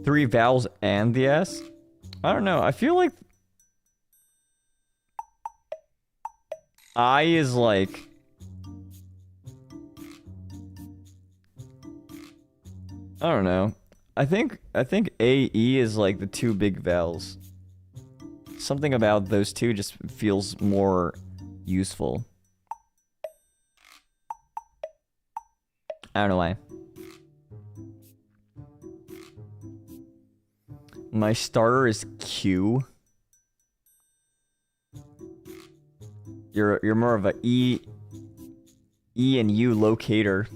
Three vowels and the S? I don't know. I feel like I is like I don't know. I think AE is like the two big vowels. Something about those two just feels more useful. I don't know why. My starter is Q. You're more of a E and U locator.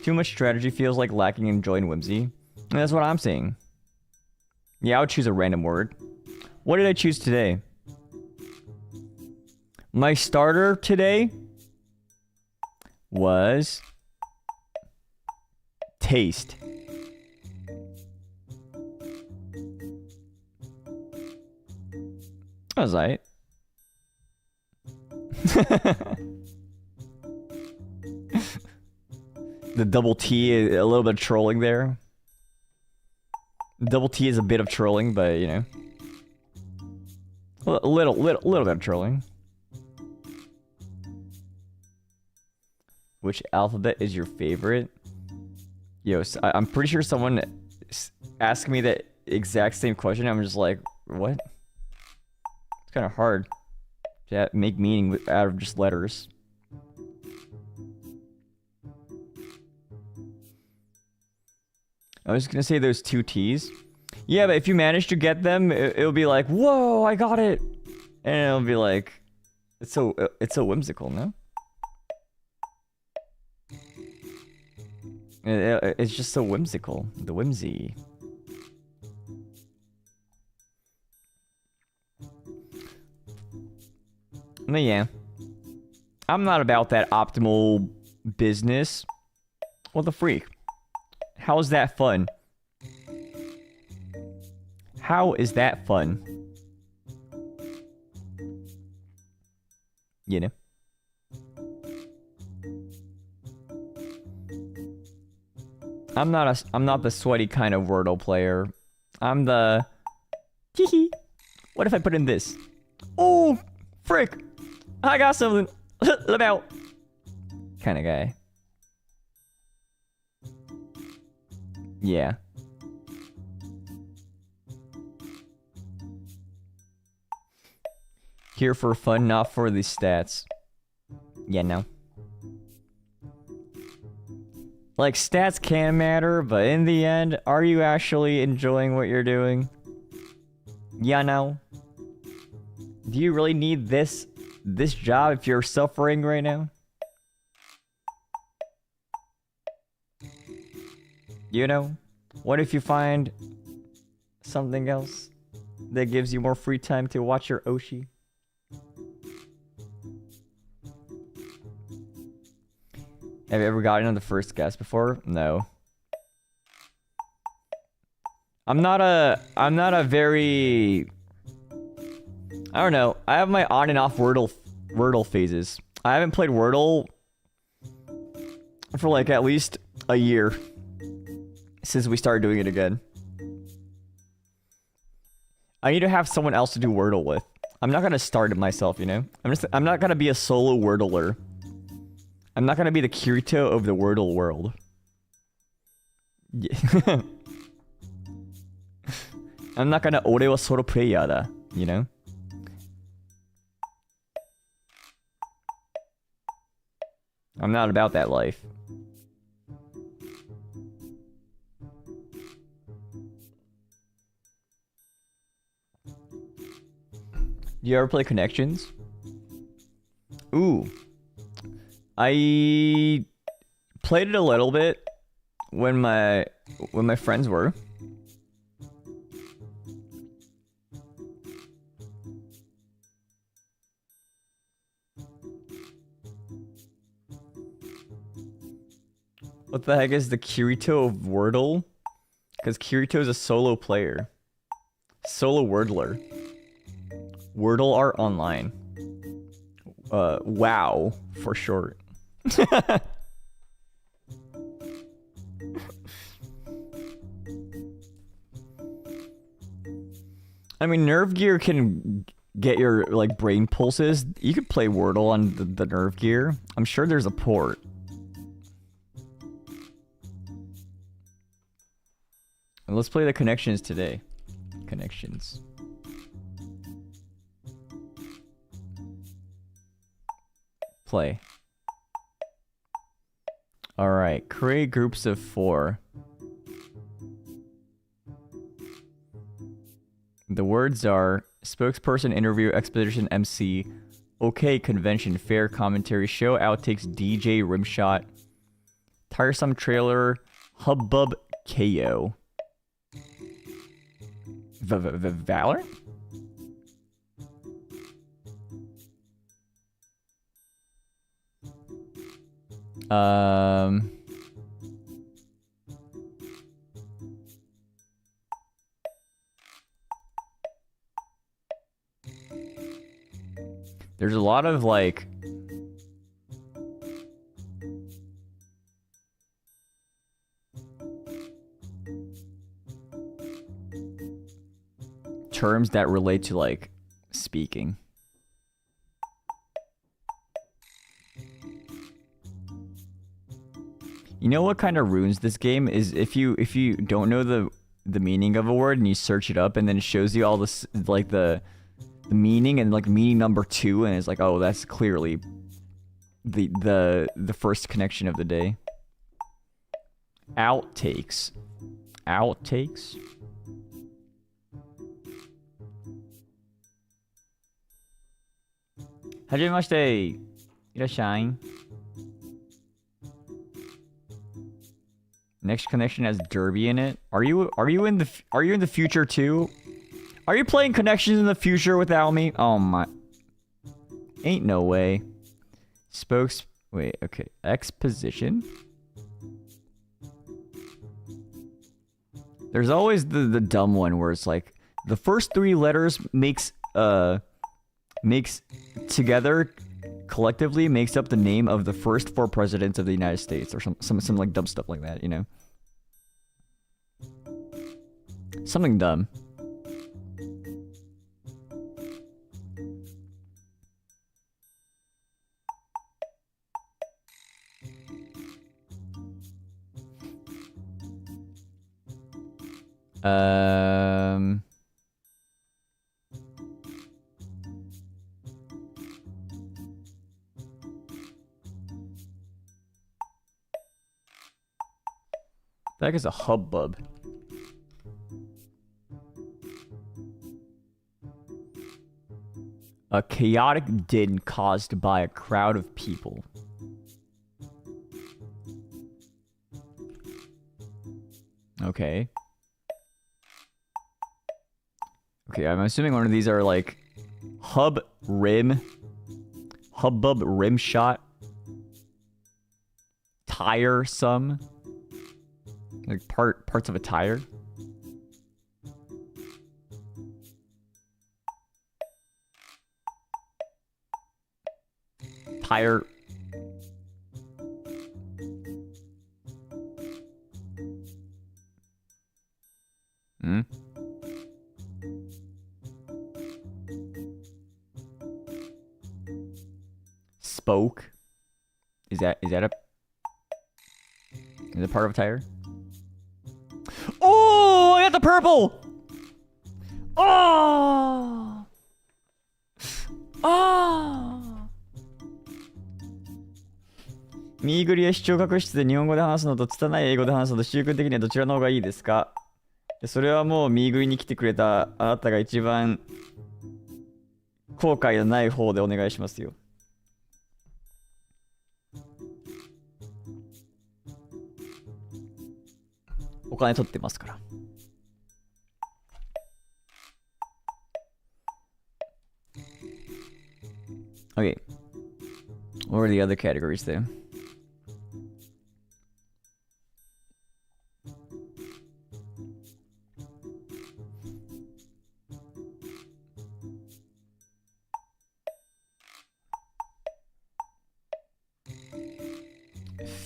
Too much strategy feels like lacking in joy and whimsy. And that's what I'm saying. Yeah, I would choose a random word. What did I choose today? My starter today was taste. That was right. The double T, a little bit of trolling there. Double T is a bit of trolling, but you know, a little bit of trolling. Which alphabet is your favorite? Yo, I'm pretty sure someone asked me that exact same question. I'm just like, what? It's kind of hard to make meaning out of just letters. I was gonna say those two T's. Yeah, but if you manage to get them, it'll be like, whoa, I got it. And it'll be like, it's so whimsical, no? It's just so whimsical. The whimsy. But yeah. I'm not about that optimal business. What the freak? How is that fun? How is that fun? You know? I'm not the sweaty kind of Wordle player. I'm the hee. What if I put in this? Oh, frick! I got something. Look out! Kind of guy. Yeah. Here for fun, not for the stats. Yeah, no. Like, stats can matter, but in the end, are you actually enjoying what you're doing? Yeah, no. Do you really need this job if you're suffering right now? You know? What if you find something else that gives you more free time to watch your Oshi? Have you ever gotten on the first guess before? No. I'm not a very, I don't know. I have my on and off Wordle phases. I haven't played Wordle for like at least a year since we started doing it again. I need to have someone else to do Wordle with. I'm not gonna start it myself, you know? I'm not gonna be a solo Wordler. I'm not gonna be the Kirito of the Wordle world. Yeah. I'm not gonna ore wa solo player da, you know? I'm not about that life. Do you ever play Connections? Ooh. I played it a little bit when my friends were. What the heck is the Kirito of Wordle? Because Kirito is a solo player. Solo Wordler. Wordle art online. WoW for short. I mean, Nerve Gear can get your like brain pulses. You could play Wordle on the Nerve Gear. I'm sure there's a port. And let's play the Connections today. Connections. Play. Alright, create groups of 4. The words are spokesperson, interview, exposition, MC, okay, convention, fair, commentary, show, outtakes, DJ, rimshot, tiresome trailer, hubbub, KO. Valorant? There's a lot of like terms that relate to like speaking. You know what kind of ruins this game is if you don't know the meaning of a word and you search it up and then it shows you all this like the meaning and like meaning number 2 and it's like, oh, that's clearly the first connection of the day. Outtakes. Outtakes? Hajimemashite. Irashai. Next connection has Derby in it. Are you in the future too? Are you playing Connections in the future without me? Oh my. Ain't no way. Wait, okay. Exposition? There's always the dumb one where it's like the first 3 letters makes together collectively makes up the name of the first 4 presidents of the United States or some like dumb stuff like that, you know? Something dumb. That is a hubbub. A chaotic din caused by a crowd of people. Okay. Okay, I'm assuming one of these are like hubbub rim shot, tire some, like parts of a tire. tire. Hmm? Spoke? Is that a... Is it part of a tire? Oh, I got the purple! Oh! Oh! 右繰りや視聴覚室で日本語で話すのと拙い英語で話すのと習慣的にはどちらの方がいいですか？それはもう右繰りに来てくれたあなたが一番後悔のない方でお願いしますよ。お金取ってますから。Okay. What are the other categories there?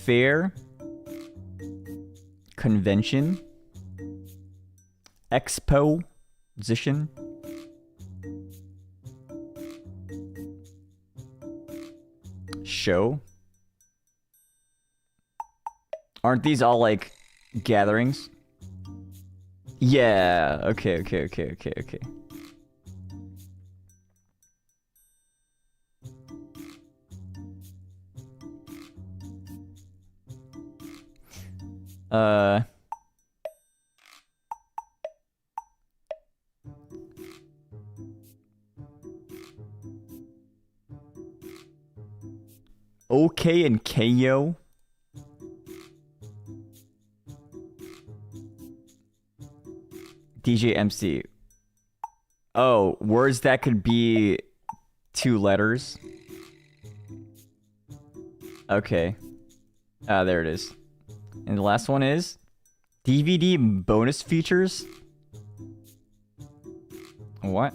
Fair, convention, exposition, show. Aren't these all like gatherings? Yeah, okay. OK and KO. DJ MC. Oh, words that could be 2 letters. Okay. There it is. And the last one is DVD bonus features. What?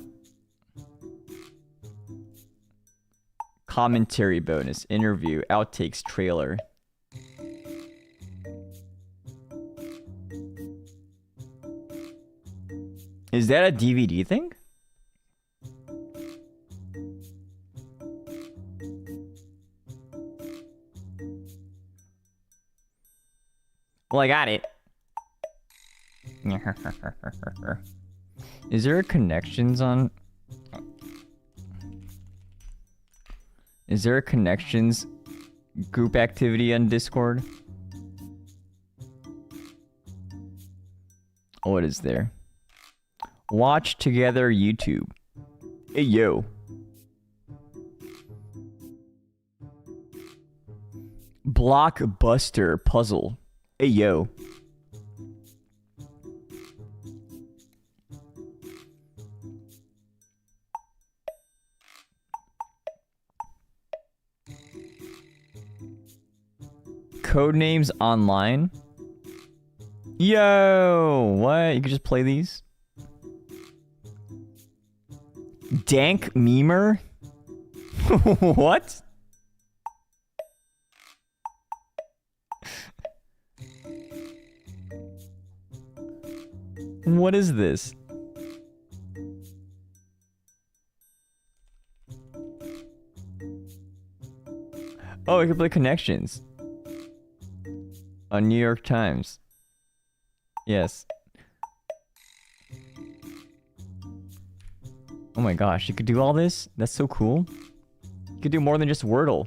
Commentary bonus, interview, outtakes, trailer. Is that a DVD thing? Well, I got it. Is there connections on... Is there a connections group activity on Discord? What is there? Watch together YouTube. Hey yo. Blockbuster puzzle. Hey yo. Codenames online. Yo, what? You could just play these? Dank memer? What? What is this? Oh, we can play connections. On New York Times. Yes. Oh my gosh, you could do all this? That's so cool. You could do more than just Wordle.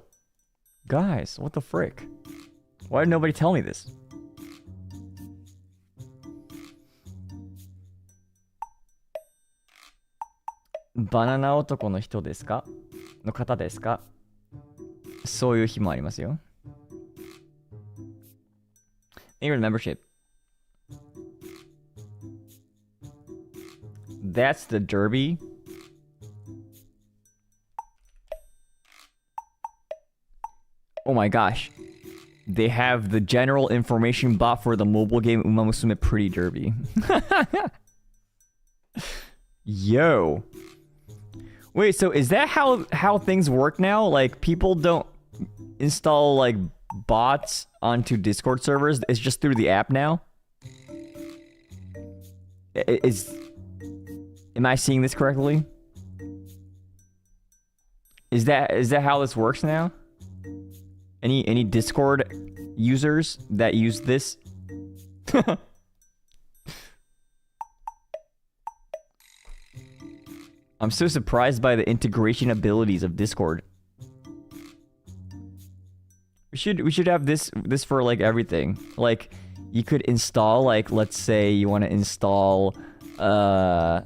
Guys, what the frick? Why did nobody tell me this? Banana 男の人ですか？の方ですか？そういう日もありますよ。Even membership. That's the derby. Oh my gosh. They have the general information bot for the mobile game Uma Musume Pretty Derby. Yo. Wait, so is that how things work now? Like, people don't install like bots onto Discord servers? It's just through the app now? Am I seeing this correctly? Is that how this works now? Any Discord users that use this? I'm so surprised by the integration abilities of Discord. We should have this for like everything. Like, you could install, like, let's say you want to install not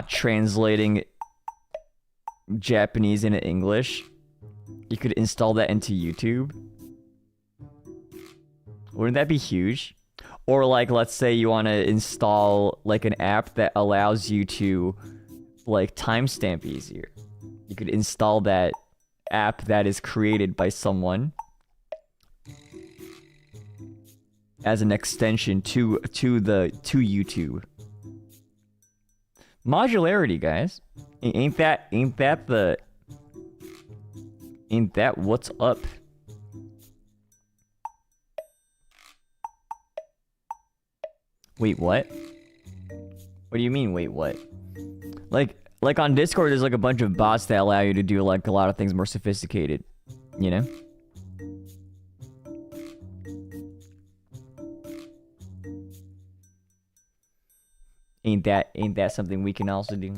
translating Japanese into English. You could install that into YouTube. Wouldn't that be huge? Or like, let's say you want to install like an app that allows you to like timestamp easier. You could install that app that is created by someone as an extension to YouTube. Modularity, guys. Ain't that what's up? Wait, what? What do you mean, wait, what? Like on Discord, there's like a bunch of bots that allow you to do like a lot of things more sophisticated, you know? Ain't that something we can also do?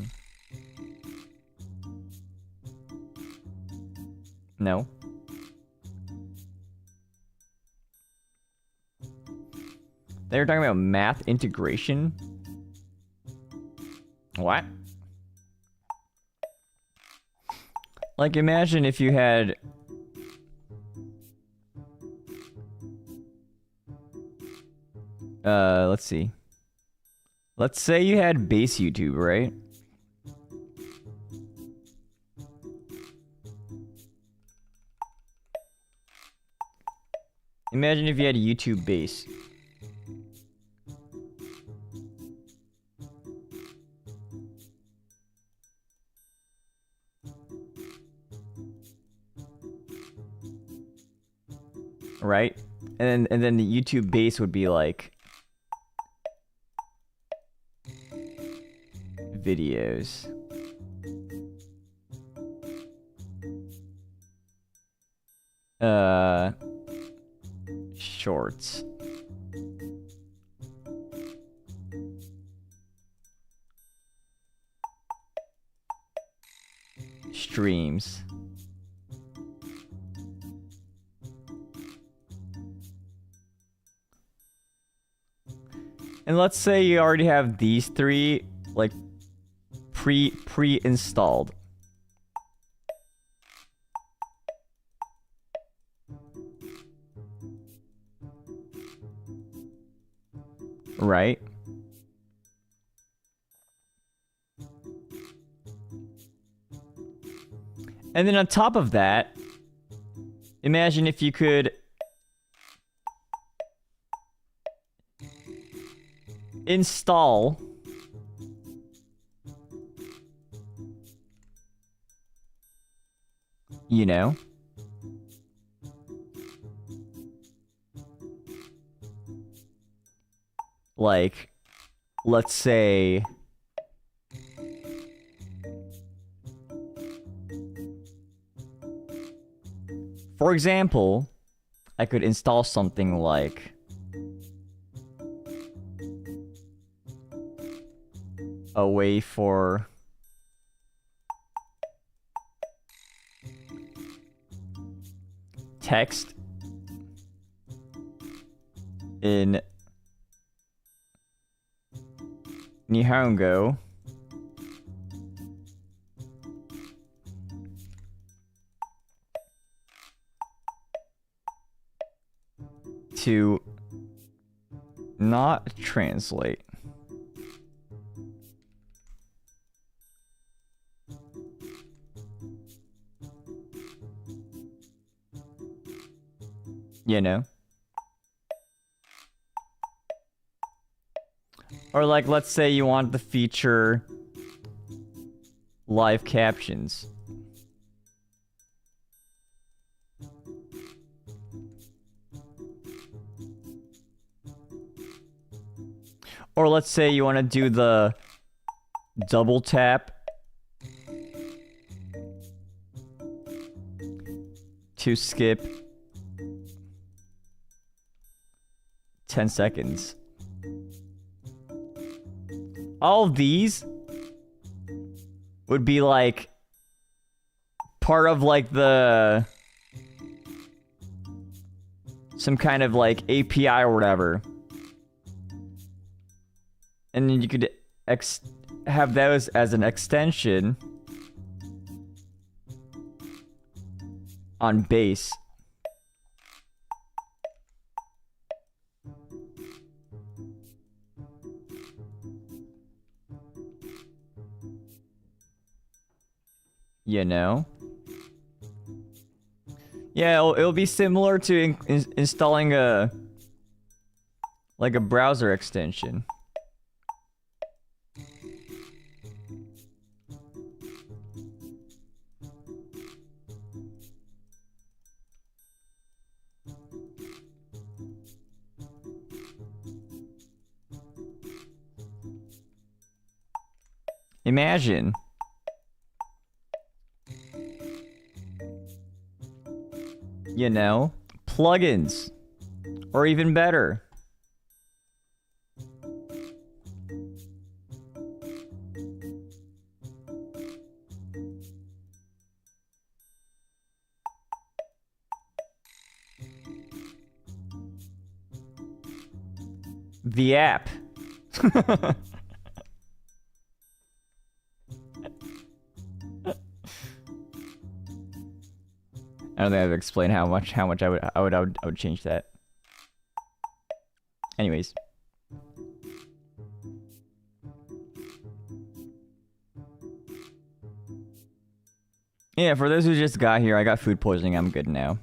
No. They were talking about math integration? What? Like, imagine if you had... let's see. Let's say you had base YouTube, right? Imagine if you had YouTube base. Right? And then the YouTube base would be like videos. Shorts. Streams. And let's say you already have these three, like, pre-installed. Right? And then on top of that, imagine if you could install you know, like, let's say for example, I could install something like a way for text in Nihongo to not translate. You know? Or like, let's say you want the feature live captions. Or let's say you want to do the double tap to skip 10 seconds. All of these would be like part of like the some kind of like API or whatever. And then you could have those as an extension on base. You know? Yeah, it'll be similar to installing a like a browser extension. Imagine. You know, plugins, or even better. The app. I don't think I have to explain how much I would change that. Anyways. Yeah, for those who just got here, I got food poisoning. I'm good now.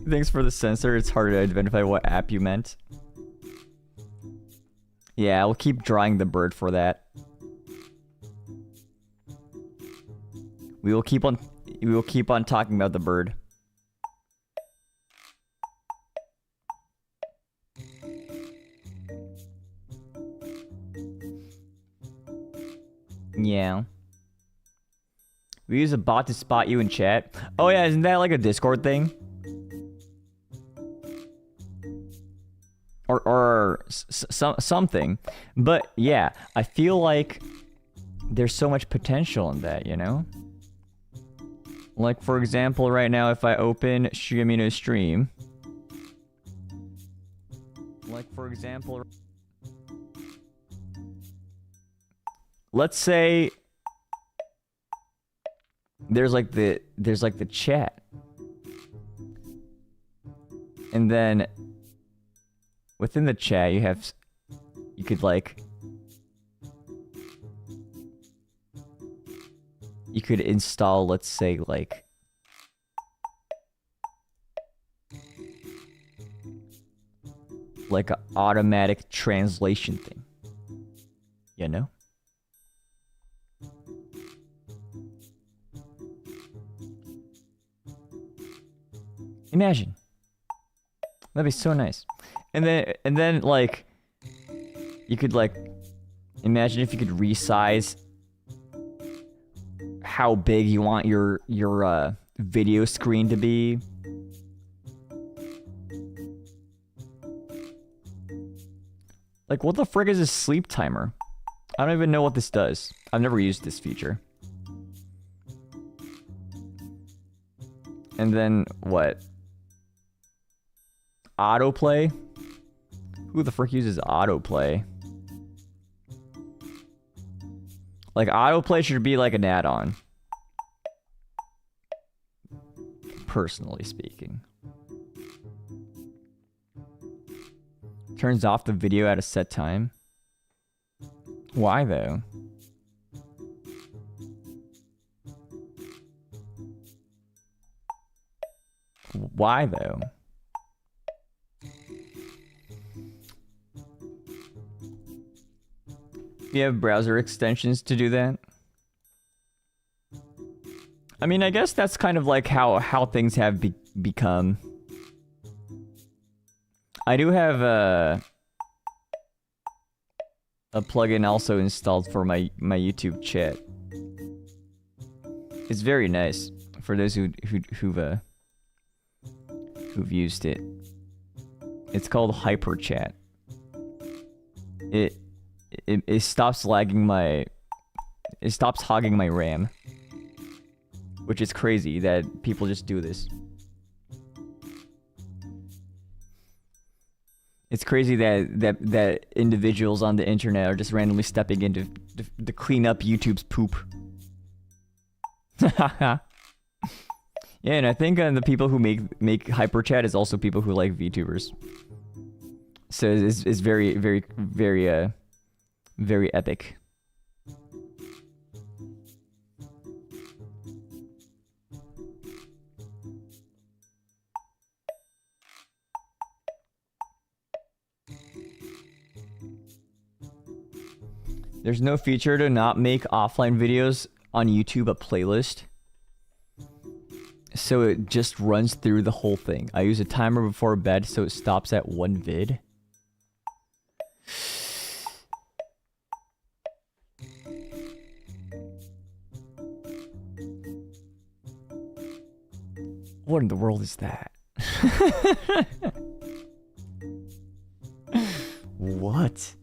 Thanks for the censor. It's hard to identify what app you meant. Yeah, I'll keep drawing the bird for that. We will keep on talking about the bird. Yeah. We use a bot to spot you in chat. Oh yeah, isn't that like a Discord thing? Or something. But yeah, I feel like there's so much potential in that, you know? Like, for example, right now, if I open Shu Yamino's stream. Like, for example, let's say there's like the chat. And then within the chat, you could install, let's say, like an automatic translation thing, you know? Imagine. That'd be so nice. And then like you could like imagine if you could resize how big you want your video screen to be. Like, what the frick is a sleep timer? I don't even know what this does. I've never used this feature. And then what? Autoplay? Who the frick uses autoplay? Like, autoplay should be like an add-on. Personally speaking. Turns off the video at a set time. Why though? Why though? You have browser extensions to do that? I mean, I guess that's kind of like how things have become. I do have a plugin also installed for my YouTube chat. It's very nice for those who've used it. It's called Hyper Chat. It stops lagging my... It stops hogging my RAM. Which is crazy that people just do this. It's crazy that individuals on the internet are just randomly stepping in to clean up YouTube's poop. Yeah, and I think the people who make hyperchat is also people who like VTubers. So it's very epic. There's no feature to not make offline videos on YouTube a playlist. So it just runs through the whole thing. I use a timer before bed so it stops at one vid. What in the world is that? What?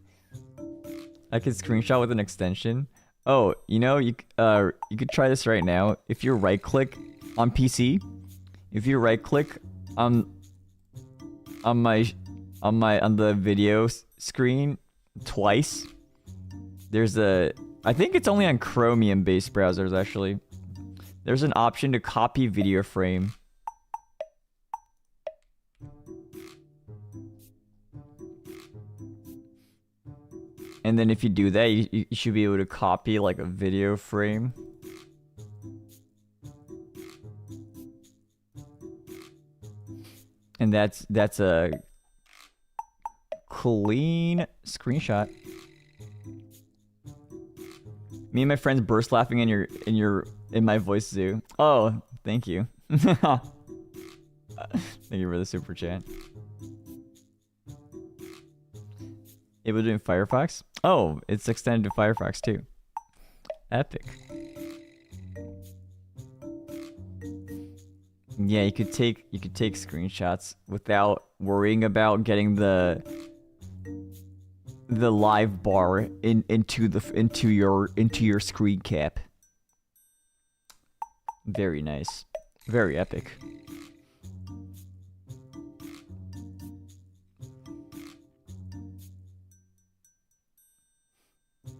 I can screenshot with an extension. Oh, you know, you could try this right now. If you right click on PC, if you right click on the video screen twice, there's I think it's only on Chromium based browsers actually. There's an option to copy video frame. And then if you do that, you should be able to copy like a video frame. And that's a clean screenshot. Me and my friends burst laughing in my voice zoo. Oh, thank you. Thank you for the super chat. Able to do in Firefox? Oh, it's extended to Firefox too. Epic. Yeah, you could take screenshots without worrying about getting the live bar into your screen cap. Very nice. Very epic.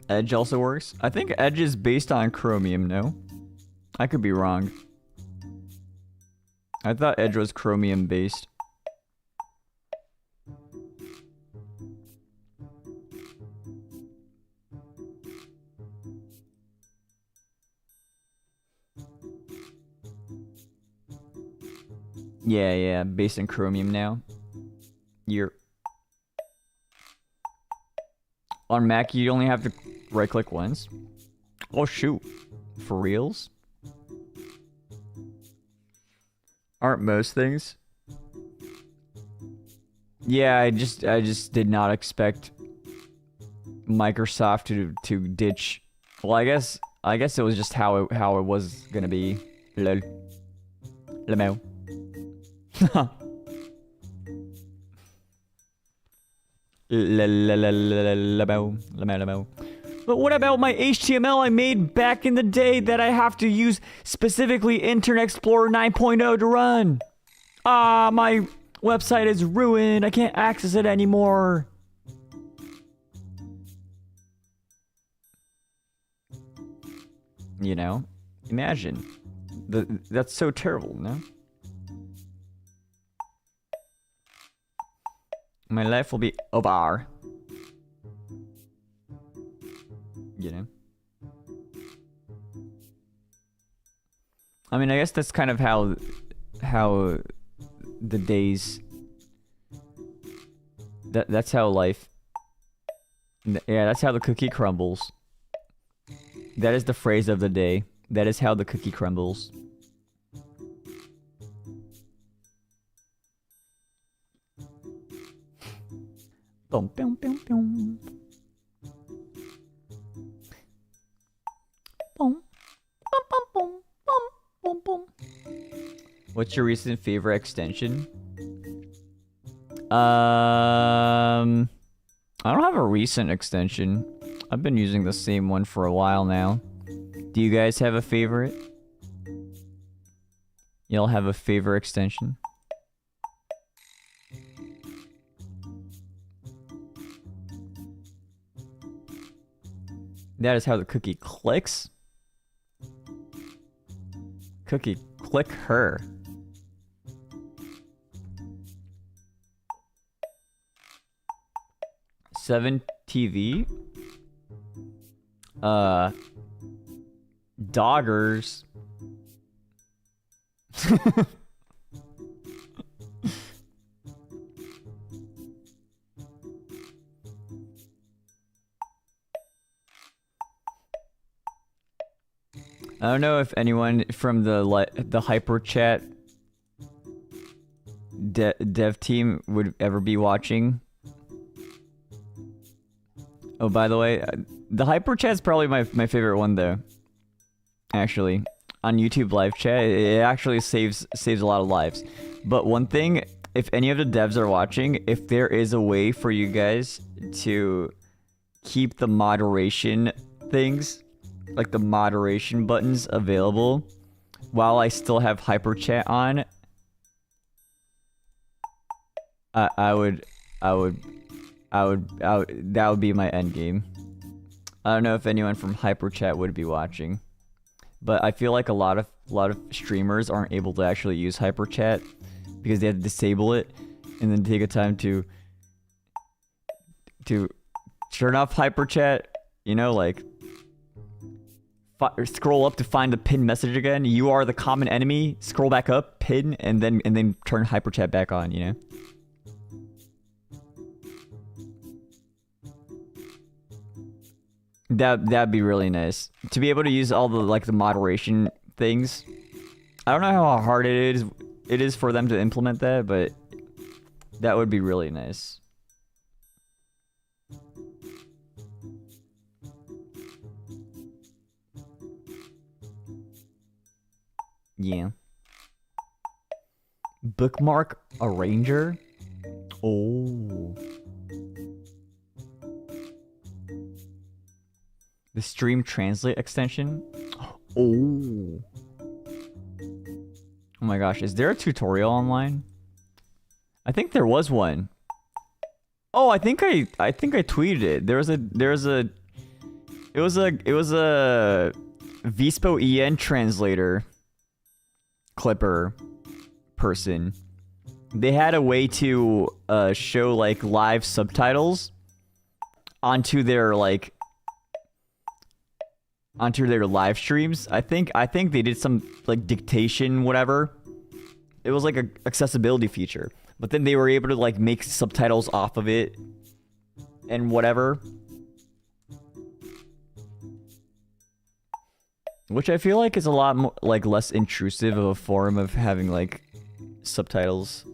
Edge also works. I think Edge is based on Chromium, no? I could be wrong. I thought Edge was Chromium based. Yeah, based on Chromium now. You're... On Mac, you only have to right-click once. Oh, shoot. For reals? Aren't most things? Yeah, I just did not expect Microsoft to ditch. Well, I guess it was just how it was gonna be. Lol. Lemo. But what about my HTML I made back in the day that I have to use specifically Internet Explorer 9.0 to run? Ah, my website is ruined. I can't access it anymore. You know, imagine. That's so terrible, no? My life will be over. You know? I mean, I guess that's kind of how the days. That's how life. Yeah, that's how the cookie crumbles. That is the phrase of the day. That is how the cookie crumbles. Boom, boom, boom, boom. Boom, boom, boom, boom, boom, boom, boom. What's your recent favorite extension? I don't have a recent extension. I've been using the same one for a while now. Do you guys have a favorite? Y'all have a favorite extension? That is how the cookie clicks. Cookie, click her. Seven TV. Doggers. I don't know if anyone from the hyper chat dev team would ever be watching. Oh, by the way, the hyper chat's probably my favorite one though. Actually, on YouTube live chat, it actually saves a lot of lives. But one thing, if any of the devs are watching, if there is a way for you guys to keep the moderation things, like the moderation buttons available while I still have hyper chat on, that would be my end game. I don't know if anyone from hyper chat would be watching, but I feel like a lot of streamers aren't able to actually use hyper chat because they have to disable it and then take a time to turn off hyper chat, you know, like scroll up to find the pinned message again. You are the common enemy. Scroll back up, pin, and then turn hyper chat back on, you know? That'd be really nice to be able to use all the moderation things. I don't know how hard it is for them to implement that, but that would be really nice. Yeah. Bookmark arranger? Oh. The stream translate extension? Oh. Oh my gosh, is there a tutorial online? I think there was one. Oh, I think I tweeted it. It was a Vispo EN translator clipper person. They had a way to show like live subtitles onto their live streams. I think they did some like dictation, whatever. It was like a accessibility feature, but then they were able to like make subtitles off of it and whatever, which I feel like is a lot more like less intrusive of a form of having like subtitles.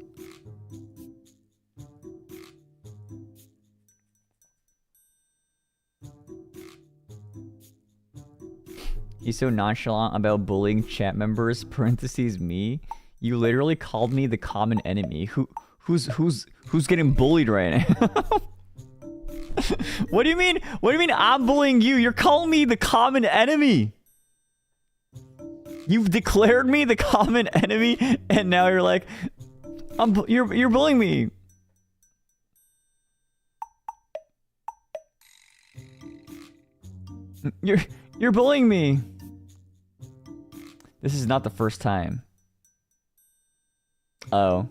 He's so nonchalant about bullying chat members, parentheses me. You literally called me the common enemy. Who's getting bullied right now? What do you mean? What do you mean I'm bullying you? You're calling me the common enemy. You've declared me the common enemy, and now you're like, you're bullying me. You're bullying me. This is not the first time. Oh.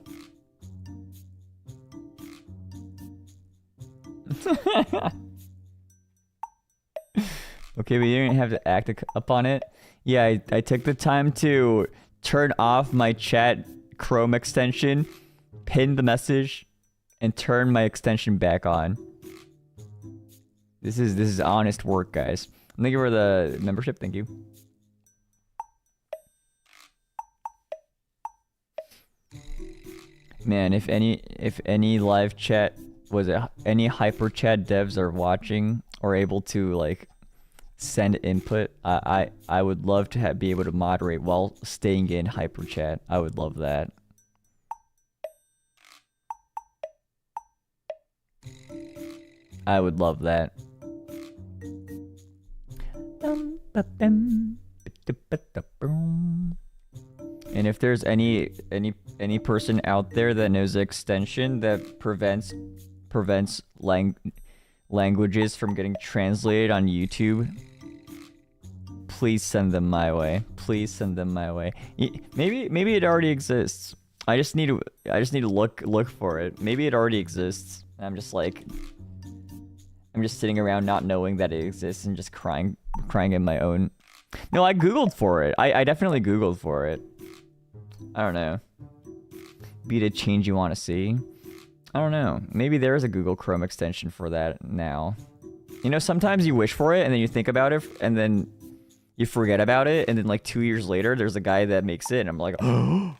Okay, but you didn't have to act up on it. Yeah, I took the time to turn off my chat Chrome extension pin the message, and turn my extension back on. This is honest work, guys. Thank you for the membership. Thank you. Man, if any live chat any hyper chat devs are watching or able to like send input, I would love to be able to moderate while staying in hyper chat. I would love that. I would love that. And if there's any person out there that knows the extension that prevents languages from getting translated on YouTube, please send them my way. Please send them my way. Maybe it already exists. I just need to look for it. Maybe it already exists. I'm just sitting around not knowing that it exists and just crying in my own. No, I googled for it. I definitely googled for it. I don't know. Be the change you want to see. I don't know. Maybe there is a Google Chrome extension for that now. You know, sometimes you wish for it and then you think about it and then you forget about it, and then like 2 years later there's a guy that makes it and I'm like, oh,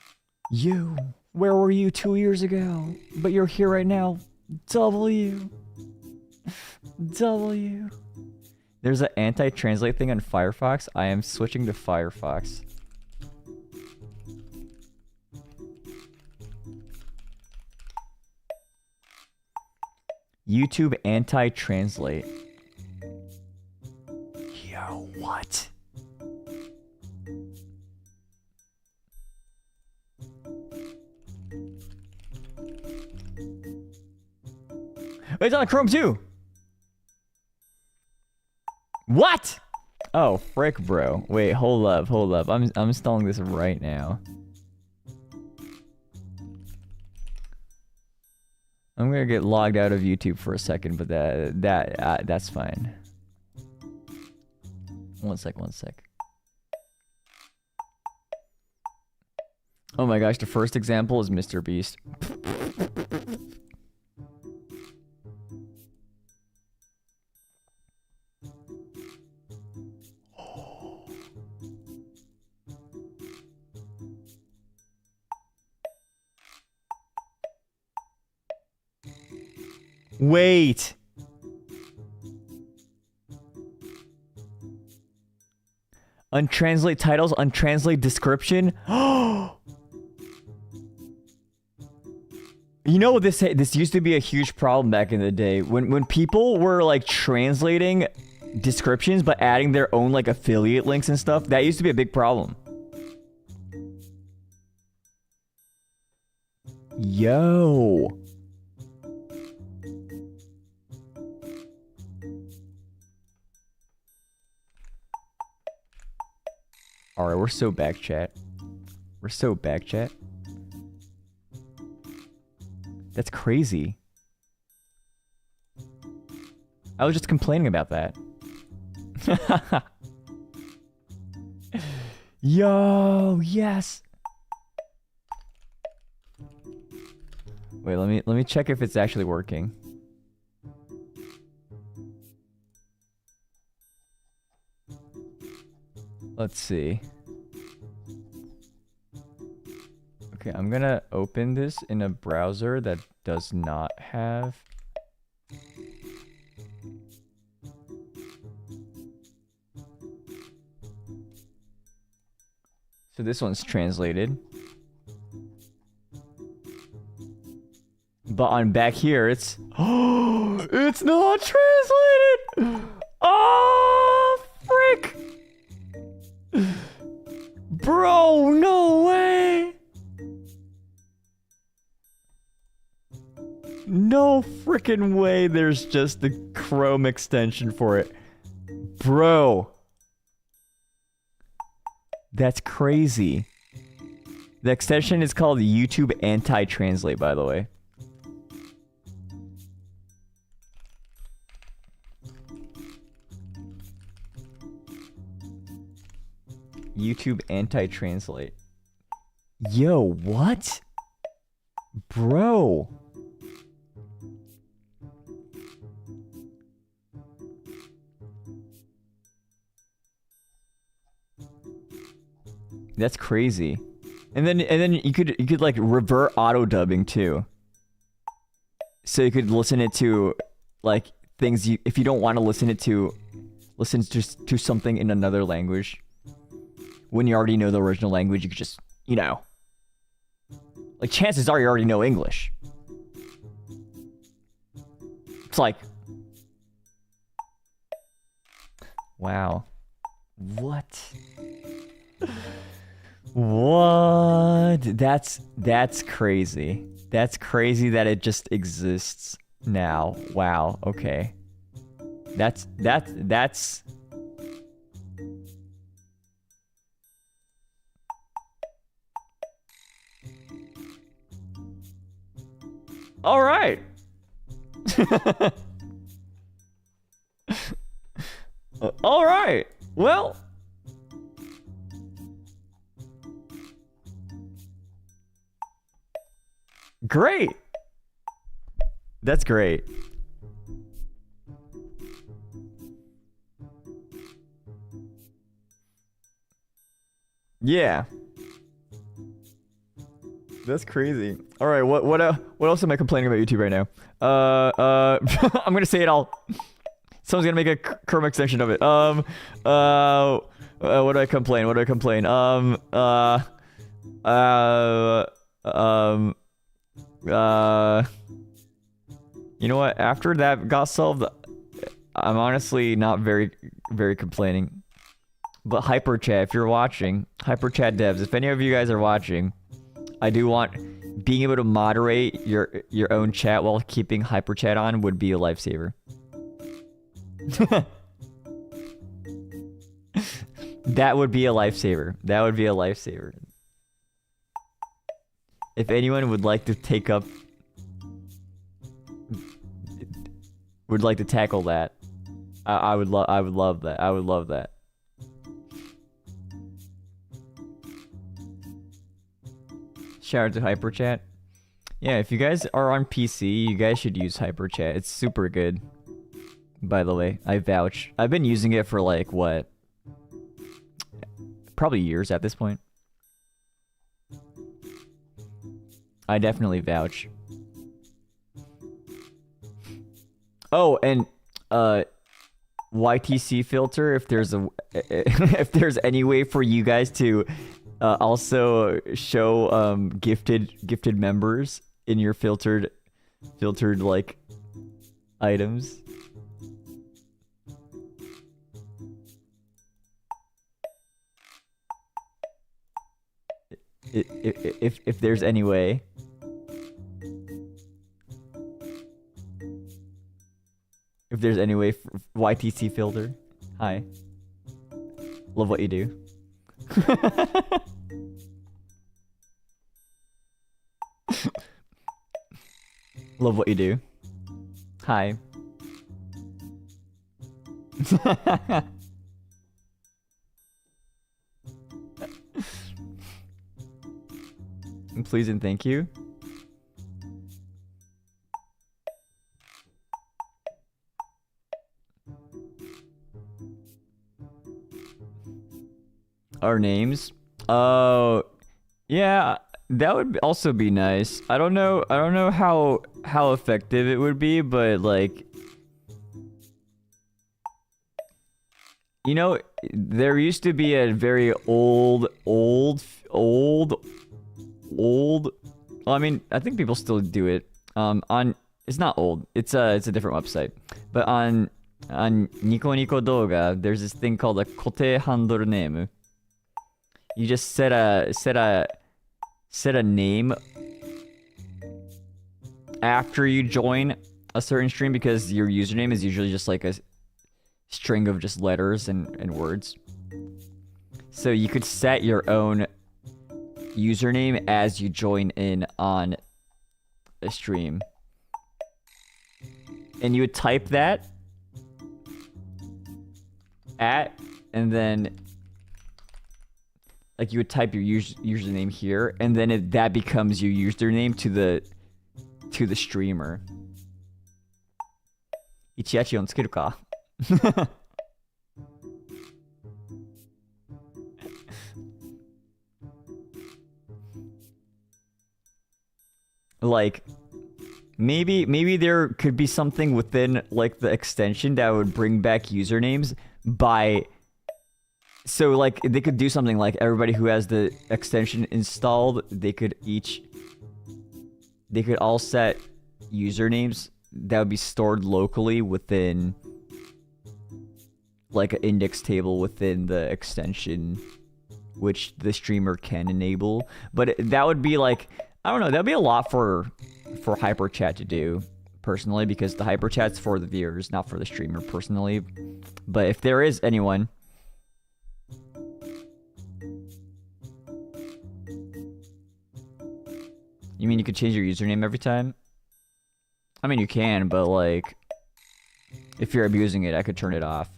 you, where were you 2 years ago? But you're here right now. W. There's an anti-translate thing on Firefox. I am switching to Firefox. YouTube anti-translate. Yo, what? Wait, it's on Chrome too. What? Oh, frick, bro. Wait, hold up. I'm installing this right now. I'm gonna get logged out of YouTube for a second, but that's fine. One sec. Oh my gosh, the first example is Mr. Beast. Wait. Untranslate titles, untranslate description. You know, this used to be a huge problem back in the day when people were like translating descriptions but adding their own like affiliate links and stuff. That used to be a big problem. Yo. Alright, we're so back chat. That's crazy. I was just complaining about that. Yo, yes. Wait, let me check if it's actually working. Let's see. Okay, I'm gonna open this in a browser that does not have... So this one's translated. But on back here, it's... Oh, it's not translated! Oh, frick! Bro, no way! No freaking way there's just the Chrome extension for it. Bro. That's crazy. The extension is called YouTube Anti-Translate, by the way. YouTube Anti-Translate. Yo, what? Bro. That's crazy. And then you could like revert auto dubbing too. So you could listen it to like things you, if you don't want to listen to something in another language. When you already know the original language, you could just, you know, like chances are you already know English. It's like, wow. What? What? That's crazy. That's crazy that it just exists now. Wow. Okay. That's all right. All right. Well, great. That's great. Yeah. That's crazy. All right, what else am I complaining about YouTube right now? I'm gonna say it all. Someone's gonna make a Chrome extension of it. What do I complain? What do I complain? You know what? After that got solved, I'm honestly not very complaining. But Hyperchat, if you're watching, Hyperchat devs, if any of you guys are watching, I do want being able to moderate your own chat while keeping Hyperchat on would be a lifesaver. That would be a lifesaver. That would be a lifesaver. If anyone would like to take up, would like to tackle that, I would love that. I would love that. Shout out to Hyperchat. Yeah, if you guys are on PC, you guys should use Hyperchat. It's super good. By the way, I vouch. I've been using it for like, what? Probably years at this point. I definitely vouch. Oh, and YTC filter, if there's a if there's any way for you guys to also show gifted members in your filtered like items. If there's any way. If there's any way for YTC filter. Hi. Love what you do. Love what you do. Hi. Please and thank you. Our names? Oh, yeah, that would also be nice. I don't know how effective it would be, but like, you know, there used to be a very old. Well, I mean, I think people still do it. It's not old. It's a different website. But on Nico Nico Doga, there's this thing called a kote handle name. You just set a name after you join a certain stream, because your username is usually just like a string of just letters and words. So you could set your own username as you join in on a stream. And you would type that and then like you would type your username here, and then that becomes your username to to the streamer. Ichiachi on tsukeru ka? Like, maybe there could be something within like the extension that would bring back usernames by, so like they could do something like everybody who has the extension installed, they could all set usernames that would be stored locally within like an index table within the extension, which the streamer can enable. But that would be like, I don't know, that'd be a lot for hyper chat to do personally, because the hyper chat's for the viewers, not for the streamer personally. But if there is anyone, you mean you could change your username every time? I mean, you can, but like, if you're abusing it, I could turn it off.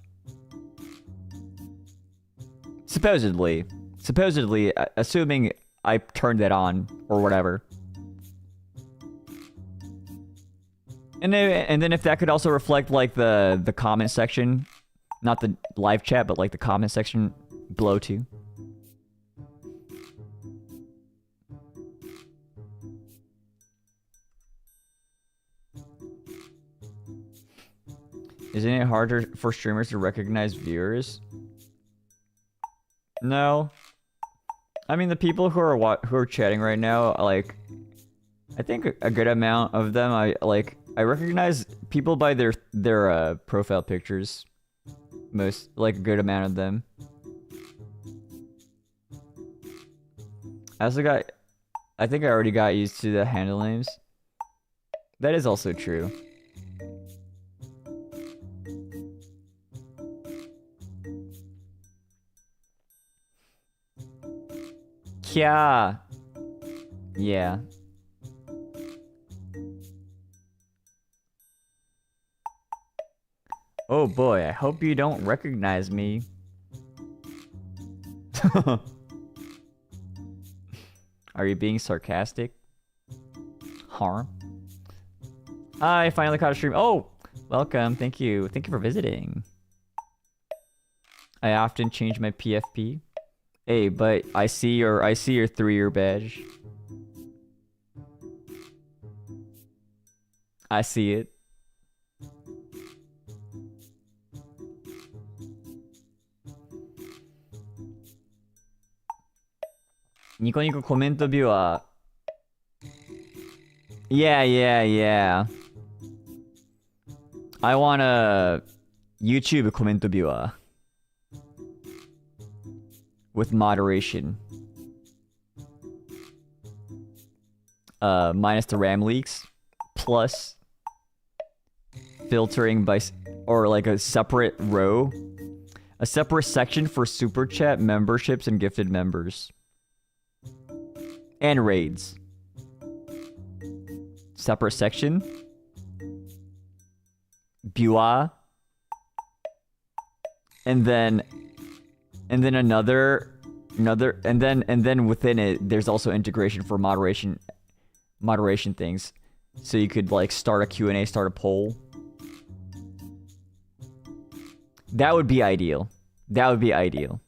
Supposedly, assuming I turned that on or whatever. And then if that could also reflect like the comment section, not the live chat, but like the comment section below too. Isn't it harder for streamers to recognize viewers? No. I mean, the people who are chatting right now, like, I think a good amount of them, I recognize people by their profile pictures. Most, like, a good amount of them. I think I already got used to the handle names. That is also true. Yeah. Yeah. Oh boy, I hope you don't recognize me. Are you being sarcastic? Huh? I finally caught a stream. Oh, welcome. Thank you. Thank you for visiting. I often change my PFP. Hey, but I see your 3-year badge. I see it. Nico Nico comment viewer. Yeah. I want a YouTube comment viewer. With moderation. Minus the RAM leaks. Plus filtering by, or like a separate row. A separate section for Super Chat memberships and gifted members. And raids. Separate section. Viewer. And then another, and then within it, there's also integration for moderation things. So you could like start a Q&A, start a poll. That would be ideal. That would be ideal.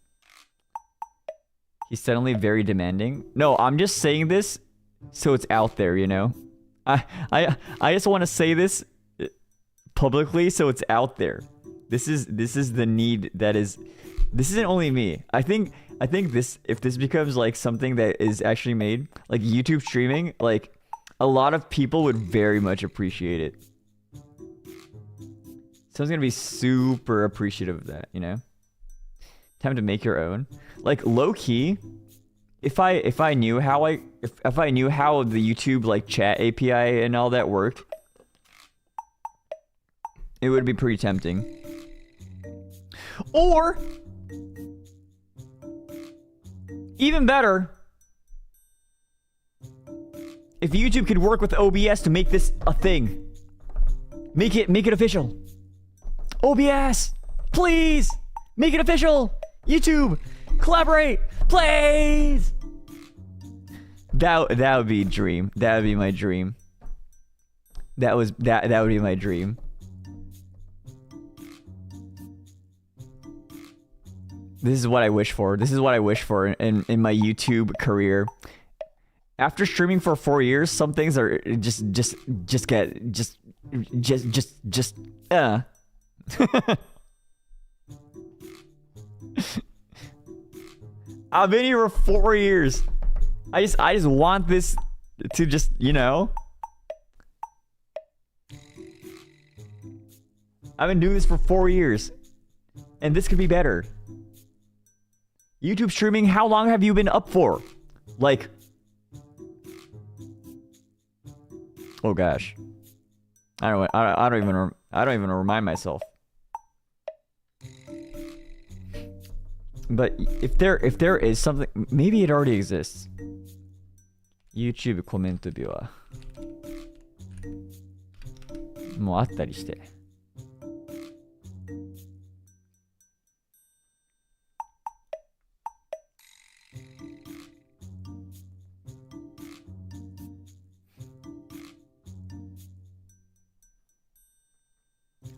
He's suddenly very demanding. No, I'm just saying this so it's out there, you know? I just want to say this publicly so it's out there. This is the need that is. This isn't only me. I think this, if this becomes like something that is actually made, like YouTube streaming, like a lot of people would very much appreciate it. Someone's gonna be super appreciative of that, you know? Time to make your own. Like low key, if I knew how the YouTube like chat API and all that worked, it would be pretty tempting. Or even better, if YouTube could work with OBS to make this a thing. Make it official. OBS, please make it official. YouTube, collaborate, please. That would be a dream. That would be my dream. That would be my dream. This is what I wish for. This is what I wish for in my YouTube career. After streaming for 4 years, some things are just I've been here for 4 years. I just want this to just, you know. I've been doing this for 4 years. And this could be better. YouTube streaming, how long have you been up for? Like, oh gosh. I don't even remind myself. But if there is something, maybe it already exists. YouTube コメントビューはもうあったりして。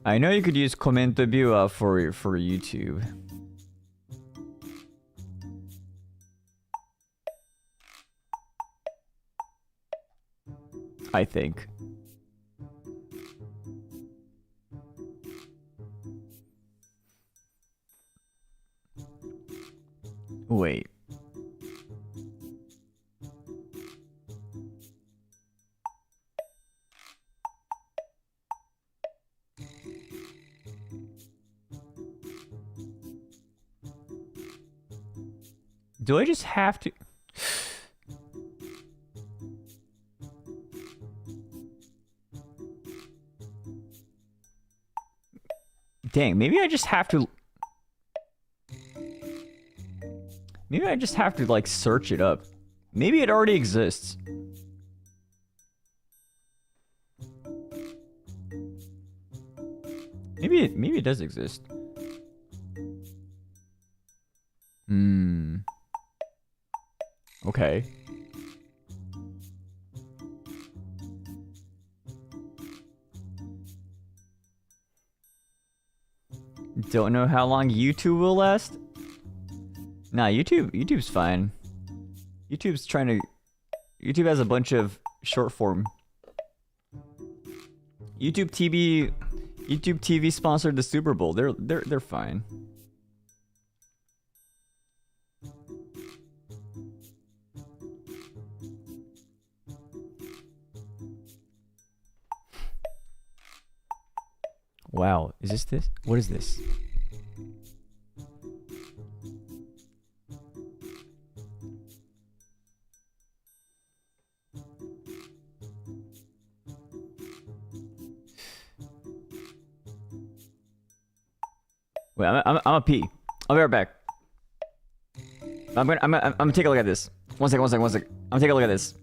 I know you could use comment viewer for YouTube. I think. Wait. Do I just have to? Dang, maybe I just have to. Maybe I just have to like search it up. Maybe it already exists. Maybe it does exist. Okay. Don't know how long YouTube will last? Nah, YouTube's fine. YouTube has a bunch of short form. YouTube TV sponsored the Super Bowl. They're fine. Wow, is this? What is this? Wait, I'm a pee. I'll be right back. I'm gonna take a look at this. One second. I'm gonna take a look at this.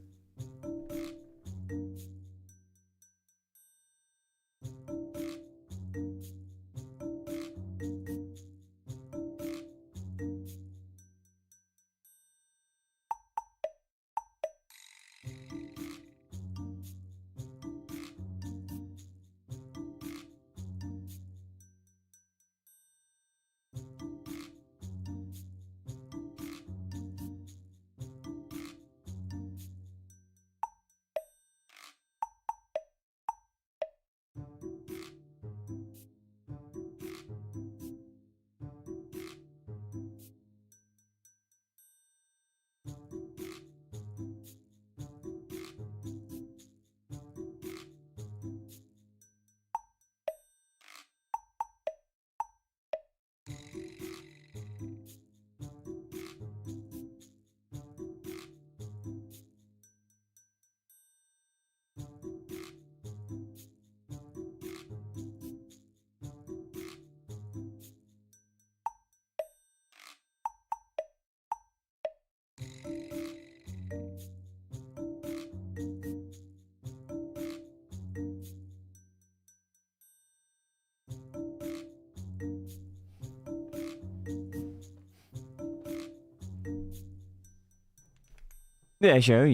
Yeah, sure.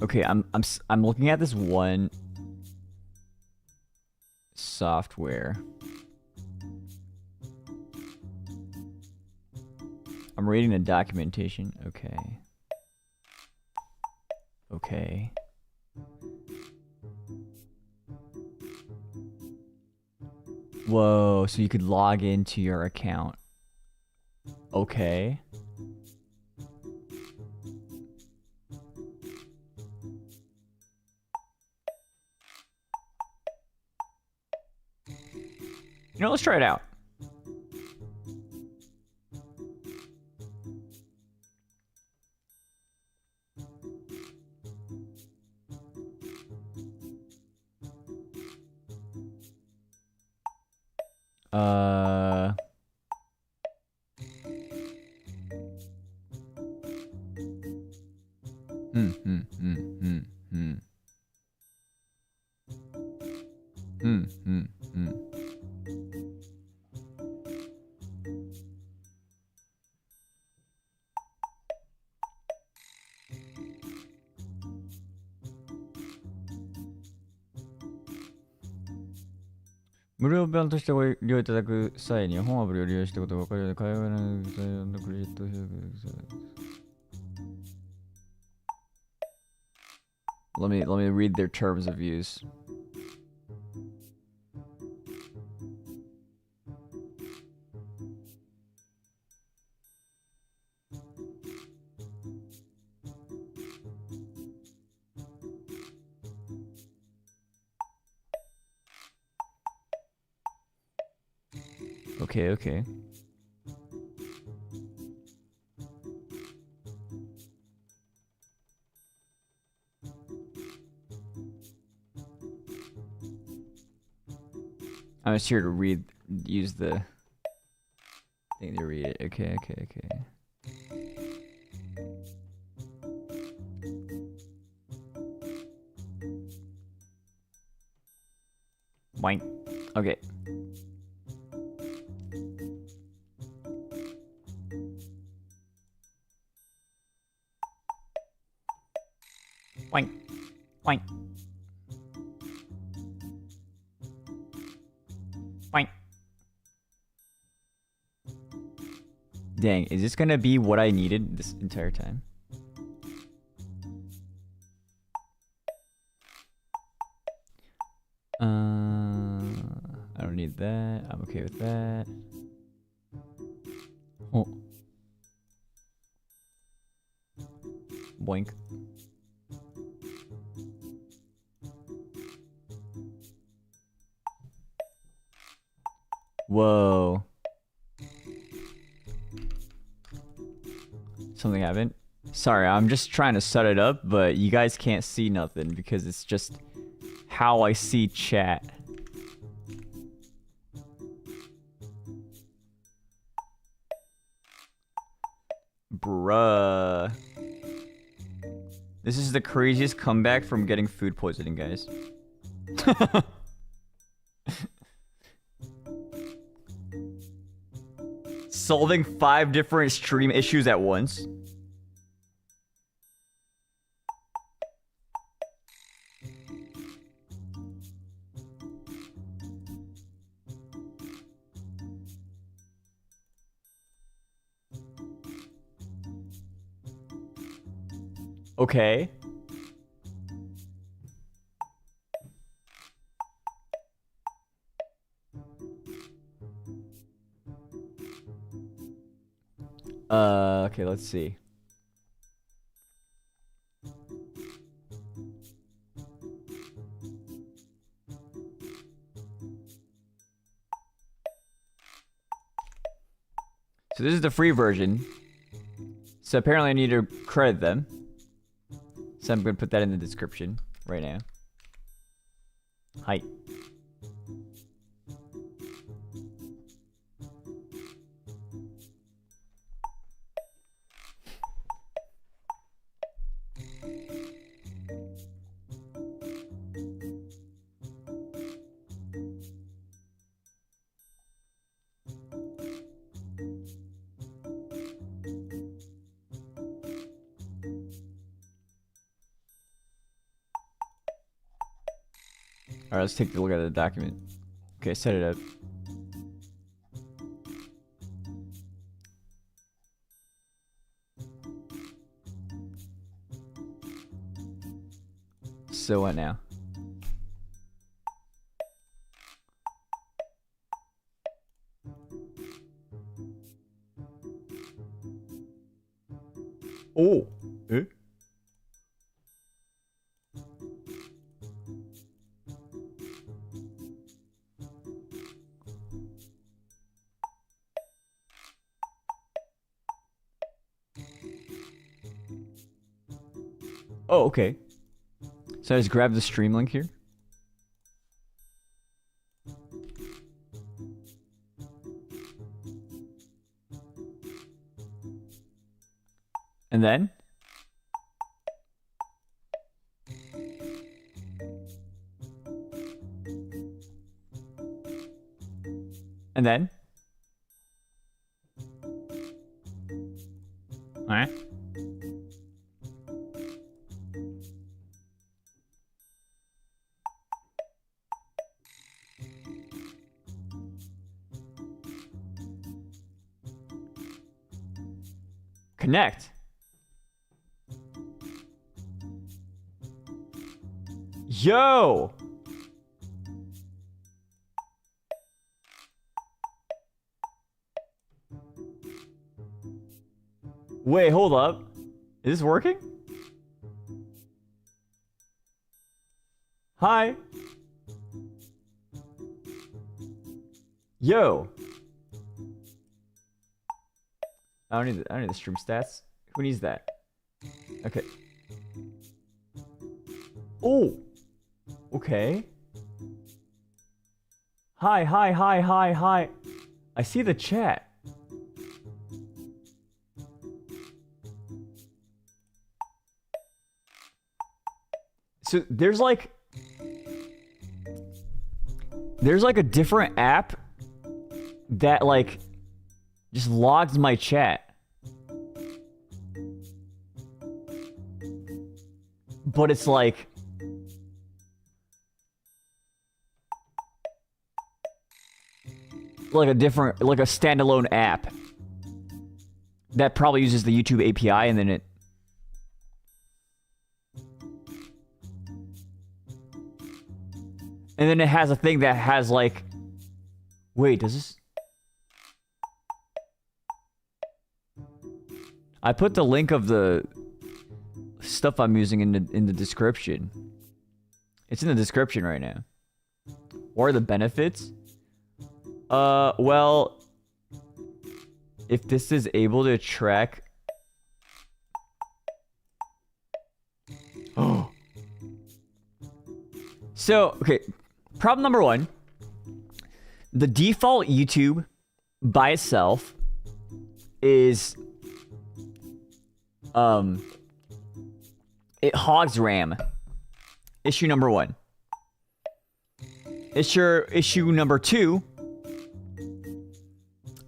Okay, I'm looking at this one software. I'm reading the documentation. Okay. Okay. Whoa, so you could log into your account. Okay. You know, let's try it out. Hmm.無料版としてご利用いただく際に本アプリを利用したことが分かるように会話の具体のクレジット表現。Let me read their terms of use. Okay, okay. I'm just here to use the thing to read it. Okay, okay, okay. Boink. Okay. Boink. Boink. Boink. Dang, is this gonna be what I needed this entire time? I don't need that. I'm okay with that. Oh. Boink. Whoa. Something happened? Sorry, I'm just trying to set it up, but you guys can't see nothing because it's just how I see chat. Bruh. This is the craziest comeback from getting food poisoning, guys. Solving 5 different stream issues at once. Okay. Okay, let's see. So this is the free version. So apparently I need to credit them. So I'm going to put that in the description right now. Hi. Alright, let's take a look at the document. Okay, set it up. So what now? Oh. Eh? Oh, okay. So I just grab the stream link here. And then? And then? Alright. Connect. Yo! Wait, hold up. Is this working? Hi. Yo. I don't need the stream stats. Who needs that? Okay. Oh. Okay. Hi, hi, hi, hi, hi. I see the chat. So there's like a different app that like just logs my chat. But it's like a different, like a standalone app that probably uses the YouTube API, and then it has a thing that has like, wait, does this? I put the link of the stuff I'm using in the description. It's in the description right now. What are the benefits? Well, if this is able to track... Oh. So, okay. Problem number one. The default YouTube by itself is... It hogs RAM. Issue number one. Issue number two...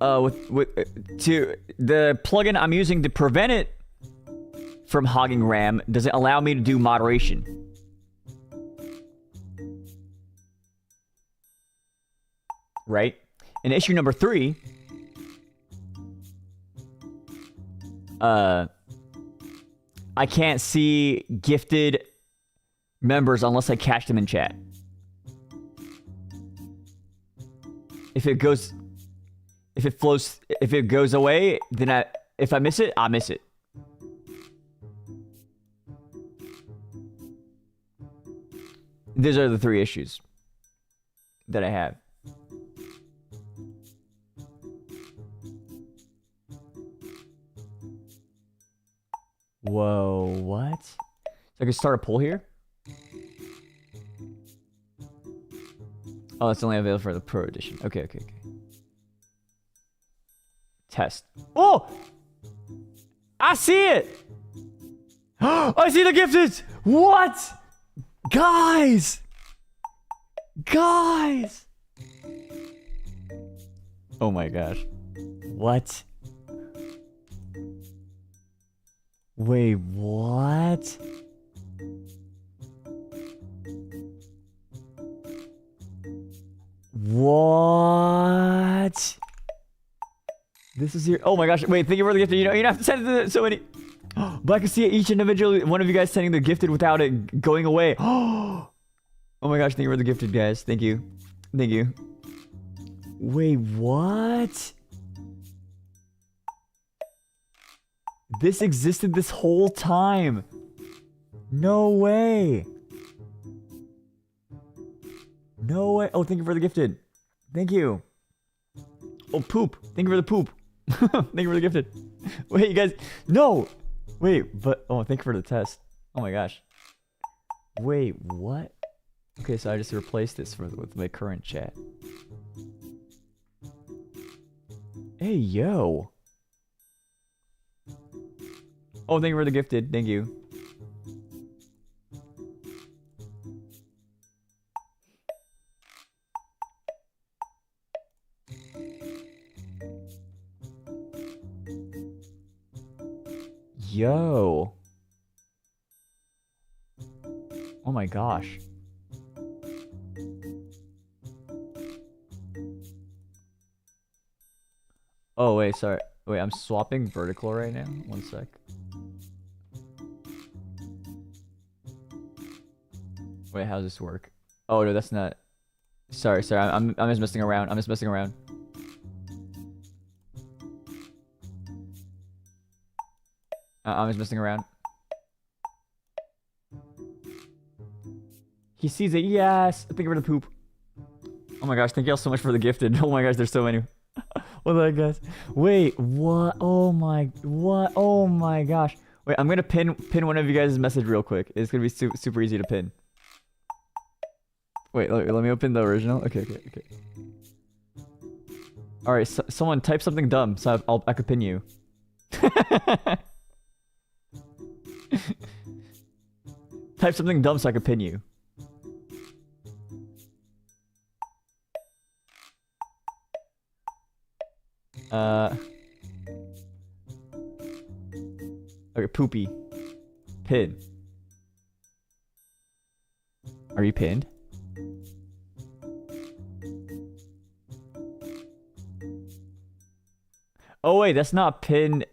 the plugin I'm using to prevent it from hogging RAM doesn't allow me to do moderation. Right? And issue number three, I can't see gifted members unless I catch them in chat. If it goes away, then if I miss it, I miss it. These are the three issues that I have. Whoa, what? So I can start a poll here? Oh, it's only available for the Pro Edition. Okay, okay, okay. Test. Oh! I see it! I see the gifted! What? Guys! Guys! Oh my gosh. What? Wait, what? This is your. Oh my gosh! Wait, thank you for the gifted. You know, you don't have to send it to so many. But I can see each individual one of you guys sending the gifted without it going away. Oh my gosh! Thank you for the gifted, guys. Thank you. Thank you. Wait, what? This existed this whole time. No way. No way. Oh, thank you for the gifted. Thank you. Oh, poop. Thank you for the poop. Thank you for the gifted. Wait, you guys. No. Wait, but. Oh, thank you for the test. Oh my gosh. Wait, what? Okay, so I just replaced this with my current chat. Hey, yo. Oh, thank you for the gifted. Thank you. Yo. Oh my gosh. Oh, wait, sorry. Wait, I'm swapping vertical right now. One sec. Wait, how does this work? Oh, no, that's not... Sorry, I'm just messing around. I'm just messing around. I'm just messing around. He sees it. Yes! Thank you for the poop. Oh my gosh, thank you all so much for the gifted. Oh my gosh, there's so many. What the heck, guys? Wait, what? Oh my... What? Oh my gosh. Wait, I'm gonna pin one of you guys' message real quick. It's gonna be super easy to pin. Wait, let me open the original. Okay. Alright, so, someone type something dumb so I could pin you. Type something dumb so I could pin you. Okay, poopy. Pin. Are you pinned? Oh wait, that's not pin.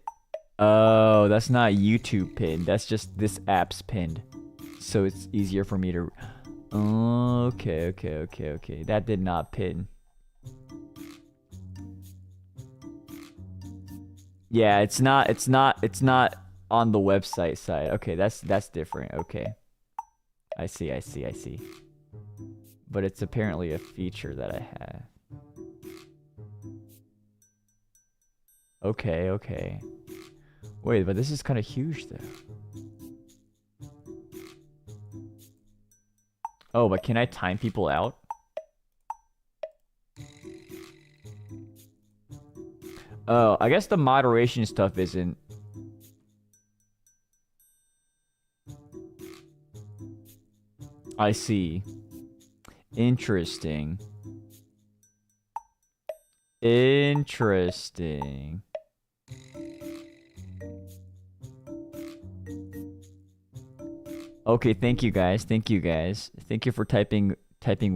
Oh, that's not YouTube pinned. That's just this app's pinned. So it's easier for me to... Okay. That did not pin. Yeah, it's not on the website side. Okay, that's different. Okay. I see. But it's apparently a feature that I have. Okay. Wait, but this is kind of huge though. Oh, but can I time people out? Oh, I guess the moderation stuff isn't. I see. Interesting. Okay, thank you guys. Thank you for typing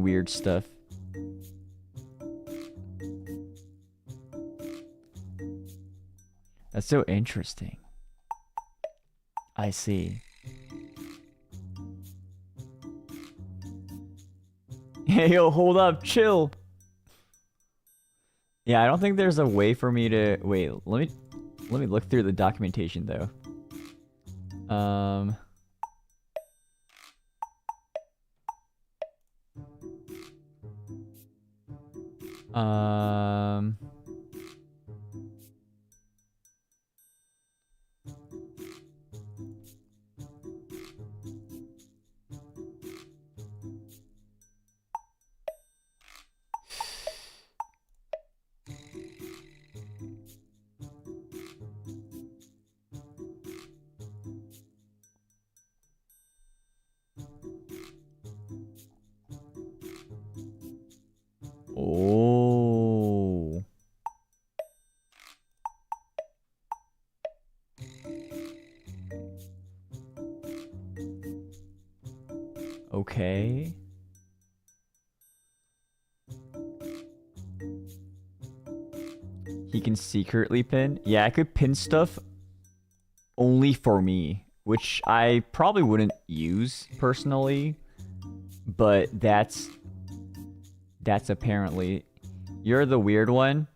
weird stuff. That's so interesting. I see. Hey, yo, hold up, chill. Yeah, I don't think there's a way for me to... Wait, let me look through the documentation, though. Oh. Okay. He can secretly pin. Yeah, I could pin stuff only for me, which I probably wouldn't use personally, but that's apparently. You're the weird one.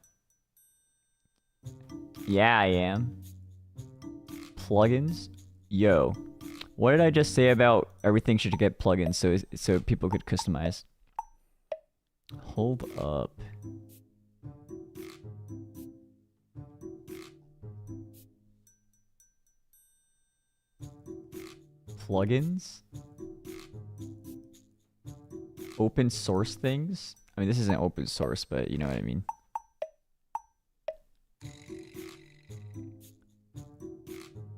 Yeah, I am. Plugins? Yo. What did I just say about everything should get plugins so people could customize? Hold up. Plugins? Open source things? I mean, this isn't open source, but you know what I mean.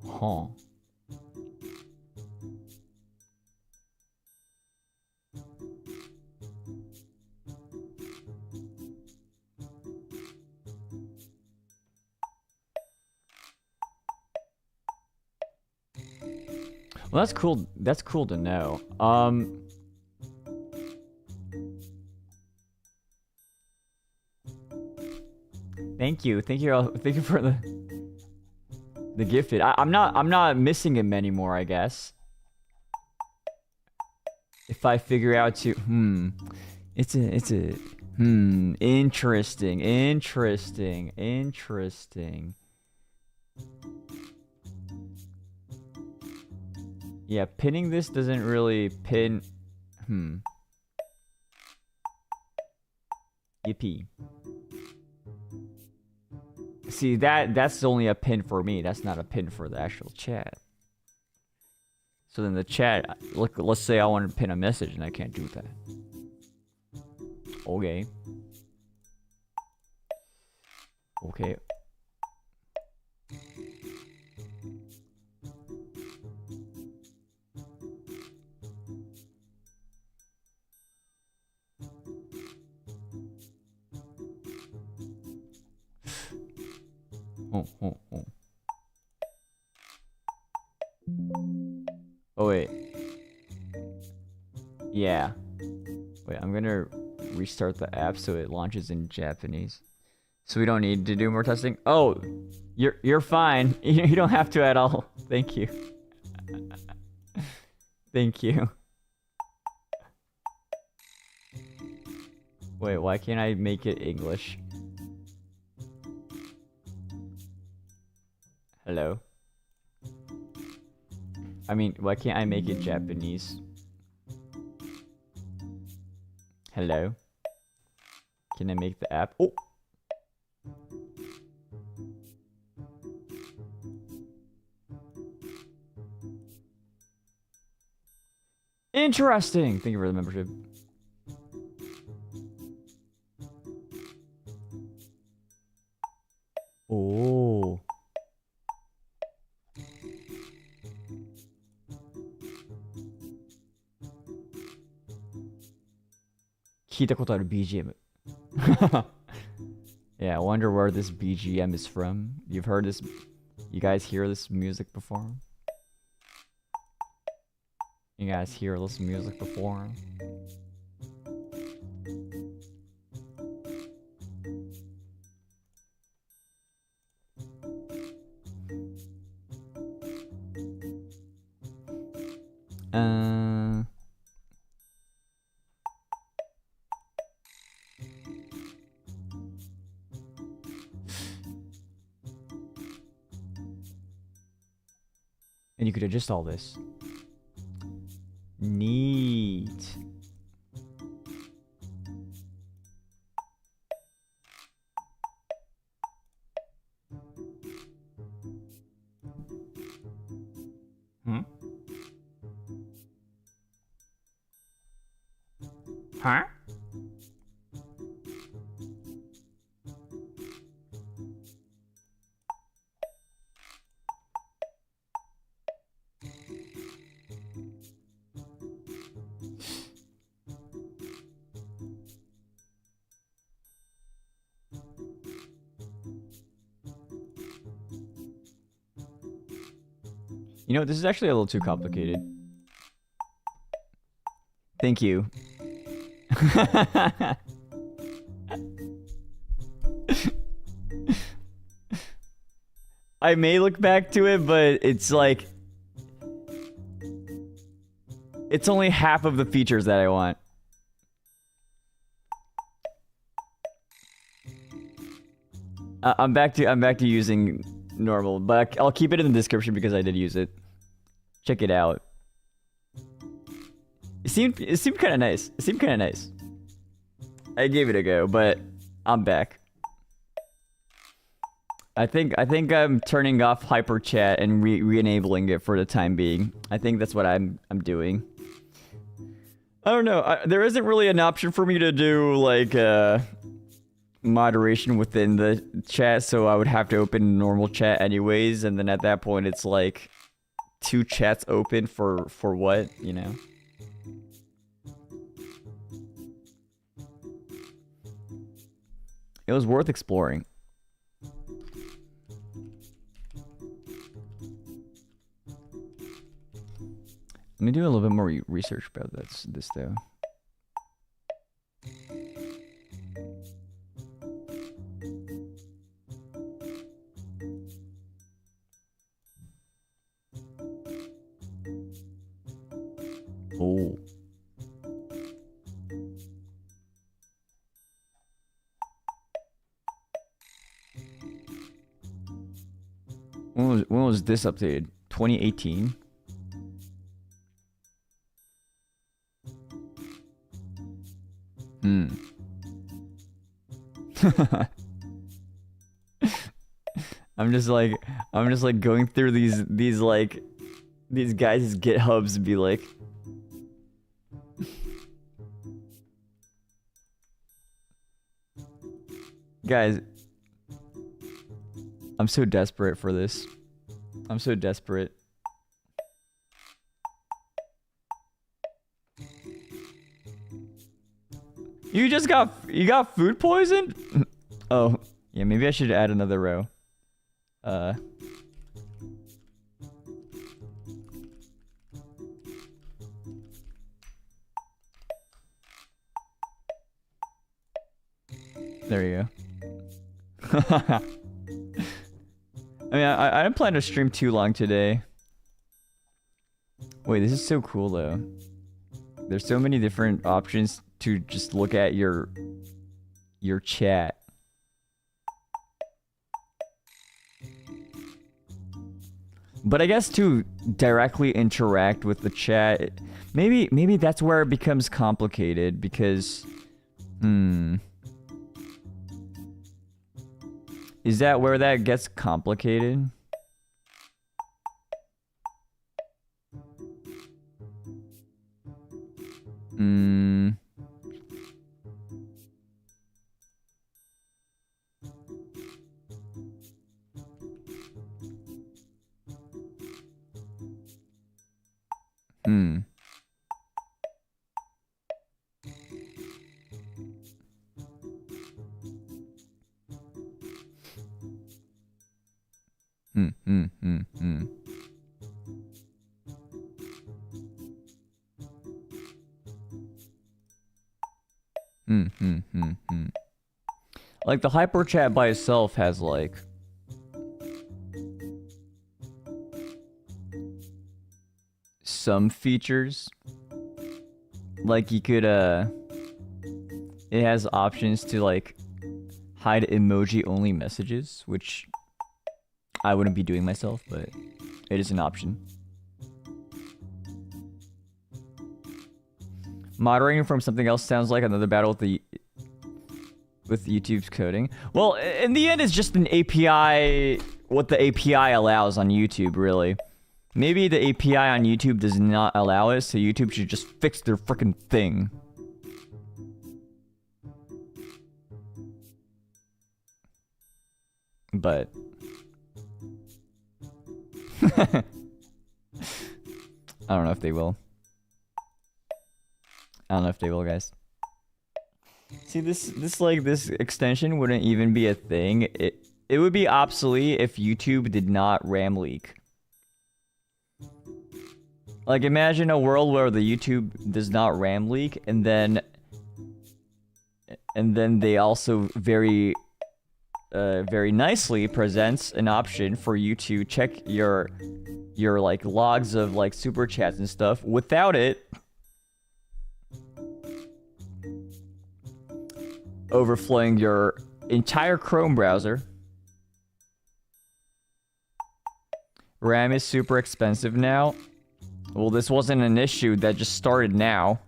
Huh. Well, that's cool. That's cool to know. Thank you for the gifted. I'm not missing him anymore, I guess. If I figure out to it's a interesting. Yeah, pinning this doesn't really pin. Yippee. See, that's only a pin for me. That's not a pin for the actual chat. So then the chat, look, let's say I want to pin a message and I can't do that. Okay. Okay. Oh wait. Yeah. Wait, I'm gonna restart the app so it launches in Japanese. So we don't need to do more testing? Oh, you're fine. You don't have to at all. Thank you. Thank you. Wait, why can't I make it English? Hello? I mean, why can't I make it Japanese? Hello? Can I make the app? Oh! Interesting! Thank you for the membership. Oh. BGM. Yeah, I wonder where this BGM is from. You've heard this? You guys hear this music before? You guys hear this music before? And you could adjust all this. Neat. Huh? You know, this is actually a little too complicated. Thank you. I may look back to it, but it's like it's only half of the features that I want. I'm back to using normal, but I'll keep it in the description because I did use it. Check it out. It seemed kind of nice. It seemed kind of nice. I gave it a go, but I'm back. I think I'm turning off hyper chat and re-enabling it for the time being. I think that's what I'm doing. I don't know. There isn't really an option for me to do like moderation within the chat, so I would have to open normal chat anyways, and then at that point it's like 2 chats open for what, you know? It was worth exploring. Let me do a little bit more research about this though. Oh. When was this updated? 2018? I'm just like going through these guys' GitHubs and be like, guys, I'm so desperate for this. I'm so desperate. You got food poisoned? Oh, yeah, maybe I should add another row. There you go. I mean, I didn't plan to stream too long today. Wait, this is so cool though. There's so many different options to just look at your chat. But I guess to directly interact with the chat, maybe that's where it becomes complicated because is that where that gets complicated? Like the hyper chat by itself has like some features. Like you could it has options to like hide emoji only messages, which I wouldn't be doing myself, but it is an option. Moderating from something else sounds like another battle with YouTube's coding. Well, in the end, it's just an API, what the API allows on YouTube, really. Maybe the API on YouTube does not allow it, so YouTube should just fix their freaking thing. But I don't know if they will. I don't know if they will, guys. See, this extension wouldn't even be a thing. It would be obsolete if YouTube did not RAM leak. Like, imagine a world where the YouTube does not RAM leak, and then they also very very nicely presents an option for you to check your like logs of like super chats and stuff without it overflowing your entire Chrome browser. RAM is super expensive now. Well, this wasn't an issue that just started now.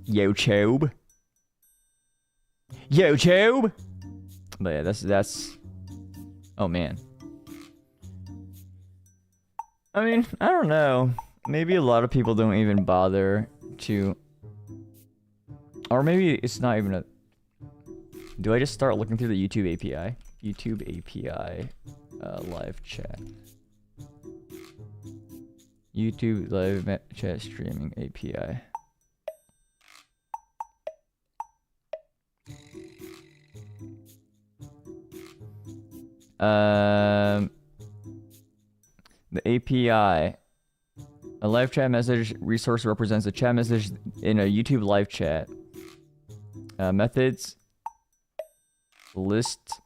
YouTube. YouTube. But yeah, that's. Oh man. I mean, I don't know. Maybe a lot of people don't even bother to. Or maybe it's not even a. Do I just start looking through the YouTube API? YouTube API, live chat. YouTube live chat streaming API. The API. A live chat message resource represents a chat message in a YouTube live chat. Methods. List.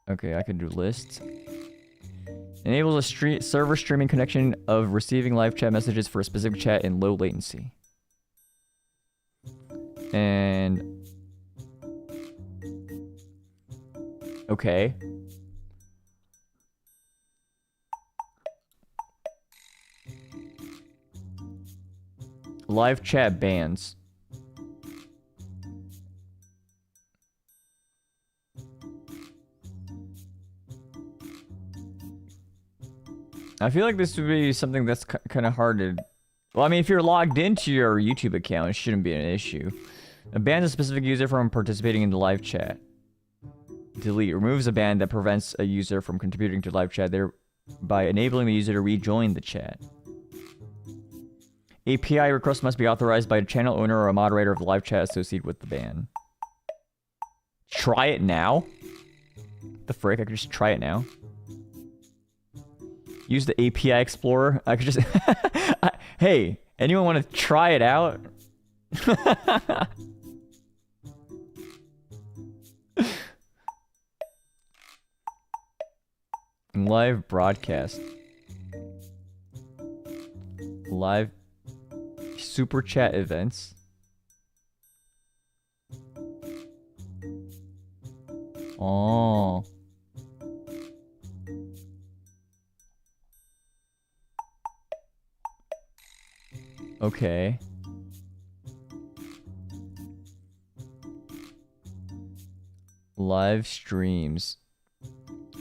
Okay, I can do list. Enables a server streaming connection of receiving live chat messages for a specific chat in low latency. And... okay. Live chat bans. I feel like this would be something that's kind of hard to... Well, I mean, if you're logged into your YouTube account, it shouldn't be an issue. It bans a specific user from participating in the live chat. Delete. Removes a ban that prevents a user from contributing to live chat, thereby enabling the user to rejoin the chat. API request must be authorized by a channel owner or a moderator of the live chat associated with the ban. Try it now? The frick? I could just try it now. Use the API Explorer. I could just... Hey, anyone want to try it out? Live broadcast. Live super chat events. Oh. Okay. Live streams.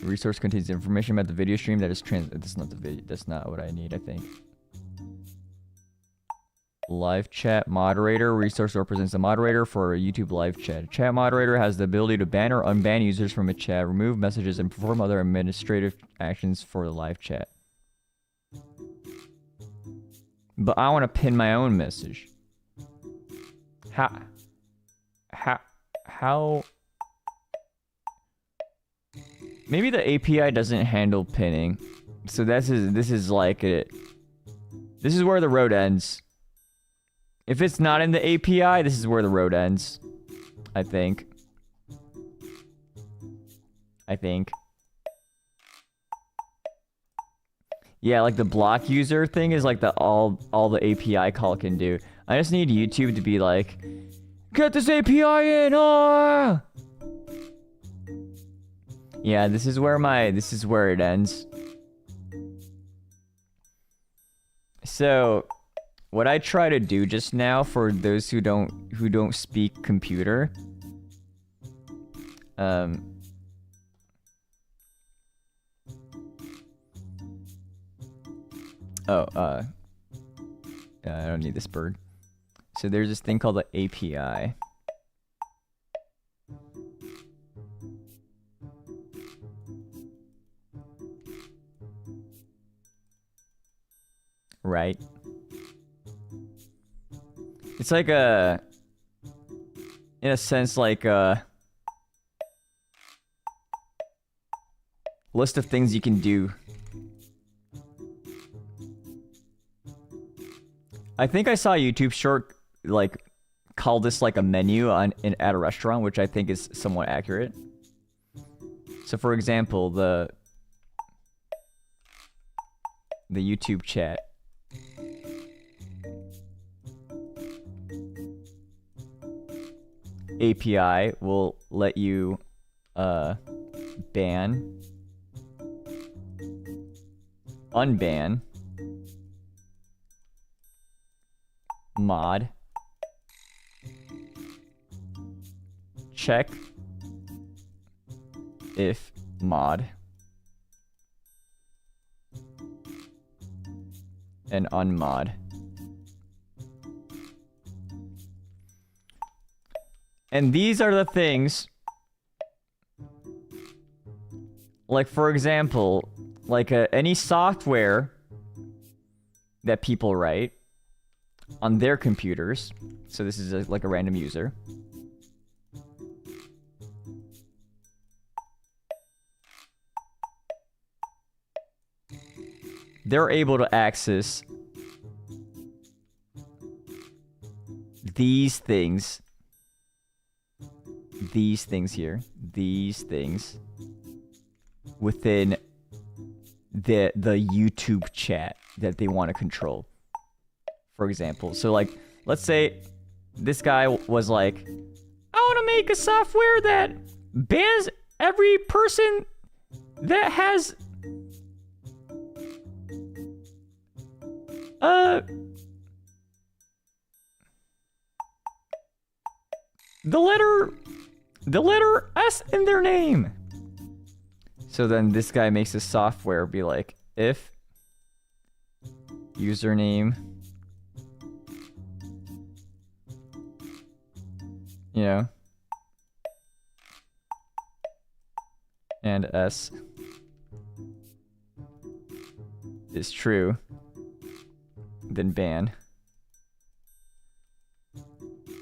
The resource contains information about the video stream that is that's not the video. That's not what I need, I think. Live chat moderator. Resource represents the moderator for a YouTube live chat. A chat moderator has the ability to ban or unban users from a chat, remove messages, and perform other administrative actions for the live chat. But I want to pin my own message. How? Maybe the API doesn't handle pinning. So this is like it. This is where the road ends. If it's not in the API, this is where the road ends. I think. Yeah, like the block user thing is like the all the API call can do. I just need YouTube to be like, get this API in, ah! Yeah, this is where it ends. So, what I try to do just now for those who don't speak computer, I don't need this bird. So there's this thing called the API. Right? It's like in a sense, like a list of things you can do. I think I saw a YouTube short like call this like a menu at a restaurant, which I think is somewhat accurate. So for example, the YouTube chat. API will let you ban, unban, mod, check if mod, and unmod. And these are the things, like for example, like any software that people write on their computers. So this is like a random user. They're able to access these things here, these things within the YouTube chat that they want to control. For example, so like, let's say this guy was like, I want to make a software that bans every person that has the letter S in their name. So then this guy makes a software be like, if username, you know, and S is true, then ban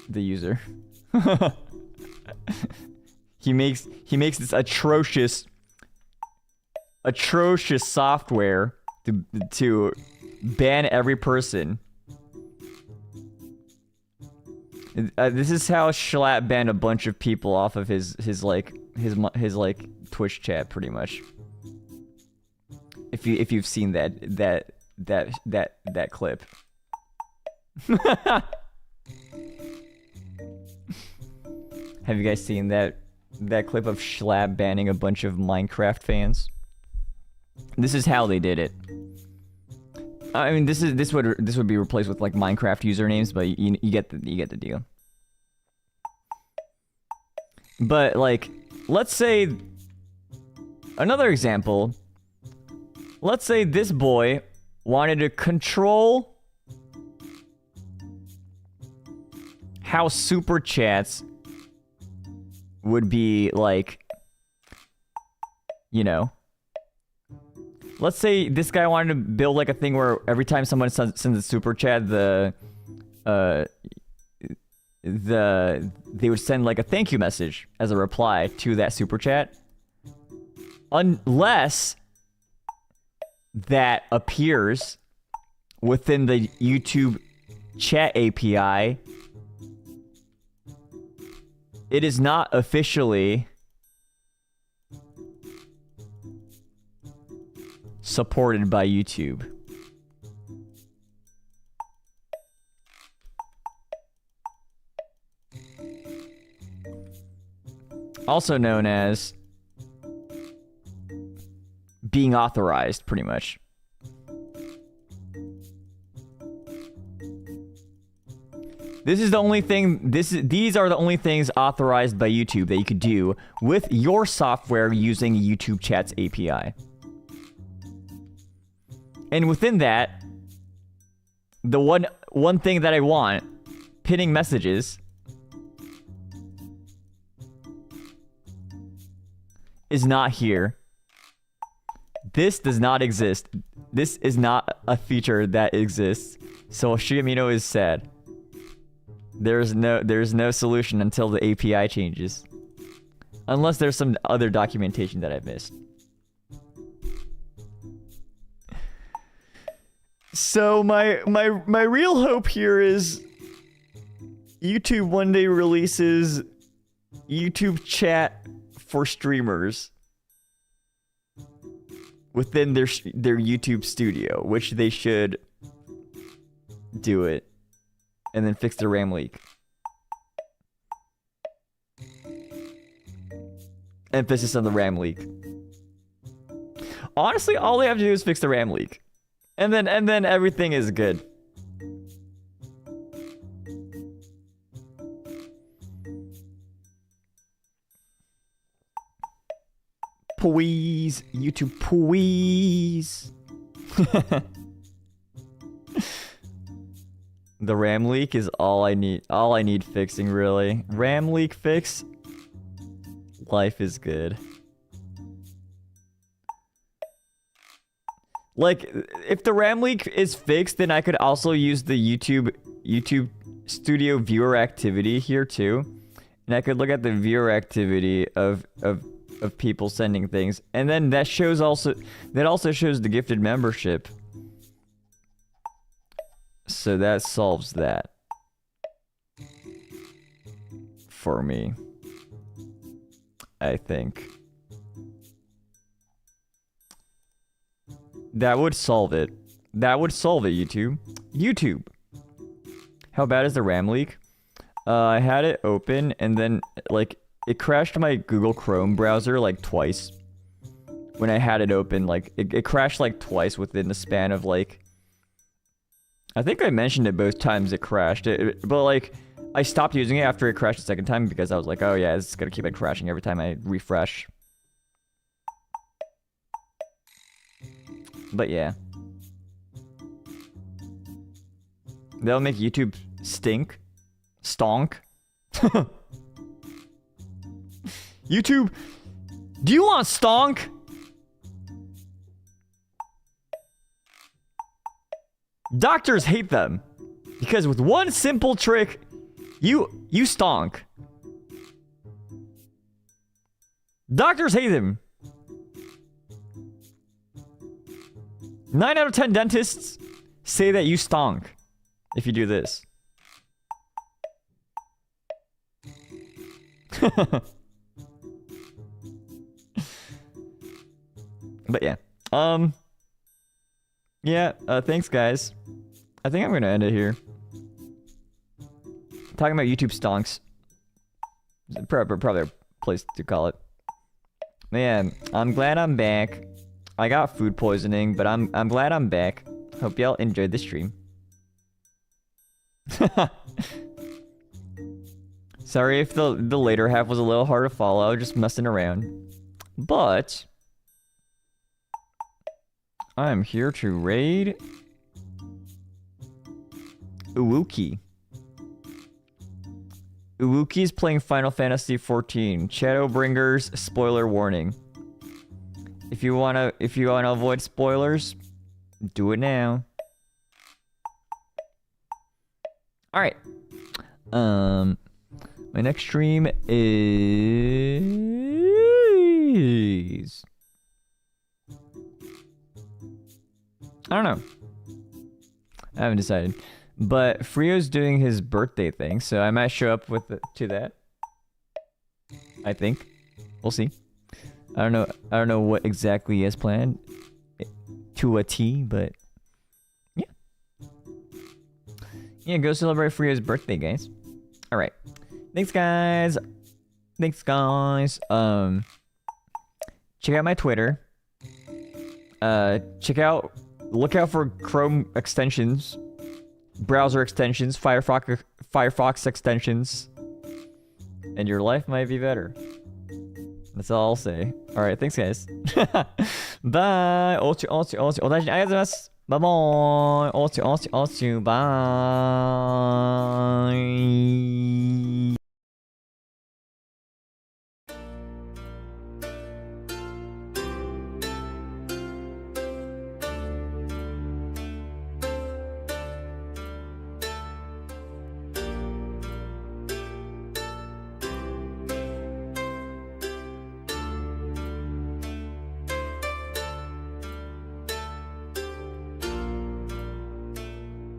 the user. He makes this atrocious software to ban every person. This is how Schlatt banned a bunch of people off of his Twitch chat, pretty much. If you've seen that clip. Have you guys seen that clip of Schlatt banning a bunch of Minecraft fans? This is how they did it. I mean, this would be replaced with like Minecraft usernames, but you get the deal. But like, let's say another example. Let's say this boy wanted to control how super chats would be like, you know. Let's say this guy wanted to build like a thing where every time someone sends a super chat, they would send like a thank you message as a reply to that super chat, unless that appears within the YouTube chat API. It is not officially supported by YouTube. Also known as being authorized, pretty much. This is the only thing, these are the only things authorized by YouTube that you could do with your software using YouTube Chat's API. And within that, the one thing that I want, pinning messages, is not here. This does not exist. This is not a feature that exists. So Shu Yamino is sad. There's no solution until the API changes. Unless there's some other documentation that I missed. So my real hope here is YouTube one day releases YouTube chat for streamers. within their YouTube studio, which they should do it, and then fix the RAM leak. Emphasis on the RAM leak. Honestly, all they have to do is fix the RAM leak, and then everything is good. Please, YouTube, please. The RAM leak is all I need. All I need fixing, really. RAM leak fix. Life is good. Like, if the RAM leak is fixed, then I could also use the YouTube Studio viewer activity here too, and I could look at the viewer activity of people sending things, and then that also shows the gifted membership. So that solves that for me, I think. That would solve it. That would solve it, YouTube. YouTube. How bad is the RAM leak? I had it open and then like it crashed my Google Chrome browser like twice. When I had it open, like it crashed like twice within the span of like, I think I mentioned it both times it crashed. But like I stopped using it after it crashed the second time because I was like, oh yeah, it's gonna keep on crashing every time I refresh. But yeah. That'll make YouTube stink. Stonk. YouTube, do you want stonk? Doctors hate them. Because with one simple trick, you stonk. Doctors hate them. 9 out of 10 dentists say that you stonk if you do this. But yeah. Yeah, thanks guys. I think I'm gonna end it here. Talking about YouTube stonks. Probably a place to call it. Man, I'm glad I'm back. I got food poisoning, but I'm glad I'm back. Hope y'all enjoyed the stream. Sorry if the later half was a little hard to follow, just messing around. But I'm here to raid Uwuki. Uwuki is playing Final Fantasy XIV. Shadowbringers, spoiler warning. If you wanna avoid spoilers, do it now. Alright. My next stream is... I don't know. I haven't decided. But Frio's doing his birthday thing, so I might show up to that. I think. We'll see. I don't know what exactly he has planned to a T, but yeah. Yeah, go celebrate Frio's birthday, guys. All right. Thanks, guys. Thanks, guys. Check out my Twitter. Look out for Chrome extensions, browser extensions, Firefox extensions, and your life might be better. That's all I'll say. Alright, thanks guys. Bye! Bye bye! Bye!